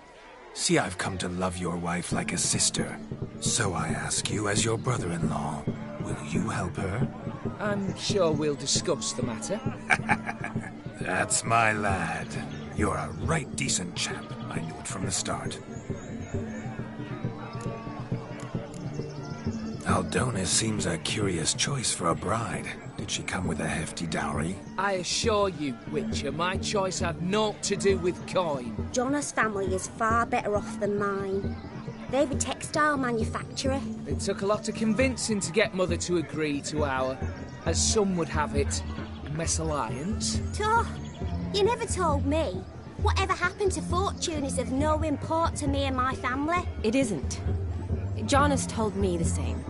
See, I've come to love your wife like a sister. So I ask you, as your brother-in-law, will you help her? I'm sure we'll discuss the matter. That's my lad. You're a right decent chap. I knew it from the start. Aldona seems a curious choice for a bride. Did she come with a hefty dowry? I assure you, Witcher, my choice had naught to do with coin. Jonah's family is far better off than mine. They're a textile manufacturer. It took a lot of convincing to get Mother to agree to our, as some would have it, mesalliance. You never told me. Whatever happened to fortune is of no import to me and my family. It isn't. John has told me the same.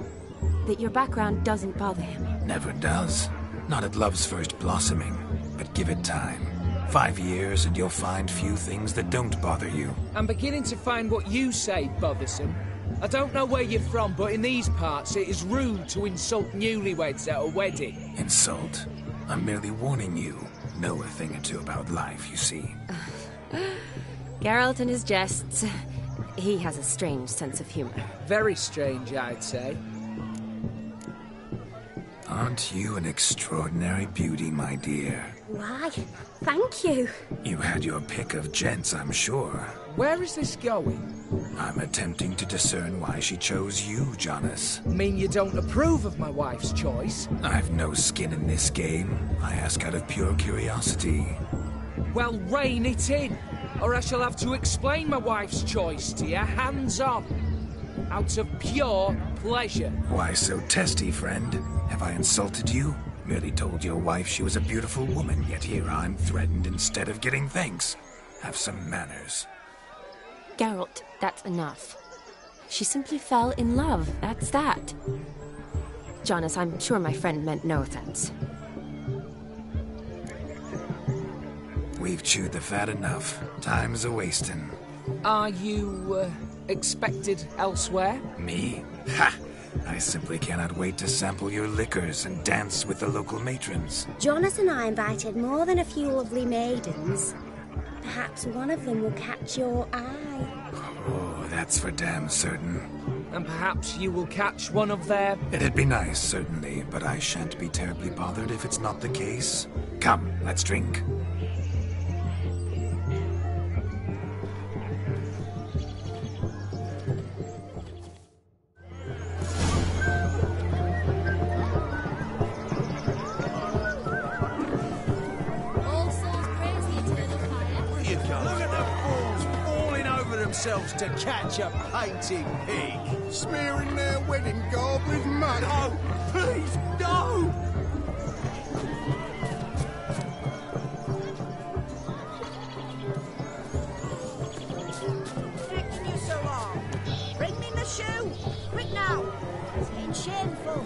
That your background doesn't bother him. Never does. Not at love's first blossoming. But give it time. 5 years and you'll find few things that don't bother you. I'm beginning to find what you say bothersome. I don't know where you're from, but in these parts it is rude to insult newlyweds at a wedding. Insult? I'm merely warning you. Know a thing or two about life, you see. Geralt and his jests. He has a strange sense of humor. Very strange, I'd say. Aren't you an extraordinary beauty, my dear? Why, thank you. You had your pick of gents, I'm sure. Where is this going? I'm attempting to discern why she chose you, Jonas. Mean you don't approve of my wife's choice? I've no skin in this game. I ask out of pure curiosity. Well, rein it in, or I shall have to explain my wife's choice to you, hands on. Out of pure pleasure. Why so testy, friend? Have I insulted you? Merely told your wife she was a beautiful woman, yet here I'm threatened instead of getting thanks. Have some manners. Geralt, that's enough. She simply fell in love, that's that. Jonas, I'm sure my friend meant no offense. We've chewed the fat enough. Time's a-wasting. Are you, expected elsewhere? Me? Ha! I simply cannot wait to sample your liquors and dance with the local matrons. Jonas and I invited more than a few lovely maidens. Perhaps one of them will catch your eye. Oh, that's for damn certain. And perhaps you will catch one of their... It'd be nice, certainly, but I shan't be terribly bothered if it's not the case. Come, let's drink. Themselves to catch a painted pig. Smearing their wedding garb with mud. No, please, no! Taking you so long. Bring me the shoe. Quick now. It's getting shameful.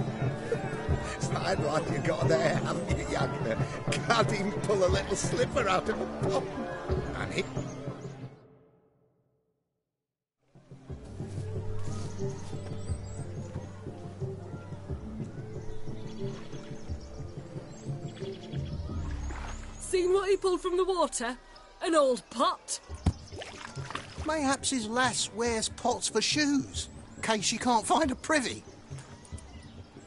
Fine one you got there, haven't you, youngster? Can't even pull a little slipper out of a pop. And it... Seen what he pulled from the water? An old pot. Mayhaps his lass wears pots for shoes, in case she can't find a privy.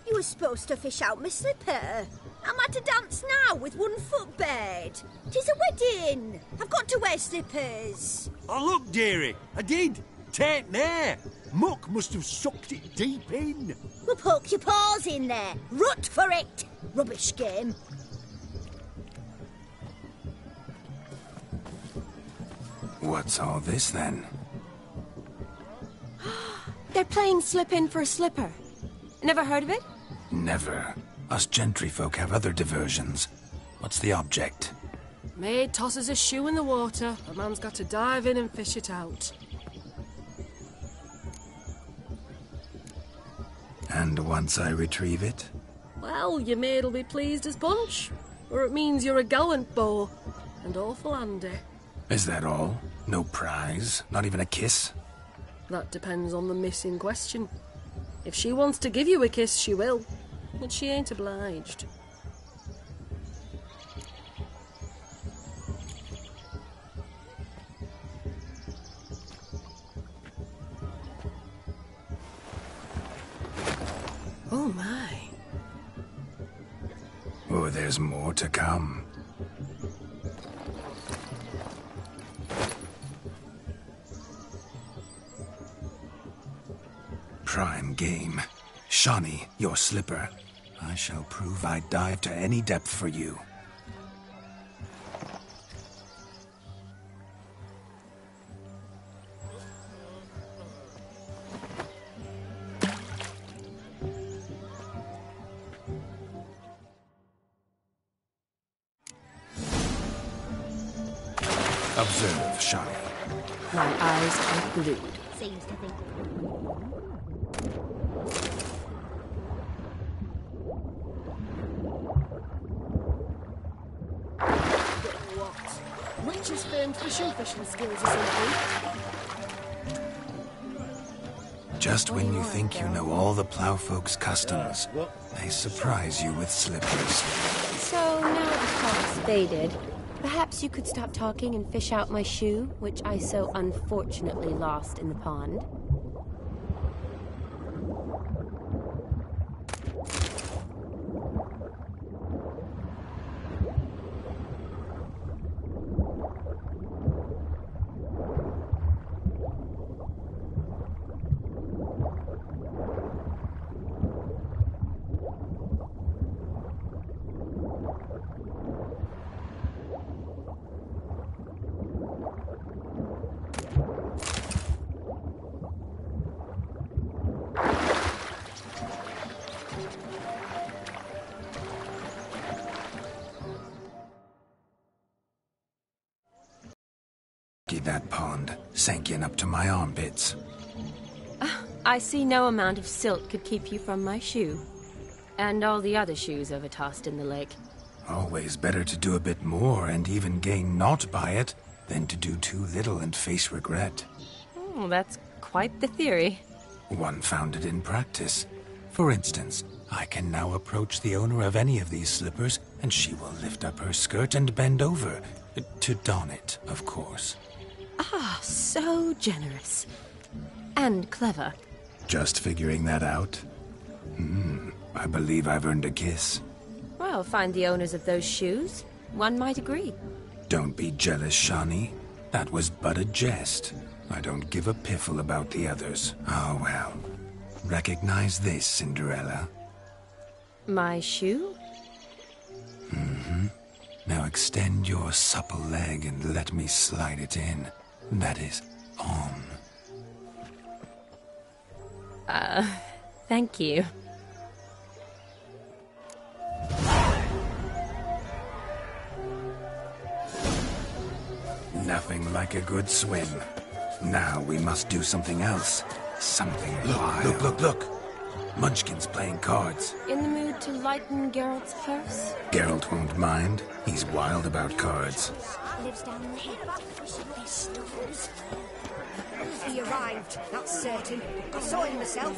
You were supposed to fish out my slipper. I'm at a dance now with one foot bared. 'Tis a wedding. I've got to wear slippers. Oh, look, dearie, I did. Tain't there. Muck must have sucked it deep in. Well, poke your paws in there. Rut for it. Rubbish game. What's all this, then? They're playing slip-in for a slipper. Never heard of it? Never. Us gentry folk have other diversions. What's the object? Maid tosses a shoe in the water. A man's got to dive in and fish it out. And once I retrieve it? Well, your maid'll be pleased as punch. Or it means you're a gallant beau. And awful handy. Is that all? No prize? Not even a kiss? That depends on the miss in question. If she wants to give you a kiss, she will. But she ain't obliged. Oh my. Oh, there's more to come. Prime game. Shawnee, your slipper. I shall prove I'd dive to any depth for you. Observe, Shani. My eyes are glued. Seems to think. What? Witch's famed fishing skills or something? Just when you think you know all the plowfolk's customs, they surprise you with slippers. So now the talk's faded, perhaps you could stop talking and fish out my shoe, which I so unfortunately lost in the pond. That pond, sank in up to my armpits. I see no amount of silt could keep you from my shoe. And all the other shoes overtossed in the lake. Always better to do a bit more and even gain naught by it than to do too little and face regret. Oh, that's quite the theory. One founded in practice. For instance, I can now approach the owner of any of these slippers, and she will lift up her skirt and bend over. To don it, of course. Ah, so generous. And clever. Just figuring that out? I believe I've earned a kiss. Well, find the owners of those shoes. One might agree. Don't be jealous, Shani. That was but a jest. I don't give a piffle about the others. Oh, well. Recognize this, Cinderella. My shoe? Now extend your supple leg and let me slide it in. That is, on. Thank you. Nothing like a good swim. Now we must do something else. Something wild. Look. Munchkin's playing cards. In the mood to lighten Geralt's purse? Geralt won't mind. He's wild about cards. Lives down the hill. These snuffles. He arrived, that's certain. I saw him myself.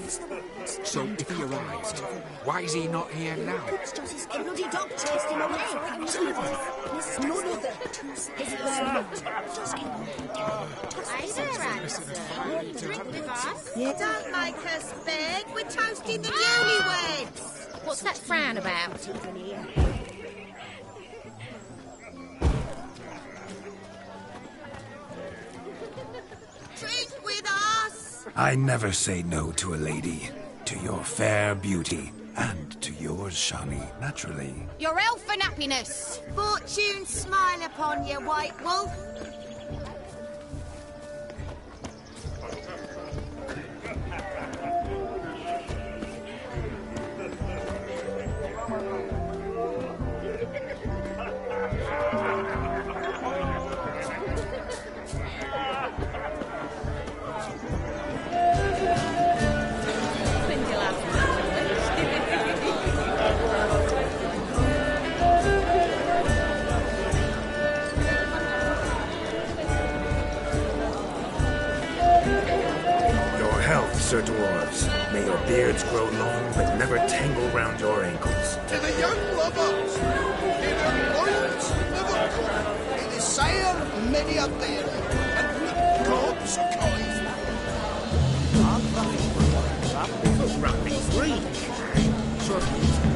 So if he arrived, why is he not here now? A bloody dog chased him away. None other. Hey there, Anderson. Drink with us? You don't make us beg. We're toasting the newlyweds. What's that frown about? Drink with us! I never say no to a lady. To your fair beauty. And to yours, Shani, naturally. Your elfin happiness. Fortune smile upon you, White Wolf. Sir Dwarves, may your beards grow long, but never tangle round your ankles. To the young lovers, in a light never come, in the sail many a beer, and with corpse kind. Rapid green. So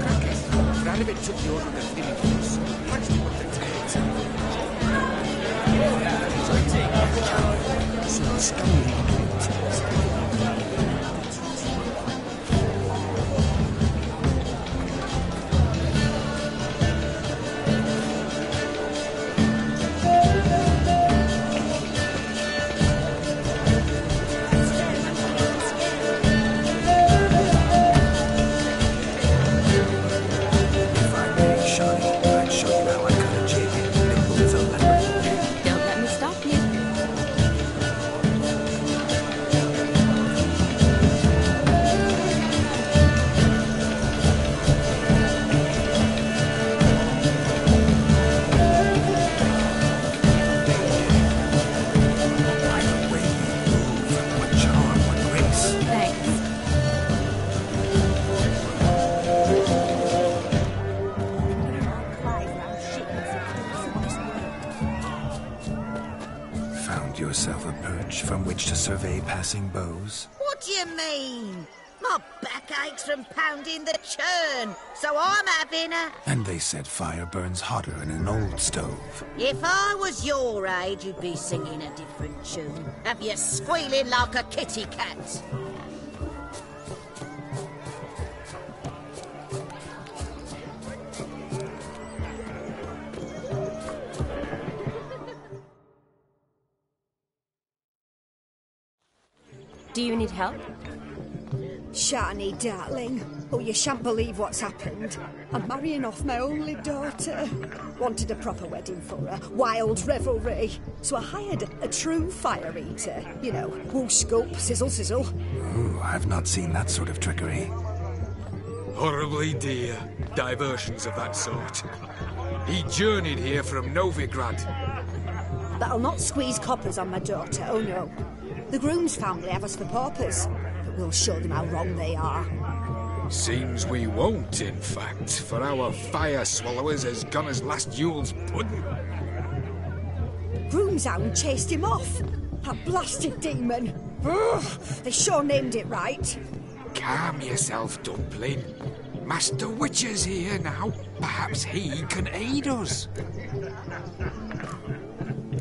crackers. Relevant took the order of the villages. Punched him with the tails. So scummy. passing bows? What do you mean? My back aches from pounding the churn, so I'm having a... And they said fire burns hotter in an old stove. If I was your age, you'd be singing a different tune. Have you squealing like a kitty cat? Do you need help? Shani, darling. Oh, you shan't believe what's happened. I'm marrying off my only daughter. Wanted a proper wedding for her. Wild revelry. So I hired a true fire eater. You know, whoosh, scoop, sizzle, sizzle. Ooh, I've not seen that sort of trickery. Horribly dear diversions of that sort. He journeyed here from Novigrad. But I'll not squeeze coppers on my daughter, oh no. The groom's family have us for paupers. But we'll show them how wrong they are. Seems we won't, in fact, for our fire swallowers has gone as last Yule's pudding. Groom's hound chased him off. That blasted demon. Ugh, they sure named it right. Calm yourself, Dumpling. Master Witcher's here now. Perhaps he can aid us.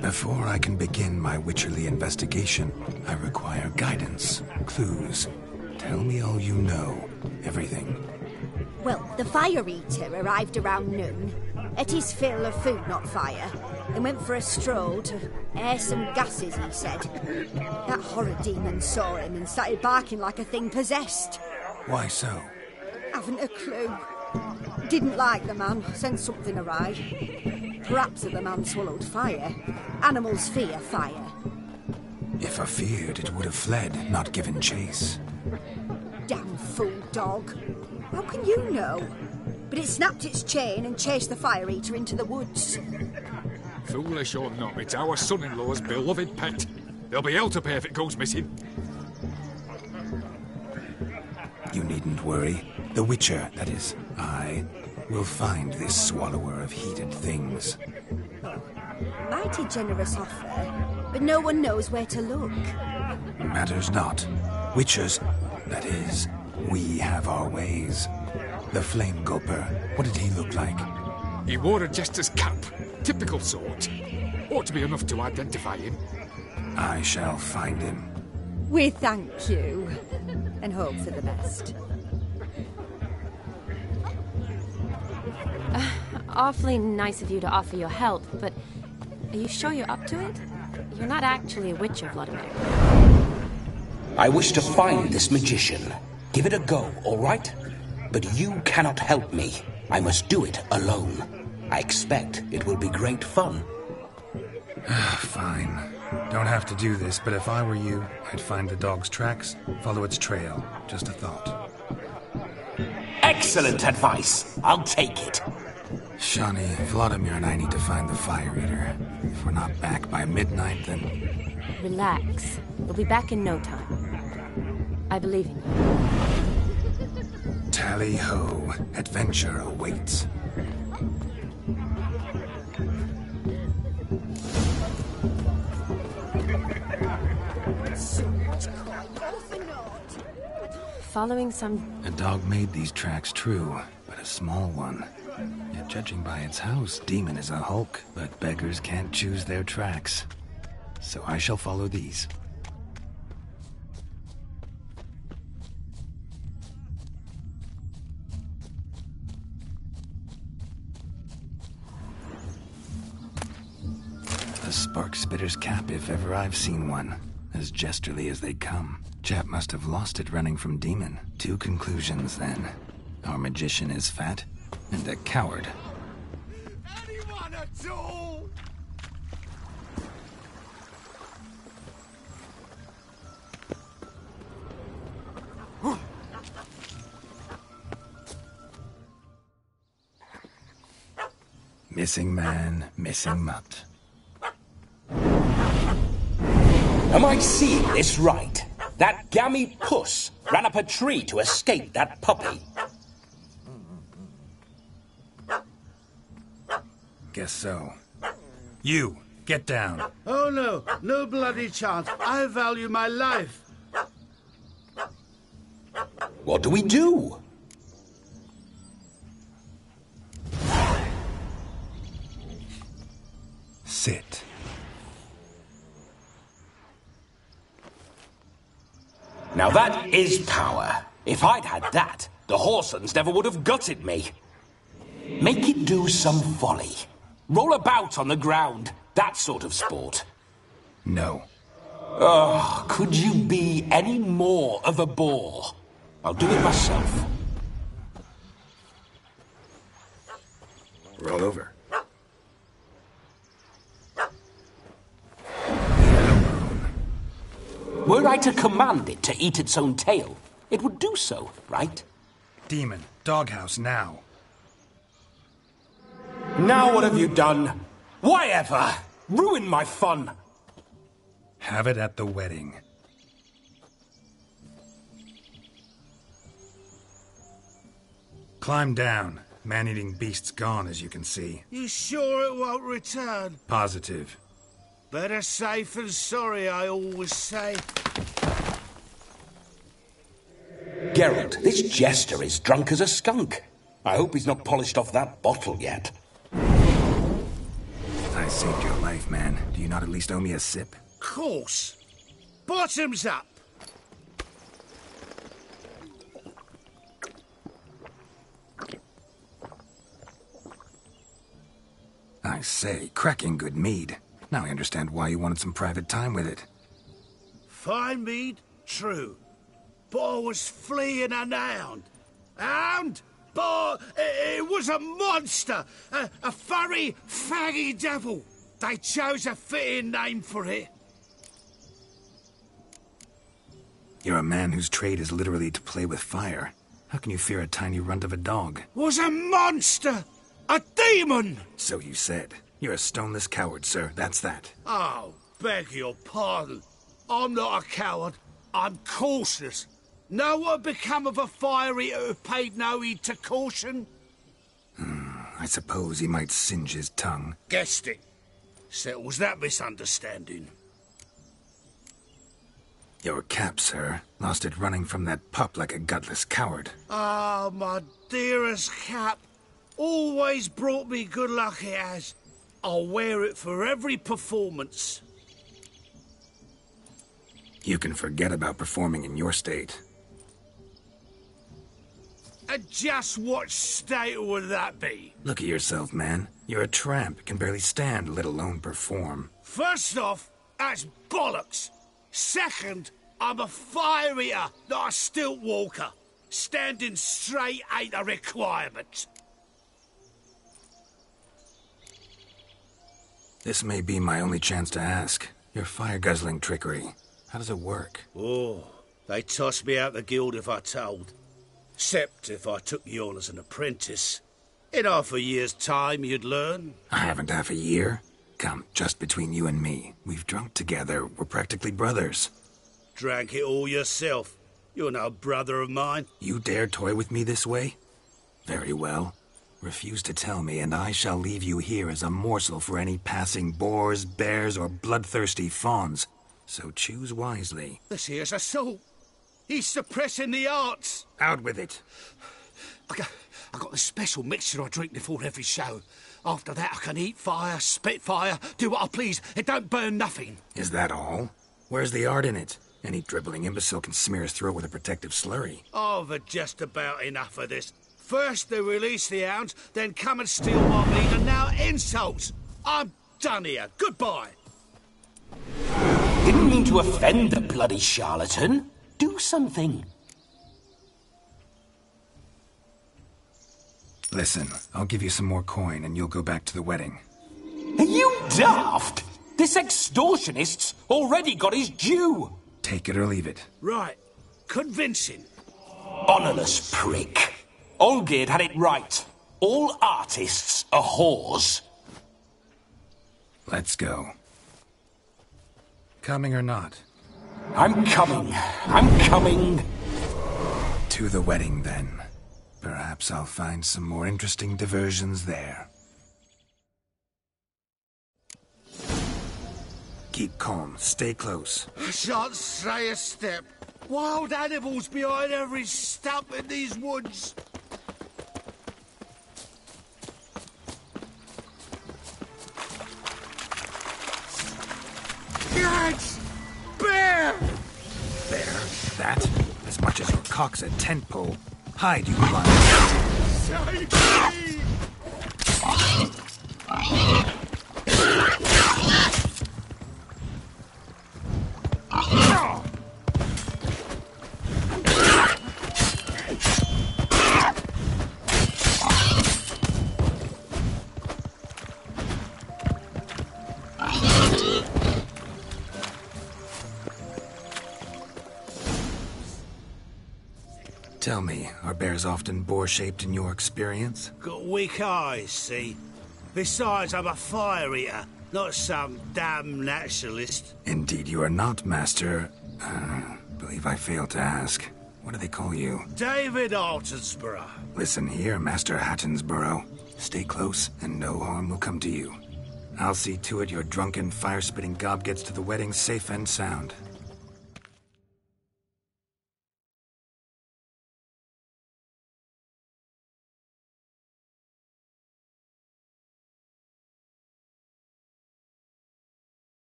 Before I can begin my witcherly investigation, I require guidance, clues. Tell me all you know. Everything. Well, the fire eater arrived around noon, ate his fill of food, not fire, and went for a stroll to air some gases, he said. That horrid demon saw him and started barking like a thing possessed. Why so? Haven't a clue. Didn't like the man, sent something awry. Perhaps if the man swallowed fire. Animals fear fire. If I feared, it would have fled, not given chase. Damn fool dog. How can you know? But it snapped its chain and chased the fire eater into the woods. Foolish or not, it's our son-in-law's beloved pet. There'll be hell to pay if it goes missing. You needn't worry. The Witcher, that is, I, will find this swallower of heated things. Mighty generous offer, but no one knows where to look. Matters not. Witchers, that is, we have our ways. The Flame Gulper, what did he look like? He wore a jester's cap. Typical sort. Ought to be enough to identify him. I shall find him. We thank you, and hope for the best. Awfully nice of you to offer your help, but are you sure you're up to it? You're not actually a witcher, Vladimir. I wish to find this magician. Give it a go, all right? But you cannot help me. I must do it alone. I expect it will be great fun. Fine. Don't have to do this, but if I were you, I'd find the dog's tracks, follow its trail. Just a thought. Excellent advice. I'll take it. Shani, Vladimir and I need to find the fire eater. If we're not back by midnight, then... Relax. We'll be back in no time. I believe in you. Tally-ho. Adventure awaits. Following some... A dog made these tracks true, but a small one. Yet judging by its house, Demon is a hulk, but beggars can't choose their tracks. So I shall follow these. A spark spitter's cap if ever I've seen one. As jesterly as they come. Chap must have lost it running from Demon. Two conclusions, then. Our magician is fat, and a coward. Anyone at all? Missing man, missing mutt. Am I seeing this right? That gammy puss ran up a tree to escape that puppy. Guess so. You, Get down. Oh no, no bloody chance. I value my life. What do we do? Sit. Now that is power. If I'd had that, the Horsons never would have gutted me. Make it do some volley. Roll about on the ground. That sort of sport. No. Oh, could you be any more of a bore? I'll do it myself. Roll over. Were I to command it to eat its own tail, it would do so, right? Demon, doghouse now. Now what have you done? Why ever? Ruin my fun. Have it at the wedding. Climb down. Man-eating beast's gone, as you can see. You sure it won't return? Positive. Better safe than sorry, I always say. Geralt, this jester is drunk as a skunk. I hope he's not polished off that bottle yet. I saved your life, man. Do you not at least owe me a sip? Course. Bottoms up. I say, cracking good mead. Now I understand why you wanted some private time with it. Fine mead, true. But I was fleeing an hound. Hound? But it was a monster. A furry, faggy devil. They chose a fitting name for it. You're a man whose trade is literally to play with fire. How can you fear a tiny runt of a dog? Was a monster! A demon! So you said. You're a stoneless coward, sir. That's that. Oh, beg your pardon. I'm not a coward. I'm cautious. Know what had become of a fire eater who paid no heed to caution? I suppose he might singe his tongue. Guessed it. Settles that misunderstanding. Your cap, sir. Lost it running from that pup like a gutless coward. Ah, my dearest cap. Always brought me good luck it has. I'll wear it for every performance. You can forget about performing in your state. And just what state would that be? Look at yourself, man. You're a tramp, can barely stand, let alone perform. First off, that's bollocks. Second, I'm a fire eater, not a stilt walker. Standing straight ain't a requirement. This may be my only chance to ask. Your fire-guzzling trickery. How does it work? Oh, they toss me out the guild if I told. Except if I took you on as an apprentice. In half a year's time, you'd learn. I haven't half a year. Come, just between you and me. We've drunk together. We're practically brothers. Drank it all yourself. You're no brother of mine. You dare toy with me this way? Very well. Refuse to tell me, and I shall leave you here as a morsel for any passing boars, bears, or bloodthirsty fawns. So choose wisely. This here's assault. He's suppressing the arts. Out with it. I got a special mixture I drink before every show. After that, I can eat fire, spit fire, do what I please. It don't burn nothing. Is that all? Where's the art in it? Any dribbling imbecile can smear his throat with a protective slurry. I've had just about enough of this. First they release the hounds, then come and steal my meat, and now insults. I'm done here. Goodbye. Didn't mean to offend the bloody charlatan. Do something. Listen, I'll give you some more coin and you'll go back to the wedding. Are you daft? This extortionist's already got his due. Take it or leave it. Right. Convincing. Honourless prick. Olgerd had it right. All artists are whores. Let's go. Coming or not? I'm coming. I'm coming. To the wedding, then. Perhaps I'll find some more interesting diversions there. Keep calm. Stay close. I shan't stray a step. Wild animals behind every stump in these woods. Yes! Bear! Bear? That? As much as your cock's a tent pole. Hide, you blind. Save me! Tell me, are bears often boar-shaped in your experience? Got weak eyes, see? Besides, I'm a fire eater, not some damn naturalist. Indeed you are not, Master. Believe I failed to ask. What do they call you? David Altonsborough. Listen here, Master Hattonsborough. Stay close, and no harm will come to you. I'll see to it your drunken, fire-spitting gob gets to the wedding safe and sound.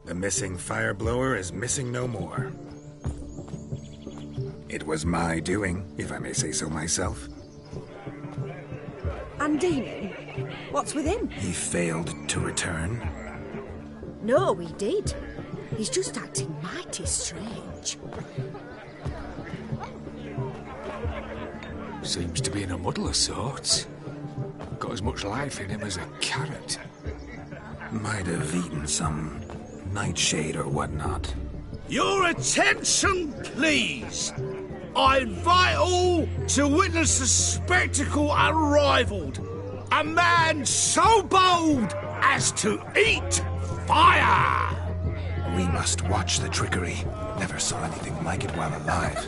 The missing fire blower is missing no more. It was my doing, if I may say so myself. And Demon? What's with him? He failed to return. No, he did. He's just acting mighty strange. Seems to be in a muddle of sorts. Got as much life in him as a carrot. Might have eaten some nightshade or whatnot. Your attention, please! I invite all to witness a spectacle unrivaled. A man so bold as to eat fire! We must watch the trickery. Never saw anything like it while alive.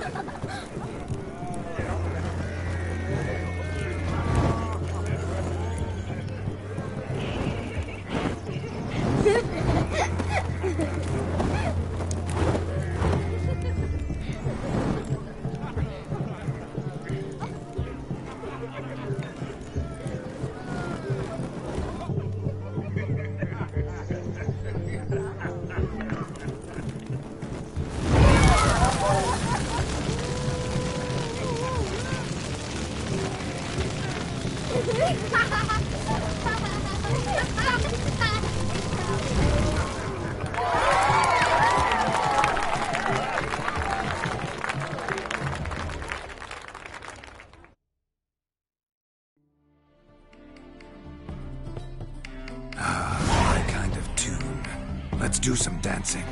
Do some dancing.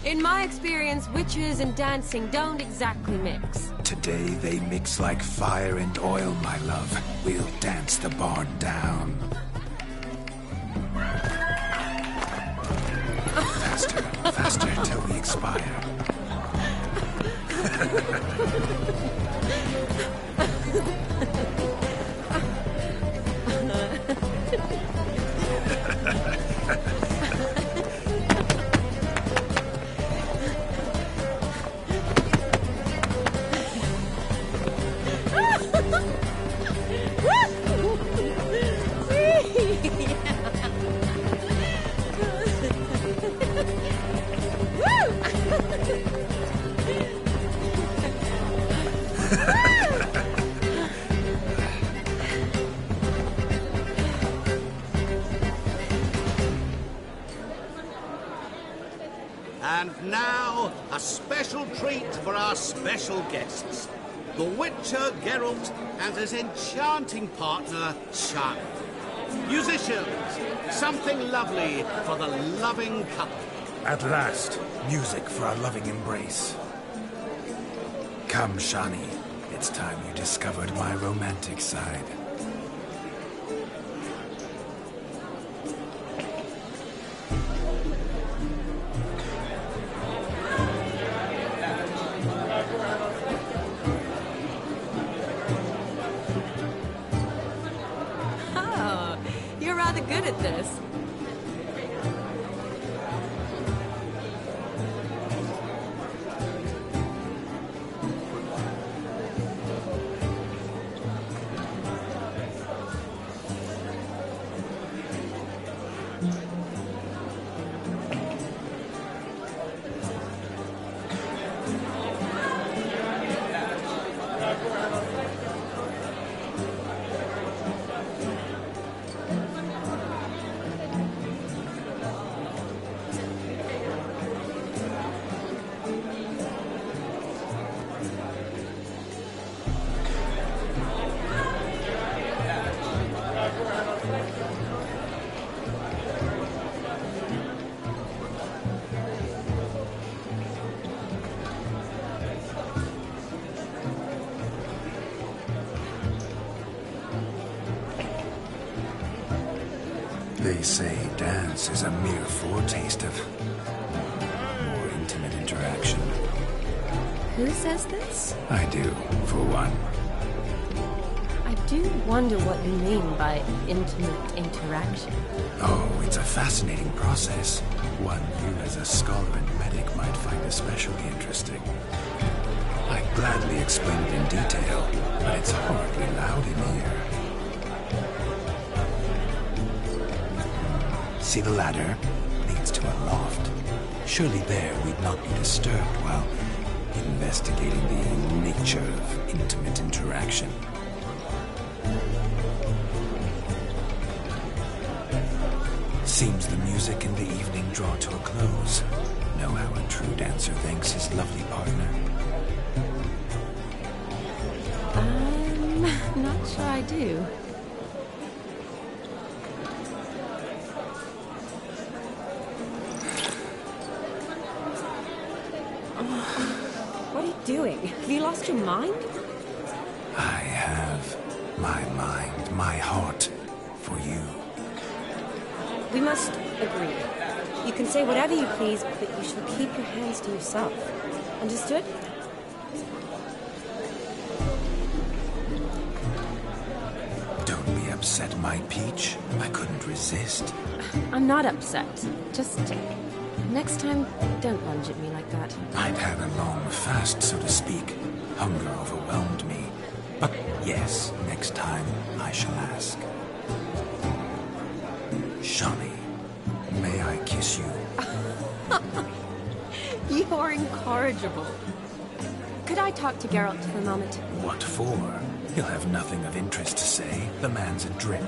In my experience, witches and dancing don't exactly mix. Today they mix like fire and oil, my love. We'll dance the barn down. Faster, faster till we expire. And now, a special treat for our special guests. The Witcher Geralt and his enchanting partner, Shani. Musicians, something lovely for the loving couple. At last, music for our loving embrace. Come, Shani. It's time you discovered my romantic side. good at this. They say dance is a mere foretaste of more intimate interaction. Who says this? I do, for one. I do wonder what you mean by intimate interaction. Oh, it's a fascinating process. One you as a scholar and medic might find especially interesting. I'd gladly explain it in detail, but it's horribly loud in here. See the ladder? Leads to a loft. Surely there we'd not be disturbed while investigating the nature of intimate interaction. Seems the music and the evening draw to a close. Know how a true dancer thanks his lovely partner? Not sure I do. What are you doing? Have you lost your mind? I have my mind, my heart for you. We must agree. You can say whatever you please, but you shall keep your hands to yourself. Understood? Don't be upset, my peach. I couldn't resist. I'm not upset. Just next time, don't lunge at me like that. I'd had a long fast, so to speak. Hunger overwhelmed me. But yes, next time I shall ask. Shani, may I kiss you? You're incorrigible. Could I talk to Geralt for a moment? What for? He'll have nothing of interest to say. The man's adrip.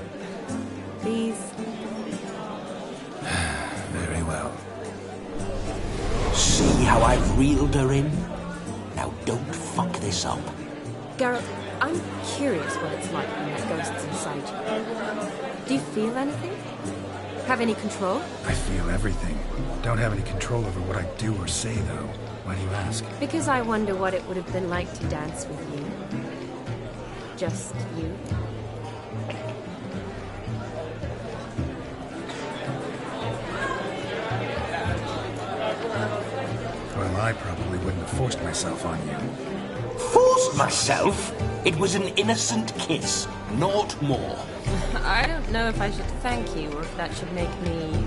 Please. Very well. See how I've reeled her in? Now don't fuck this up. Geralt, I'm curious what it's like when there's ghosts inside you. Do you feel anything? Have any control? I feel everything. Don't have any control over what I do or say, though. Why do you ask? Because I wonder what it would have been like to dance with you. Just you. Well, I probably wouldn't have forced myself on you. Forced myself? It was an innocent kiss, naught more. I don't know if I should thank you or if that should make me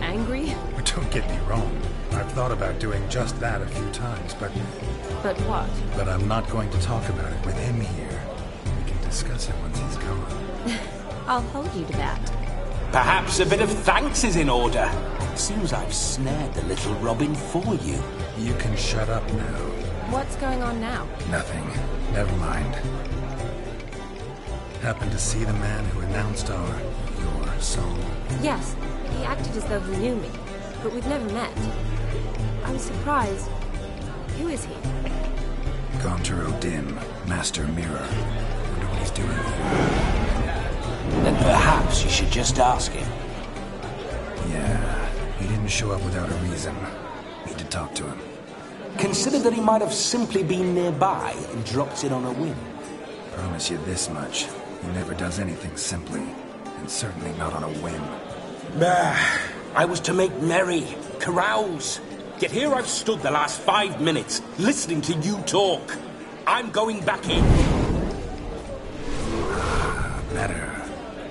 angry. Don't get me wrong. I've thought about doing just that a few times, but... But what? But I'm not going to talk about it with him here. We can discuss it once he's gone. I'll hold you to that. Perhaps a bit of thanks is in order. Seems I've snared the little Robin for you. You can shut up now. What's going on now? Nothing. Never mind. Happened to see the man who announced your song? Yes, he acted as though he knew me, but we've never met. I was surprised. Who is he? Gaunter O'Dim, Master Mirror. Wonder what he's doing here. Then perhaps you should just ask him. Yeah, he didn't show up without a reason. Need to talk to him. Consider that he might have simply been nearby and dropped in on a whim. Promise you this much. He never does anything simply, and certainly not on a whim. I was to make merry, carouse. Yet here I've stood the last 5 minutes, listening to you talk. I'm going back in. Better.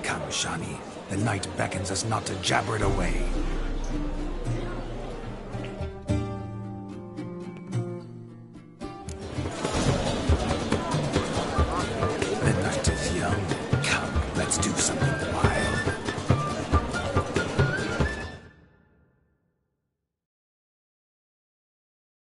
Come, Shani. The night beckons us not to jabber it away.